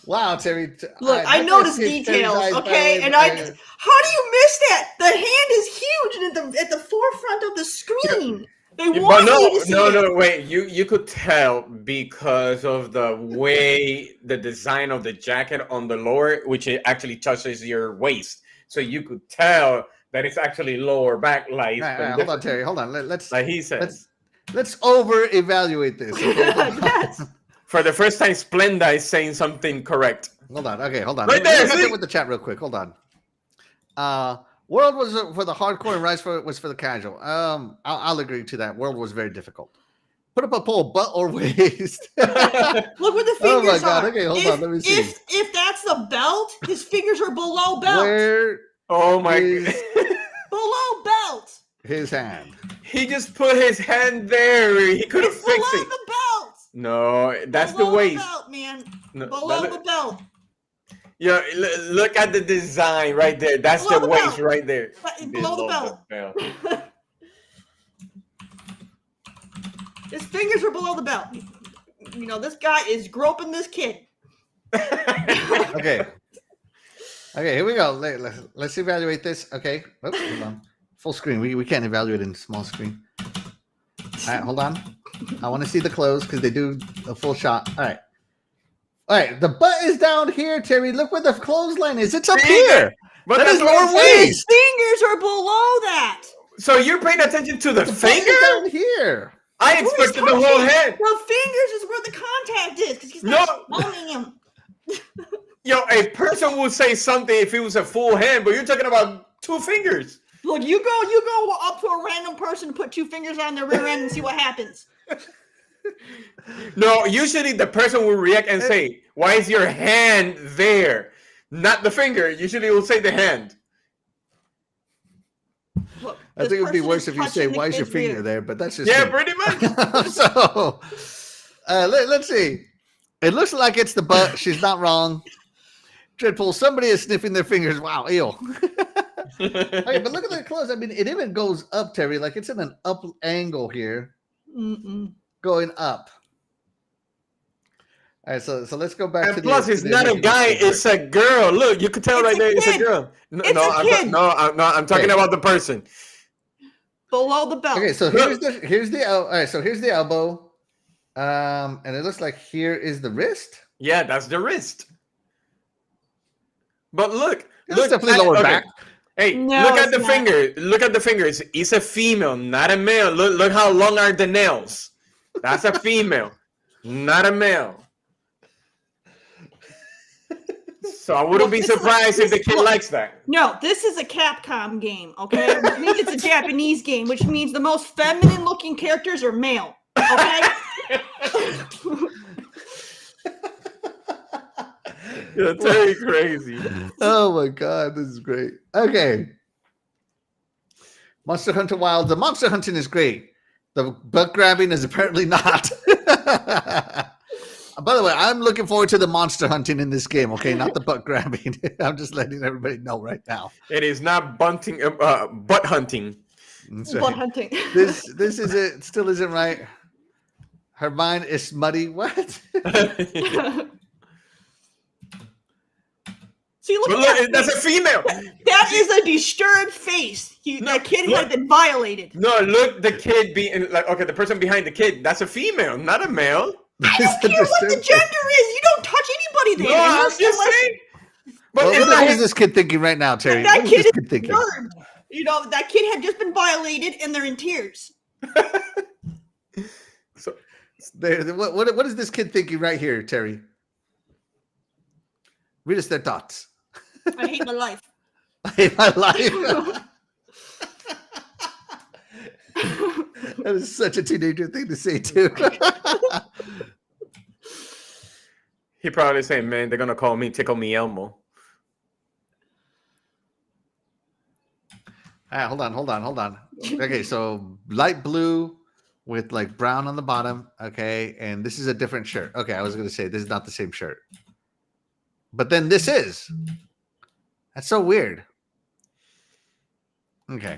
Wow, Terry. Look, I noticed details, okay? And how do you miss that? The hand is huge and at the forefront of the screen. They want you to see it. Wait. You could tell because of the way the design of the jacket on the lower, which it actually touches your waist. So you could tell that it's actually lower back. Like, hold on, Terry. Hold on. Let's like he says. Let's over-evaluate this. Okay? For the first time, Splenda is saying something correct. Hold on. Okay, hold on. Right there. Let's get with the chat real quick. Hold on. World was for the hardcore and Rise was for the casual. I'll agree to that. World was very difficult. Put up a poll, butt or waist. Look where the fingers are. Oh my god. Okay, hold on. Let me see. If that's the belt, his fingers are below belt. Where? Oh my god. Below belt. His hand. He just put his hand there. He could have fixed below it. The belt. No, that's below the waist. The belt, man. No, below the belt. Yeah, look at the design right there. That's below the waist right there. Below the belt. His fingers are below the belt. You know, this guy is groping this kid. Okay, here we go. Let's evaluate this. Okay. Oops, hold on. Full screen. We can't evaluate in small screen. All right, hold on. I want to see the clothes because they do a full shot. All right. The butt is down here, Terry. Look where the clothesline is. It's up here. But that is lower His waist. fingers are below that. So you're paying attention to the finger down here. I expected the whole head. The fingers is where the contact is because he's not owning him. Yo, a person would say something if it was a full hand, but you're talking about 2 fingers. Look, you go up to a random person, put 2 fingers on their rear end, and see what happens. No, usually the person will react and say, "Why is your hand there?" Not the finger. Usually, it will say the hand. Look, I think it would be worse if you say, "Why is your finger there?" But that's just pretty much. So let's see. It looks like it's the butt. She's not wrong. Dreadpool, somebody is sniffing their fingers. Wow, ew. Okay, but look at the clothes. I mean, it even goes up, Terry. Like it's in an up angle here. Going up. All right, so let's go back And to plus, it's not a guy; it's a girl. Look, you can tell It's right a there. It's a kid. girl. No, It's a kid. I'm talking about the person. Below the belt. Okay, so here's the all right. So here's the elbow, and it looks like here is the wrist. Yeah, that's the wrist. But look, It's definitely lower back. Hey, No, look at it's the not. finger. Look at the fingers. It's a female, not a male. Look how long are the nails. That's a female, not a male. So I wouldn't be surprised if the kid likes that. No, this is a Capcom game, okay? Which means it's a Japanese game, which means the most feminine-looking characters are male, okay? You're very crazy. Oh my god, this is great. Okay. Monster Hunter Wild. The monster hunting is great. The butt grabbing is apparently not. By the way, I'm looking forward to the monster hunting in this game, okay? Not the butt grabbing. I'm just letting everybody know right now. It is not butt hunting. That's Butt right. hunting. This is it. Still isn't right. Her mind is smutty. What? See, look But at that. look, that's a female. That is a disturbed face. That kid look. had been violated. No, look, the kid being like, okay, the person behind the kid, that's a female, not a male. I don't care what the gender is. You don't touch anybody there. No, I'm unless- just saying. But Well, it's what not is this kid thinking right now, Terry? That What is kid this is kid thinking? disturbed. You know, that kid had just been violated and they're in tears. So, What is this kid thinking right here, Terry? Read us their thoughts. I hate my life. I hate my life. That is such a teenager thing to say, too. he probably saying, man, they're gonna call me Tickle Me Elmo. Hold on. Okay, so light blue with like brown on the bottom. Okay, and this is a different shirt. Okay, I was going to say this is not the same shirt, but then this is. That's so weird. Okay,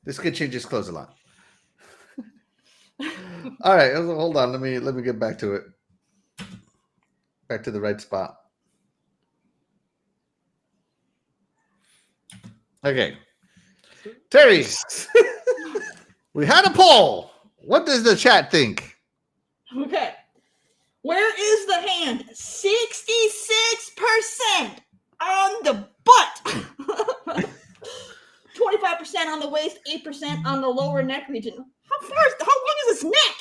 this kid changes clothes a lot. All right, hold on. Let me get back to it. Back to the right spot. Okay. Terry, we had a poll. What does the chat think? Okay. Where is the hand? 66% on the butt. 25% on the waist, 8% on the lower neck region. How long is his neck?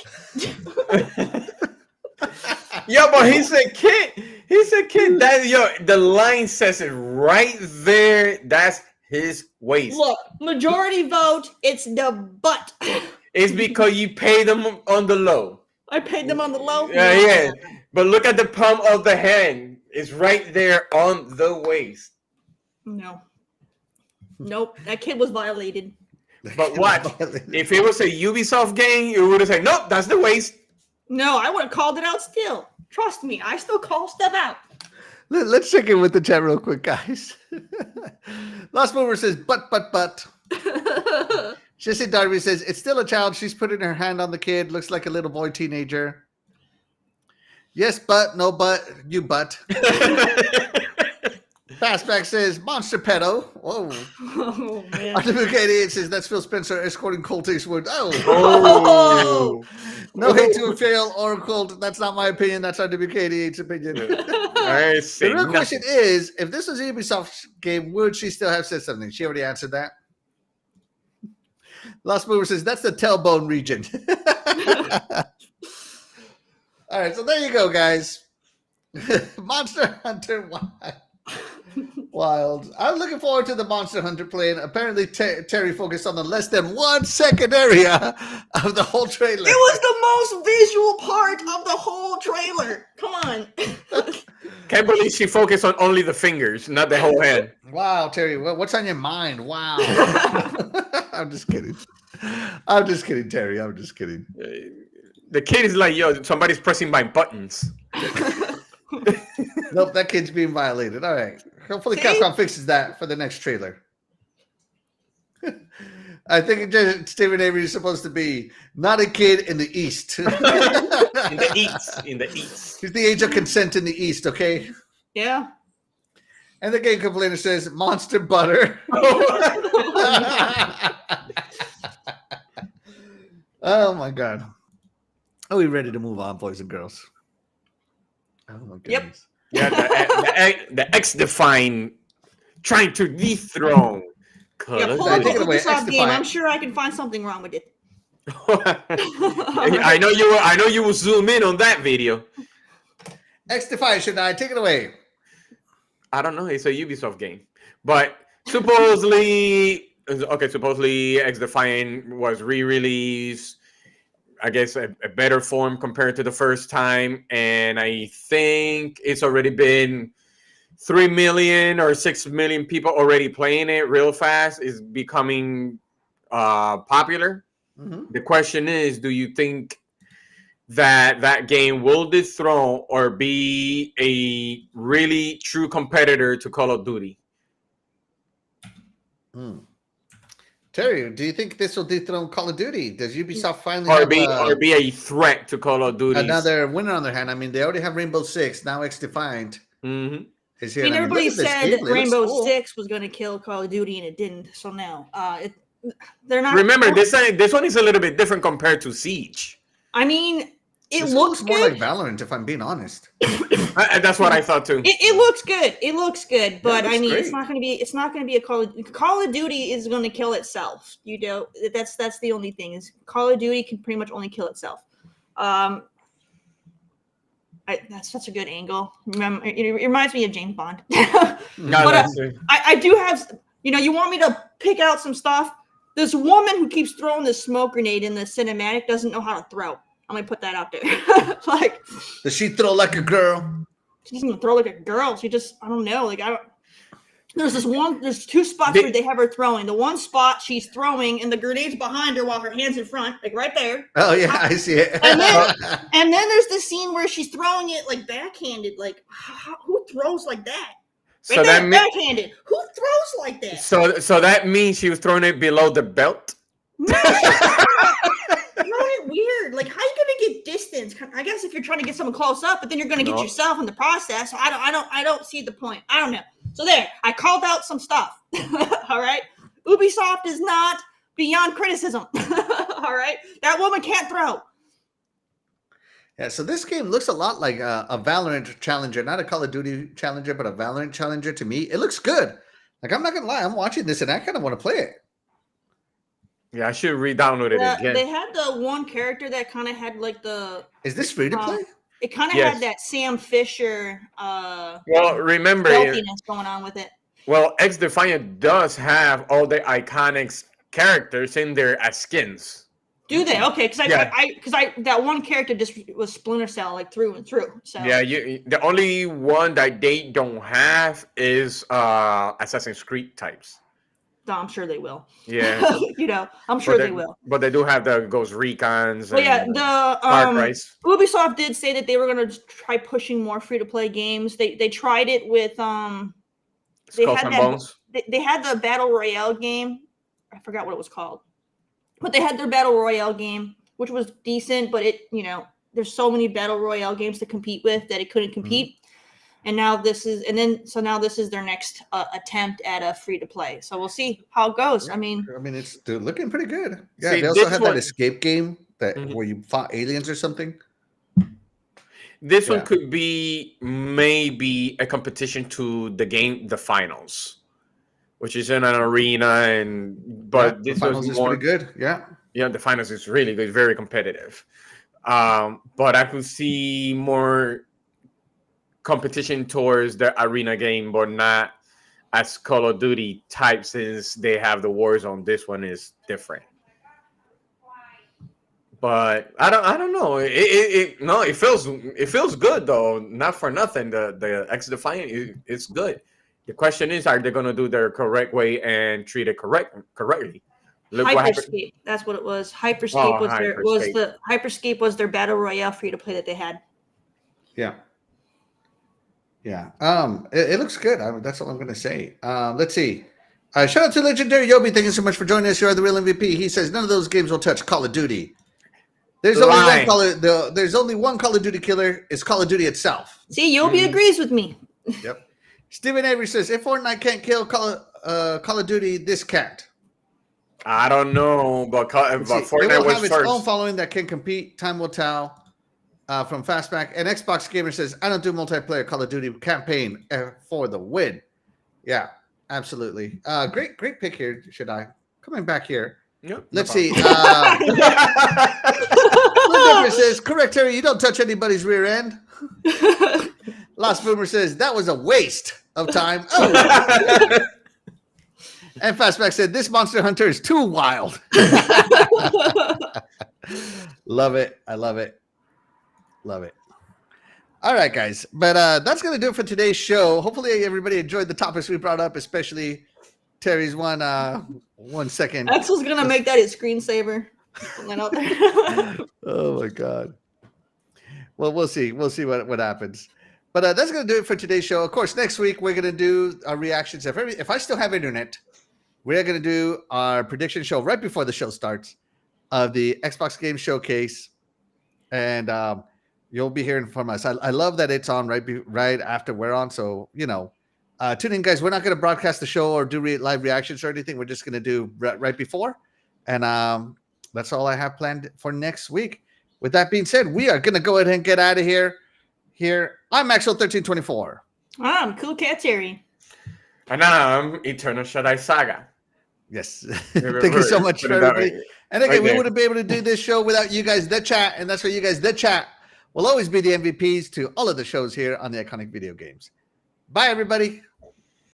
Yeah, but he's a kid. He's a kid. The line says it right there. That's his waist. Look, majority vote, it's the butt. It's because you pay them on the low. I paid them on the low. Yeah. But look at the palm of the hand. It's right there on the waist. No. Nope. That kid was violated. But what? If it was a Ubisoft game, you would have said, nope, that's the waist. No, I would have called it out still. Trust me, I still call stuff out. Let's check in with the chat real quick, guys. Last Mover says, but. Jesse Darby says, it's still a child. She's putting her hand on the kid. Looks like a little boy teenager. Yes, but, no, but, you but. Fastback says, monster pedo. Whoa. Oh, man. RWK88 says, that's Phil Spencer escorting Colt Eastwood. Oh. No hate to a fail or Colt. That's not my opinion. That's RWK88's opinion. The real question is, if this was a Ubisoft game, would she still have said something? She already answered that. Lost Mover says, that's the tailbone region. All right, so there you go, guys. Monster Hunter Wild. I'm looking forward to the Monster Hunter playing. Apparently, Terry focused on the less than 1 second area of the whole trailer. It was the most visual part of the whole trailer. Come on. Can't believe she focused on only the fingers, not the whole hand. Wow, Terry, what's on your mind? Wow. I'm just kidding, Terry. I'm just kidding. The kid is like, yo, somebody's pressing my buttons. Nope, that kid's being violated. All right. Hopefully, See? Capcom fixes that for the next trailer. I think Stephen Avery is supposed to be not a kid in the East. In the east. He's the age of consent in the East, okay? Yeah. And the game complainer says, Monster Butter. Oh, my God. Are we ready to move on, boys and girls? Oh, my goodness. Yeah, the X-Define trying to dethrone Call Yeah, of pull up Take the it away, Ubisoft game. X-Define. I'm sure I can find something wrong with it. I know you will zoom in on that video. X-Defy, should I? Take it away. I don't know. It's a Ubisoft game, but supposedly X-Define was re-released. I guess a better form compared to the first time, and I think it's already been 3 million or 6 million people already playing it real fast. It's becoming popular. Mm-hmm. The question is, do you think that game will dethrone or be a really true competitor to Call of Duty? Terry, do you think this will dethrone Call of Duty? Does Ubisoft finally Or have be a threat to Call of Duty? another winner on their hand? I mean, they already have Rainbow Six, now X-Defined. Mm-hmm. Is here. I mean, everybody look at this said gameplay. It looks Rainbow cool. Six was going to kill Call of Duty, and it didn't. So now, they're not. Remember, this one is a little bit different compared to Siege. I mean, it This looks more good. like Valorant, if I'm being honest. That's what I thought too. It looks good. It looks good, but looks I mean, great. it's not going to be a Call of Duty is going to kill itself. You know, that's the only thing is Call of Duty can pretty much only kill itself. That's such a good angle. Remember, it reminds me of James Bond. But I do have, you want me to pick out some stuff. This woman who keeps throwing this smoke grenade in the cinematic doesn't know how to throw. I'm gonna put that out there. Like, does she throw like a girl? She doesn't throw like a girl. She just, I don't know. Like, there's two spots where they have her throwing. The one spot she's throwing, and the grenade's behind her while her hand's in front, like right there. Oh yeah, I see it. And then there's the scene where she's throwing it like backhanded. Like, who throws like that? So that backhanded. Who throws like that? So that means she was throwing it below the belt. No, throwing it weird. Like, how you gonna get distance? I guess if you're trying to get someone close up, but then you're gonna get yourself in the process. So I don't see the point. I don't know. So there, I called out some stuff. All right, Ubisoft is not beyond criticism. All right, that woman can't throw. Yeah, so this game looks a lot like a Valorant challenger, not a Call of Duty challenger, but a Valorant challenger to me. It looks good. Like, I'm not gonna lie, I'm watching this and I kind of want to play it. Yeah, I should re-download it again. They had the one character that kind of had like the. Is this free to play? It kind of had that Sam Fisher. Well, remember, stealthiness going on with it. Well, X-Defiant does have all the iconic characters in there as skins. Do they? Okay, because that one character just was Splinter Cell like through and through. So yeah, the only one that they don't have is Assassin's Creed types. No, I'm sure they will. Yeah, I'm sure they will. But they do have the Ghost Recons. Well, yeah, the Ubisoft did say that they were going to try pushing more free to play games. They tried it with Skulls and Bones. They had the Battle Royale game. I forgot what it was called. But they had their Battle Royale game, which was decent, but there's so many Battle Royale games to compete with that it couldn't compete. Mm-hmm. And now this is their next attempt at a free to play. So we'll see how it goes. I mean, it's looking pretty good. Yeah, they also had that escape game where you fought aliens or something. This one could be maybe a competition to the game, the finals, which is in an arena, but this finals is pretty good. Yeah, the finals is really good, very competitive. But I could see more competition towards the arena game, but not as Call of Duty type, since they have the Warzone. This one is different. But I don't know. It feels good though. Not for nothing. The X-Defiant is good. The question is, are they going to do their correct way and treat it correctly? Look Hyperscape. That's what it was. Hyperscape Hyperscape was their Battle Royale free to play that they had. Yeah. Yeah. It looks good. That's all I'm going to say. Let's see. Shout out to Legendary Yobi. Thank you so much for joining us. You are the real MVP. He says none of those games will touch Call of Duty. There's only one Call of Duty killer. It's Call of Duty itself. See, Yobi agrees with me. Yep. Stephen Avery says if Fortnite can't kill Call of Duty, this can't. I don't know, but Fortnite it will was have its first. own following that can compete. Time will tell. From Fastback and Xbox Gamer says, I don't do multiplayer Call of Duty campaign for the win. Yeah, absolutely. Great pick here, should I? Coming back here. Yep, Let's no see. Blue says, correct, Terry, you don't touch anybody's rear end. Lost Boomer says, that was a waste of time. Oh. And Fastback said, this Monster Hunter is too wild. Love it. I love it. Love it. All right, guys. But that's going to do it for today's show. Hopefully, everybody enjoyed the topics we brought up, especially Terry's 1 second. Axel's going to make that his screensaver. Out there. Oh, my God. Well, we'll see. We'll see what happens. But that's going to do it for today's show. Of course, next week, we're going to do our reactions. If I still have internet, we're going to do our prediction show right before the show starts of the Xbox Game Showcase. And you'll be hearing from us. I love that it's on right after we're on. So, tune in, guys. We're not going to broadcast the show or do live reactions or anything. We're just going to do right before. And that's all I have planned for next week. With that being said, we are going to go ahead and get out of here. I'm Maxwell1324. I'm coolcatterri. And I'm Eternal Shaddai Saga. Yes. Thank you so much for everybody. And again, we wouldn't be able to do this show without you guys, the chat. And that's why you guys, the chat, will always be the MVPs to all of the shows here on the Iconic Video Games. Bye, everybody.